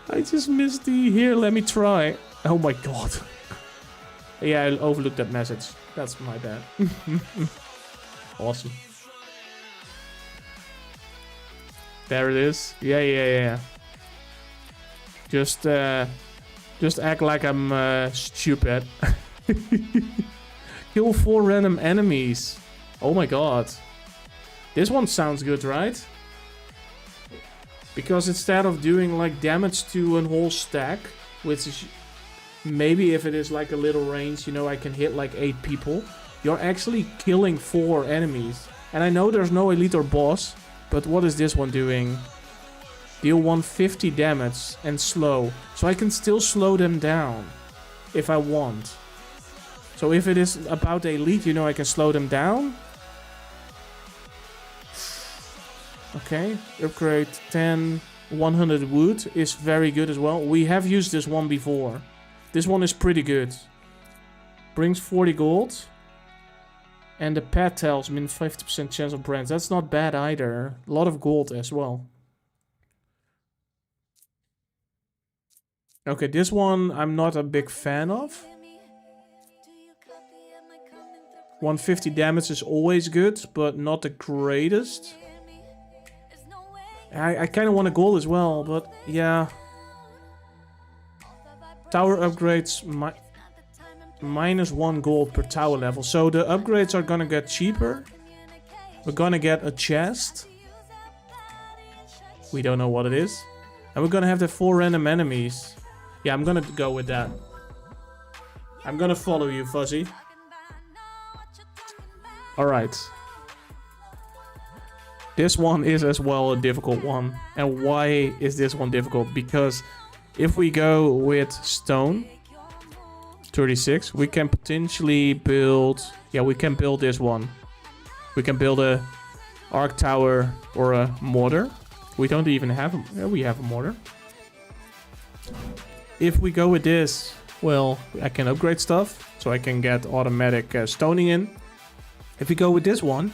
Speaker 1: I just missed the here, let me try. Oh my god. Yeah, I overlooked that message. That's my bad. Awesome. There it is. Yeah. Just act like I'm stupid. Kill 4 random enemies. Oh my god. This one sounds good, right? Because instead of doing like damage to a whole stack, which is maybe if it is like a little range, you know, I can hit like 8 people. You're actually killing 4 enemies. And I know there's no elite or boss, but what is this one doing? Deal 150 damage and slow. So I can still slow them down if I want. So if it is about the elite, you know, I can slow them down. Okay, upgrade 10, 100 wood is very good as well. We have used this one before. This one is pretty good. Brings 40 gold. And the pet tells min 50% chance of brands. That's not bad either. A lot of gold as well. Okay, this one I'm not a big fan of. 150 damage is always good, but not the greatest. I kind of want a gold as well, but yeah. Tower upgrades minus 1 gold per tower level. So the upgrades are gonna get cheaper. We're gonna get a chest. We don't know what it is. And we're gonna have the 4 random enemies. Yeah, I'm gonna go with that. I'm gonna follow you, Fuzzy. Alright. This one is as well a difficult one. And why is this one difficult? Because if we go with stone, 36, we can potentially build... Yeah, we can build this one. We can build a arc tower or a mortar. We don't even have a... Yeah, we have a mortar. If we go with this, well, I can upgrade stuff. So I can get automatic stoning in. If we go with this one,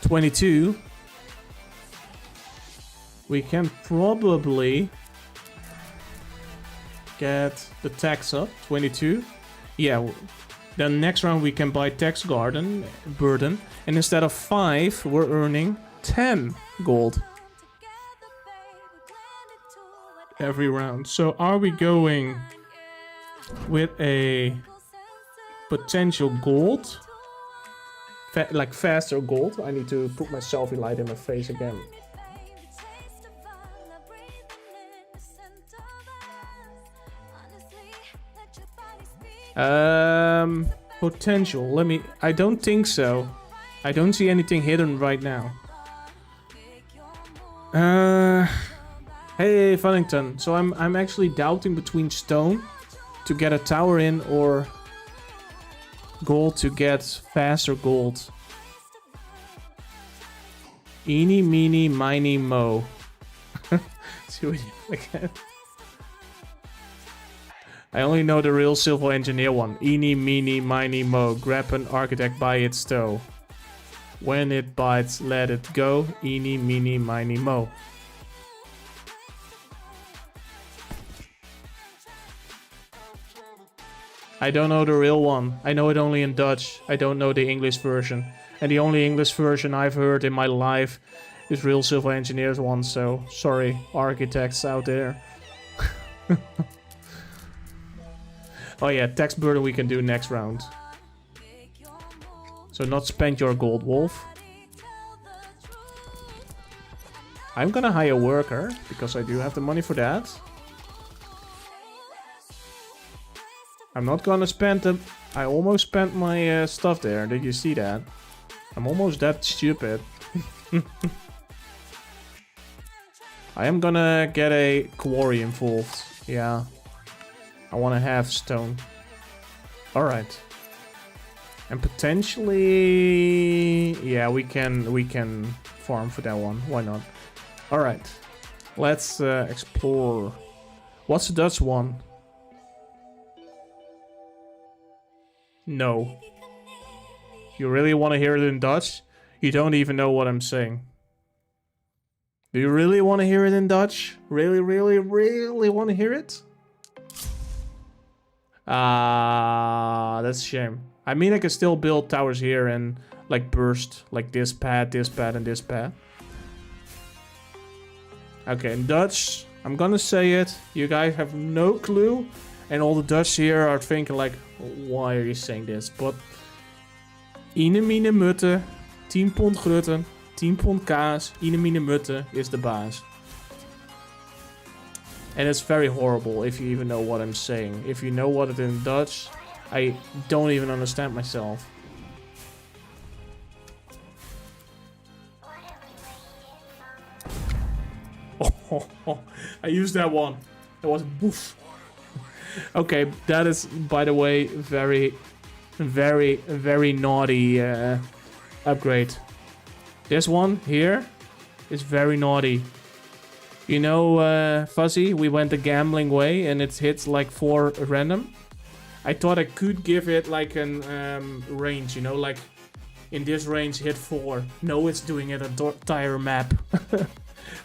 Speaker 1: 22... we can probably get the tax up, 22. Yeah, then next round we can buy tax burden. And instead of 5, we're earning 10 gold. Every round. So are we going with a potential gold? Like faster gold? I need to put my selfie light in my face again. Potential. Let me... I don't think so. I don't see anything hidden right now. Hey, Funnington. So I'm actually doubting between stone to get a tower in or gold to get faster gold. Eeny, meeny, miny, mo. See what you again. I only know the real civil engineer one. Eeny, meeny, miny, mo. Grab an architect by its toe. When it bites, let it go. Eeny, meeny, miny, mo. I don't know the real one. I know it only in Dutch. I don't know the English version. And the only English version I've heard in my life is Real Civil Engineers one, so sorry, architects out there. Oh yeah, tax burden we can do next round. So not spend your gold, Wolf. I'm gonna hire a worker, because I do have the money for that. I'm not gonna spend them. I almost spent my stuff there. Did you see that? I'm almost that stupid. I am gonna get a quarry involved. Yeah. I want to have stone. Alright. And potentially... yeah, we can farm for that one. Why not? Alright. Let's explore. What's the Dutch one? No. You really want to hear it in Dutch? You don't even know what I'm saying. Do you really want to hear it in Dutch? Really, really, really want to hear it? That's a shame. I mean, I can still build towers here and like burst like this pad, and this pad. Okay, in Dutch, I'm gonna say it. You guys have no clue. And all the Dutch here are thinking like, why are you saying this? But... Ine mine mutte, 10 pond grutten, 10 pond kaas, ine mine mutte is de baas. And it's very horrible if you even know what I'm saying. If you know what it is in Dutch, I don't even understand myself. Oh, I used that one. It was boof. Okay, that is, by the way, very naughty upgrade. This one here is very naughty. You know, Fuzzy, we went the gambling way and it hits like 4 random. I thought I could give it like an range, you know, like in this range hit 4. No, it's doing it an entire map.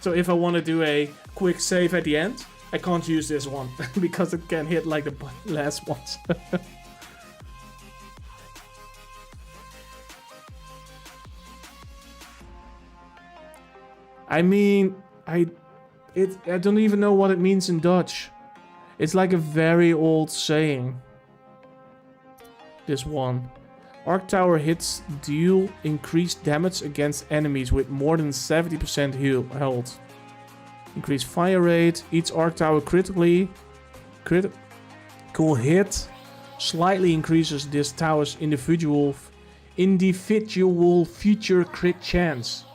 Speaker 1: So if I want to do a quick save at the end, I can't use this one because it can hit like the last ones. I mean, I don't even know what it means in Dutch. It's like a very old saying. This one. Arc Tower hits deal increased damage against enemies with more than 70% health. Increase fire rate. Each Arc Tower critical hit slightly increases this tower's individual future crit chance.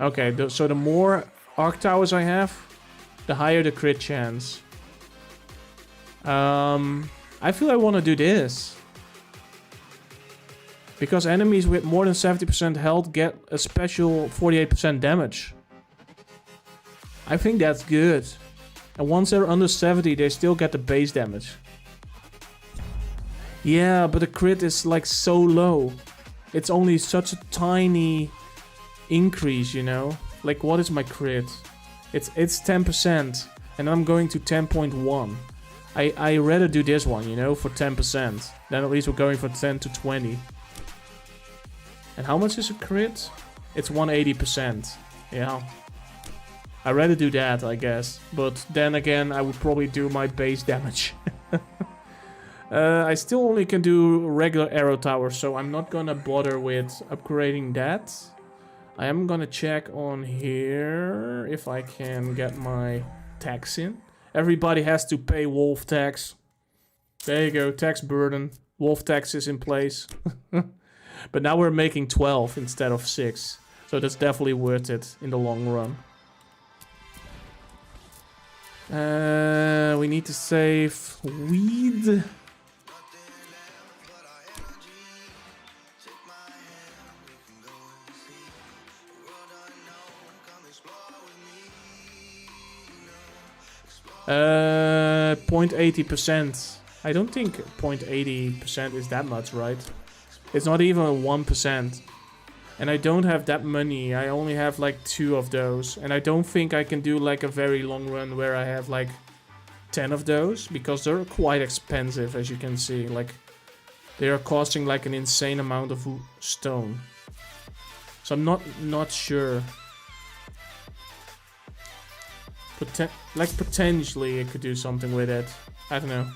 Speaker 1: Okay, so the more Arc Towers I have, the higher the crit chance. I feel I want to do this. Because enemies with more than 70% health get a special 48% damage. I think that's good. And once they're under 70, they still get the base damage. Yeah, but the crit is like so low. It's only such a tiny increase, you know? Like, what is my crit? It's 10%. And I'm going to 10.1. I rather do this one, you know, for 10%. Then at least we're going from 10 to 20. And how much is a crit? It's 180%. Yeah. I'd rather do that, I guess. But then again, I would probably do my base damage. I still only can do regular arrow towers, so I'm not gonna bother with upgrading that. I am gonna check on here if I can get my tax in. Everybody has to pay wolf tax. There you go, tax burden. Wolf tax is in place. But now we're making 12 instead of 6. So that's definitely worth it in the long run. We need to save weed. 0.80%. I don't think 0.80% is that much, right? It's not even 1%. And I don't have that money. I only have like 2 of those. And I don't think I can do like a very long run where I have like 10 of those. Because they're quite expensive, as you can see. Like, they are costing like an insane amount of stone. So I'm not sure. Potentially I could do something with it. I don't know.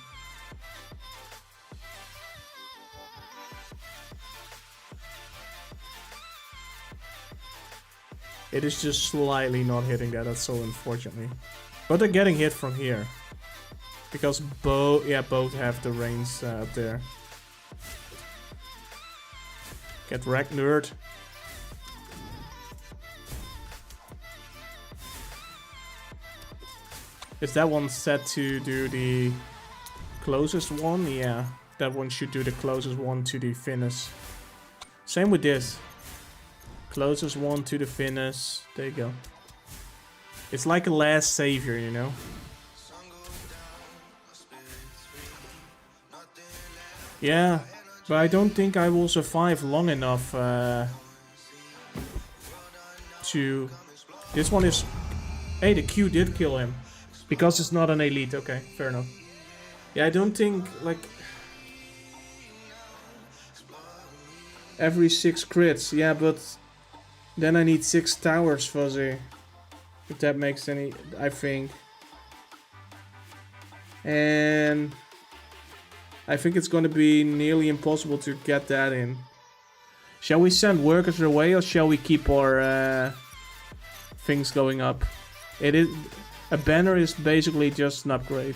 Speaker 1: It is just slightly not hitting that. That's so unfortunately. But they're getting hit from here. Because both have the range up there. Get wrecked, nerd. Is that one set to do the closest one? Yeah, that one should do the closest one to the finish. Same with this. Closest one to the finish. There you go. It's like a last savior, you know? Yeah, but I don't think I will survive long enough to... This one is... Hey, the Q did kill him. Because it's not an elite. Okay, fair enough. Yeah, I don't think, like... Every 6 crits. Yeah, but... Then I need 6 towers, Fuzzy. If that makes any... I think. And... I think it's going to be nearly impossible to get that in. Shall we send workers away or shall we keep our things going up? It is... A banner is basically just an upgrade.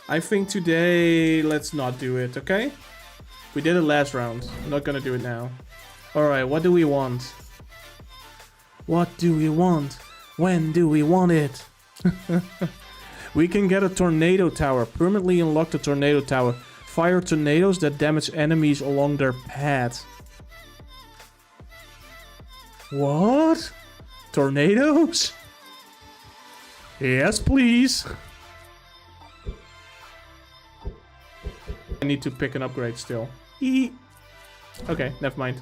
Speaker 1: I think today, let's not do it, okay? We did it last round. I'm not gonna do it now. Alright, what do we want? What do we want? When do we want it? We can get a tornado tower. Permanently unlock the tornado tower. Fire tornadoes that damage enemies along their path. What? Tornadoes? Yes, please. I need to pick an upgrade still. Okay, never mind.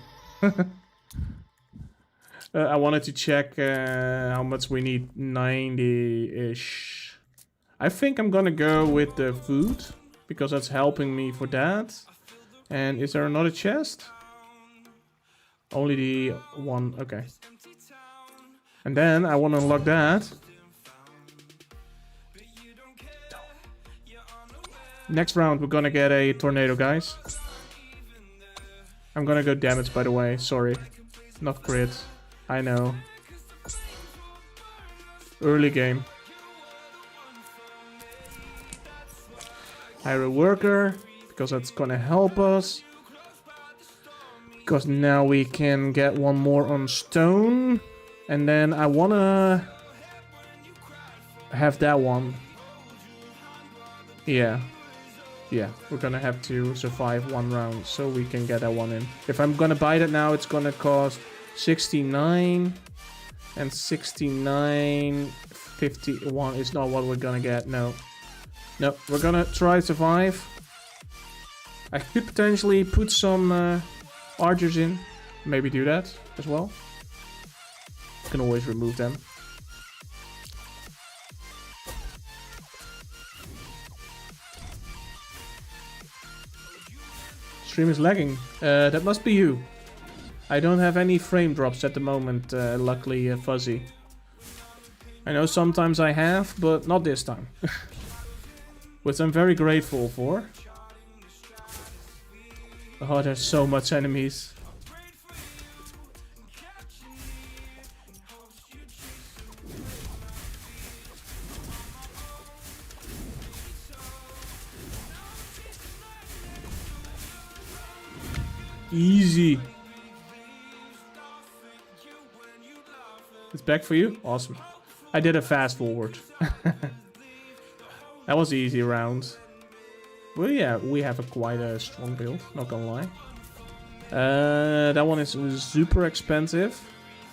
Speaker 1: I wanted to check how much we need. 90-ish. I think I'm gonna go with the food, because that's helping me for that. And is there another chest? Only the one, okay. And then I want to unlock that. Next round we're gonna get a tornado, guys. I'm gonna go damage, by the way, sorry. Not crit. I know. Early game. Hire a worker, because that's gonna help us. Because now we can get one more on stone. And then I wanna have that one. Yeah. Yeah, we're gonna have to survive one round so we can get that one in. If I'm gonna buy that now, it's gonna cost 69 and 69.51 is not what we're gonna get. No, we're gonna try to survive. I could potentially put some archers in, maybe do that as well. Can always remove them. Stream is lagging. That must be you. I don't have any frame drops at the moment, luckily, Fuzzy. I know sometimes I have, but not this time. Which I'm very grateful for. Oh, there's so much enemies. Easy. It's back for you? Awesome. I did a fast forward. That was an easy round. Well, yeah, we have quite a strong build, not gonna lie. That one is super expensive.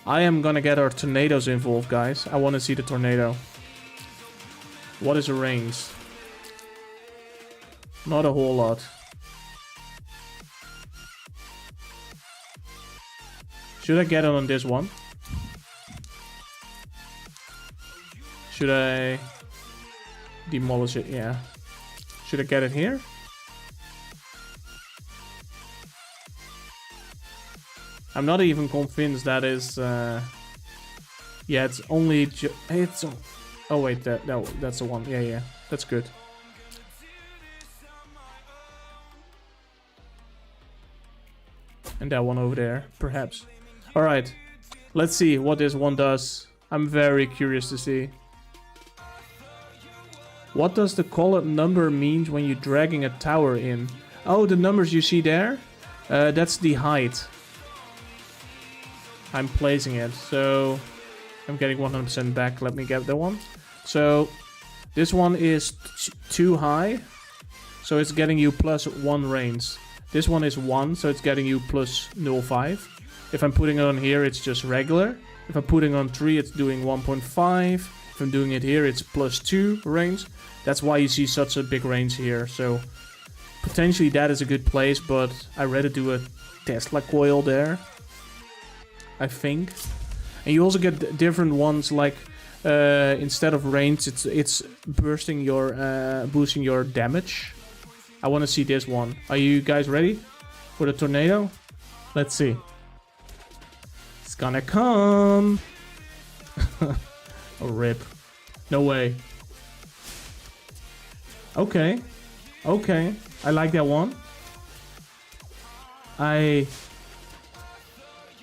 Speaker 1: I am gonna get our tornadoes involved, guys. I want to see the tornado. What is the range? Not a whole lot. Should I get it on this one? Should I demolish it? Yeah. Should I get it here? I'm not even convinced that is... yeah, it's only... It's... Oh wait, no, that's the one. Yeah, that's good. And that one over there, perhaps. Alright, let's see what this one does. I'm very curious to see. What does the colored number mean when you're dragging a tower in? Oh, the numbers you see there? That's the height. I'm placing it, so I'm getting 100% back. Let me get that one. So this one is too high, so it's getting you +1 range. This one is 1, so it's getting you +0.5. If I'm putting it on here, it's just regular. If I'm putting on 3, it's doing 1.5. If I'm doing it here, it's +2 range. That's why you see such a big range here. So potentially that is a good place, but I'd rather do a Tesla coil there, I think. And you also get different ones, like instead of range, it's boosting your damage. I want to see this one. Are you guys ready for the tornado? Let's see. It's gonna come. Oh, rip. No way. Okay. Okay. I like that one. I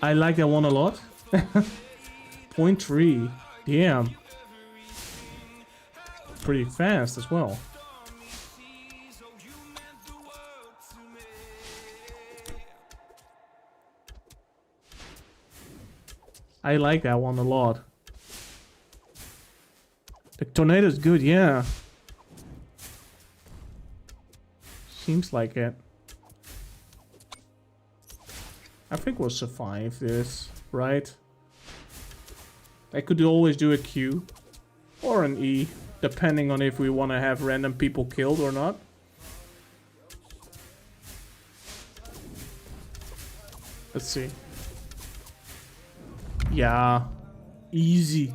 Speaker 1: like that one a lot. 0.3. Damn. Pretty fast as well. I like that one a lot. The tornado is good, yeah. Seems like it. I think we'll survive this, right? I could always do a Q or an E, depending on if we want to have random people killed or not. Let's see. Yeah, easy.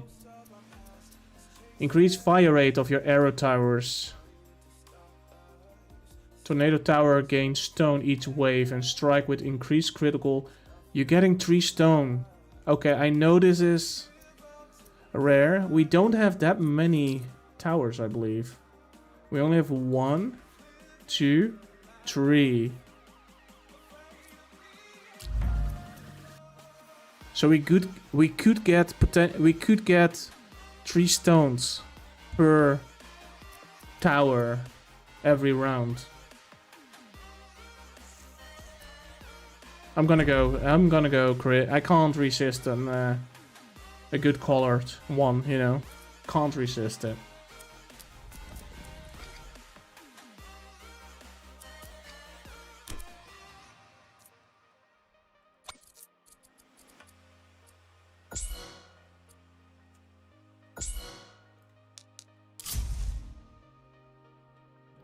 Speaker 1: Increase fire rate of your arrow towers. Tornado tower gains stone each wave and strike with increased critical. You're getting 3 stone. Okay, I know this is rare. We don't have that many towers, I believe. We only have 1, 2, 3. So we could get 3 stones per tower every round. I'm gonna go crit. I can't resist a good colored one, you know. Can't resist it.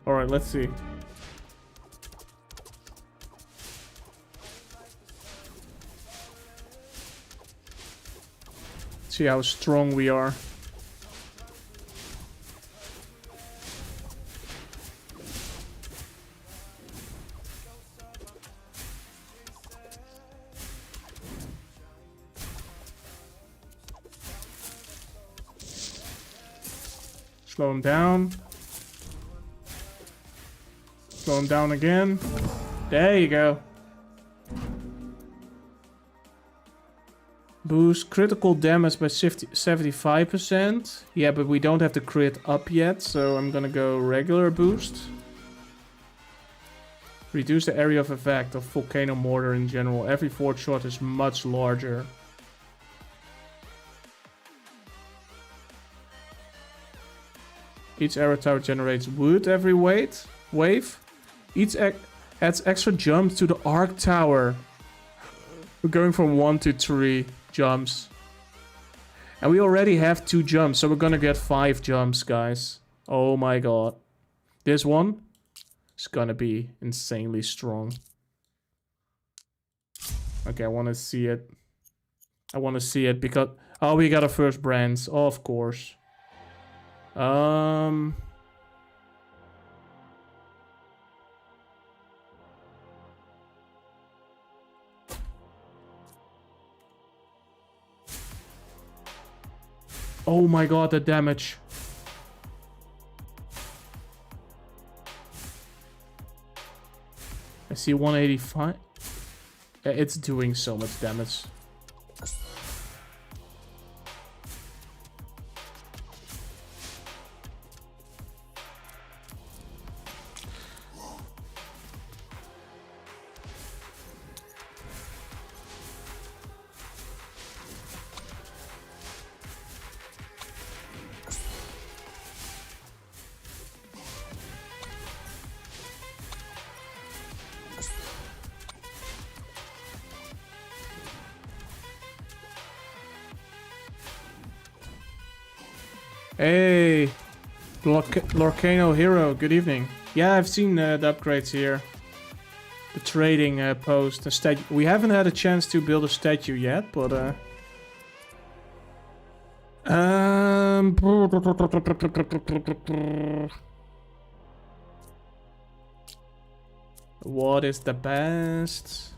Speaker 1: Alright, let's see. See how strong we are. Slow him down. Slow him down again. There you go. Boost critical damage by 75%. Yeah, but we don't have the crit up yet, so I'm gonna go regular boost. Reduce the area of effect of volcano mortar in general. Every 4th shot is much larger. Each arrow tower generates wood every wave. Each adds extra jumps to the arc tower. We're going from 1 to 3 jumps. And we already have 2 jumps, so we're gonna get 5 jumps, guys. Oh my god. This one is gonna be insanely strong. Okay, I wanna see it. I wanna see it because... Oh, we got our first brands. Oh, of course. Oh my god, the damage. I see 185. It's doing so much damage. Hey, Lorcano Hero, good evening. Yeah, I've seen the upgrades here. The trading post, the statue. We haven't had a chance to build a statue yet, but what is the best?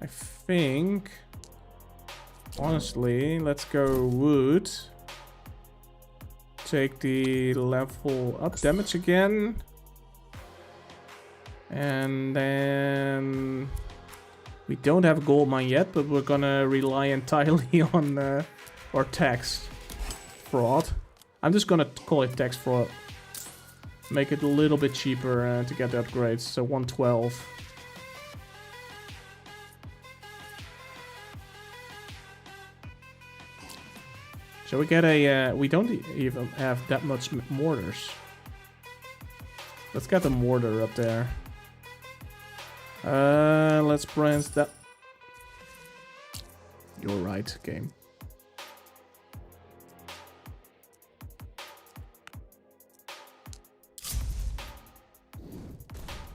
Speaker 1: I think... Honestly, let's go wood. Take the level up damage again. And then... We don't have a gold mine yet, but we're gonna rely entirely on our tax fraud. I'm just gonna call it tax fraud. Make it a little bit cheaper to get the upgrades, so 112. Shall we get a... we don't even have that much mortars. Let's get the mortar up there. Let's branch that... You're right, game.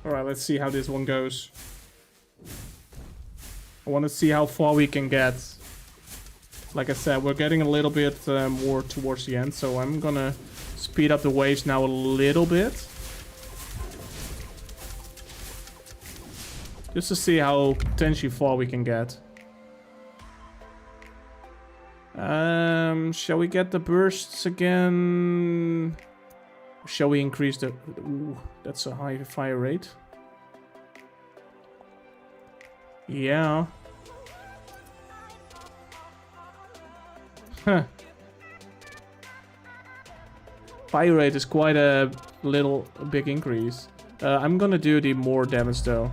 Speaker 1: Alright, let's see how this one goes. I want to see how far we can get. Like I said, we're getting a little bit more towards the end, so I'm gonna speed up the waves now a little bit. Just to see how potentially far we can get. Shall we get the bursts again? Shall we increase the... Ooh, that's a high fire rate. Yeah. Huh. Fire rate is quite a big increase. I'm gonna do the more damage though.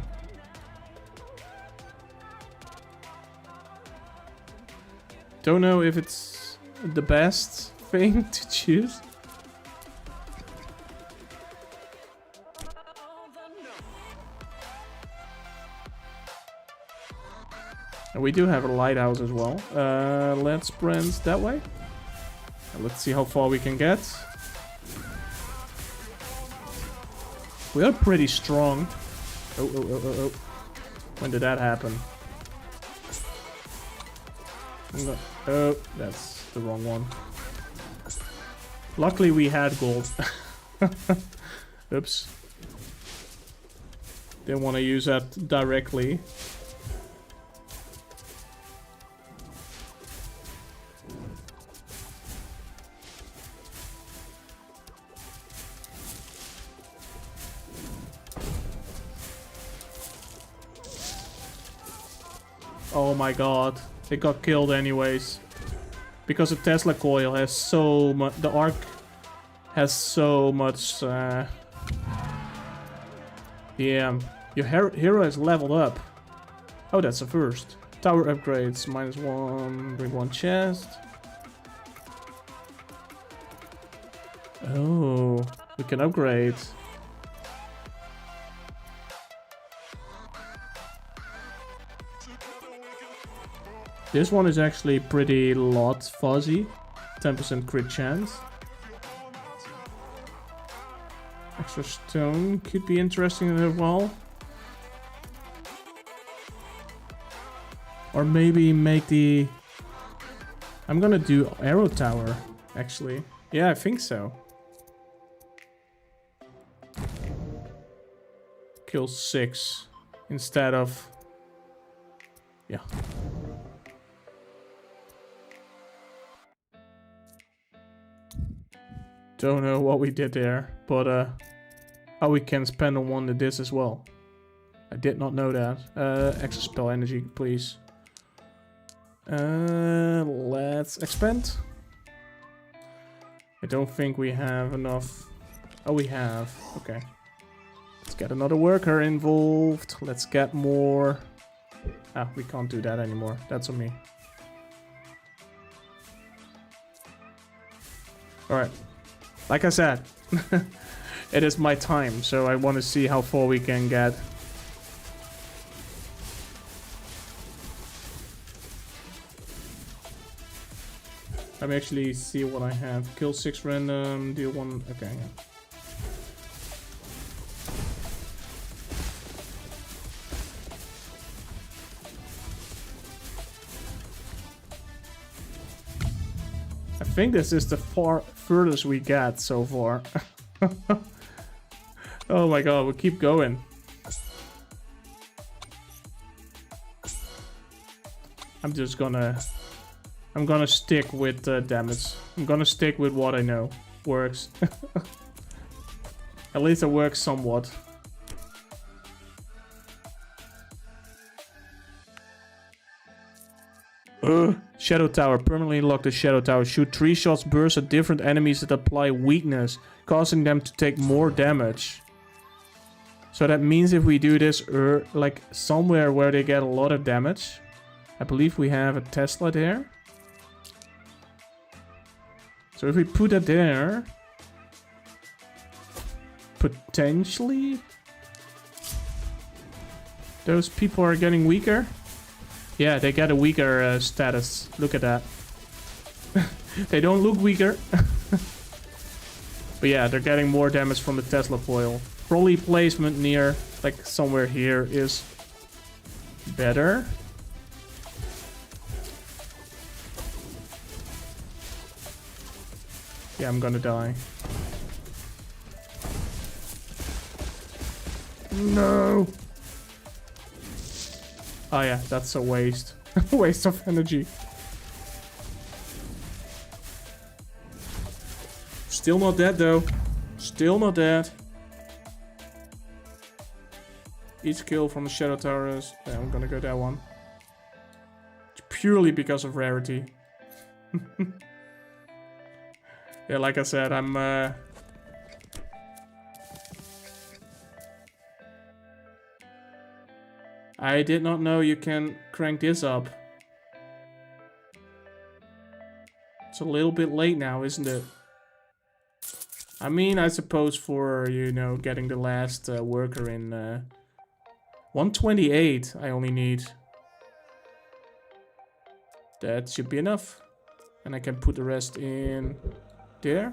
Speaker 1: Don't know if it's the best thing to choose. And we do have a lighthouse as well. Let's branch that way. And let's see how far we can get. We are pretty strong. Oh. When did that happen? Oh, that's the wrong one. Luckily we had gold. Oops. Didn't want to use that directly. Oh my god, it got killed anyways. Because the Tesla coil has so much... The arc has so much... Yeah, your hero is leveled up. Oh, that's the first. Tower upgrades, -1, bring 1 chest. Oh, we can upgrade. This one is actually pretty lot fuzzy. 10% crit chance. Extra stone could be interesting as well. Or maybe make the... I'm gonna do arrow tower, actually. Yeah, I think so. Kill 6 instead of... Yeah. Don't know what we did there, but oh, we can spend on one of this as well. I did not know that. Extra spell energy, please. Let's expand. I don't think we have enough. Oh, we have. Okay. Let's get another worker involved. Let's get more. Ah, we can't do that anymore. That's on me. Alright. Like I said, it is my time, so I want to see how far we can get. Let me actually see what I have. Kill 6 random, deal 1. Okay, yeah. I think this is the furthest we get so far. Oh my god, we keep going. I'm gonna stick with damage. I'm gonna stick with what I know works. At least it works somewhat. Shadow Tower. Permanently lock the Shadow Tower. Shoot 3 shots burst at different enemies that apply weakness, causing them to take more damage. So that means if we do this like somewhere where they get a lot of damage. I believe we have a Tesla there. So if we put it there, potentially those people are getting weaker. Yeah, they get a weaker status. Look at that. They don't look weaker. But yeah, they're getting more damage from the Tesla foil. Probably placement near, like somewhere here is better. Yeah, I'm gonna die. No! Oh yeah, that's a waste. Waste of energy. Still not dead though. Still not dead. Each kill from the Shadow Tower is... Yeah, I'm gonna go that one. It's purely because of rarity. Yeah, like I said, I'm... I did not know you can crank this up. It's a little bit late now, isn't it? I mean, I suppose for, you know, getting the last worker in... 128 I only need. That should be enough. And I can put the rest in there.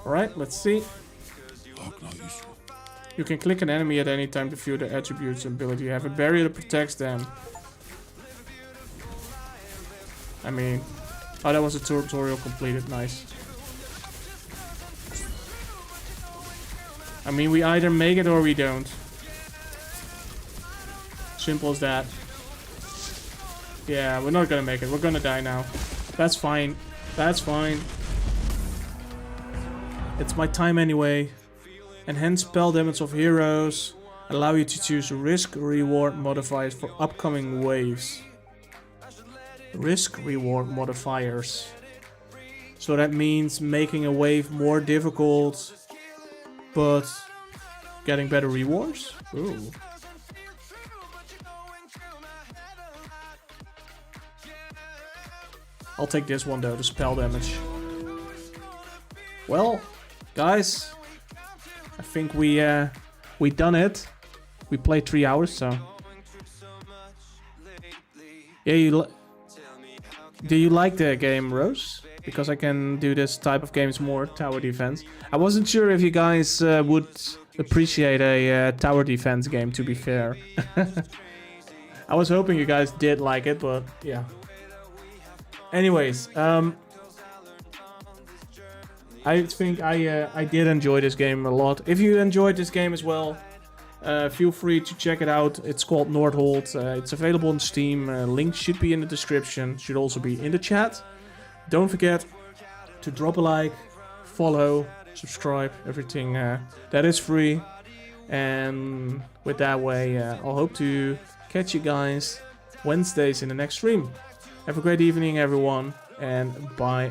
Speaker 1: Alright, let's see. You can click an enemy at any time to view the attributes and ability. You have a barrier that protects them. I mean... Oh, that was a tutorial completed. Nice. I mean, we either make it or we don't. Simple as that. Yeah, we're not gonna make it. We're gonna die now. That's fine. That's fine. It's my time anyway. Enhance spell damage of heroes. Allow you to choose risk-reward modifiers for upcoming waves. Risk-reward modifiers. So that means making a wave more difficult, but getting better rewards? Ooh. I'll take this one though, the spell damage. Well, guys, I think we done it. We played 3 hours, so yeah. Do you like the game, Rose? Because I can do this type of games more, tower defense. I wasn't sure if you guys would appreciate a tower defense game, to be fair. I was hoping you guys did like it, but yeah. Anyways, I think I did enjoy this game a lot. If you enjoyed this game as well, feel free to check it out. It's called Nordhold. It's available on Steam. Link should be in the description. Should also be in the chat. Don't forget to drop a like, follow, subscribe. Everything that is free. And with that way, I'll hope to catch you guys Wednesdays in the next stream. Have a great evening, everyone, and bye.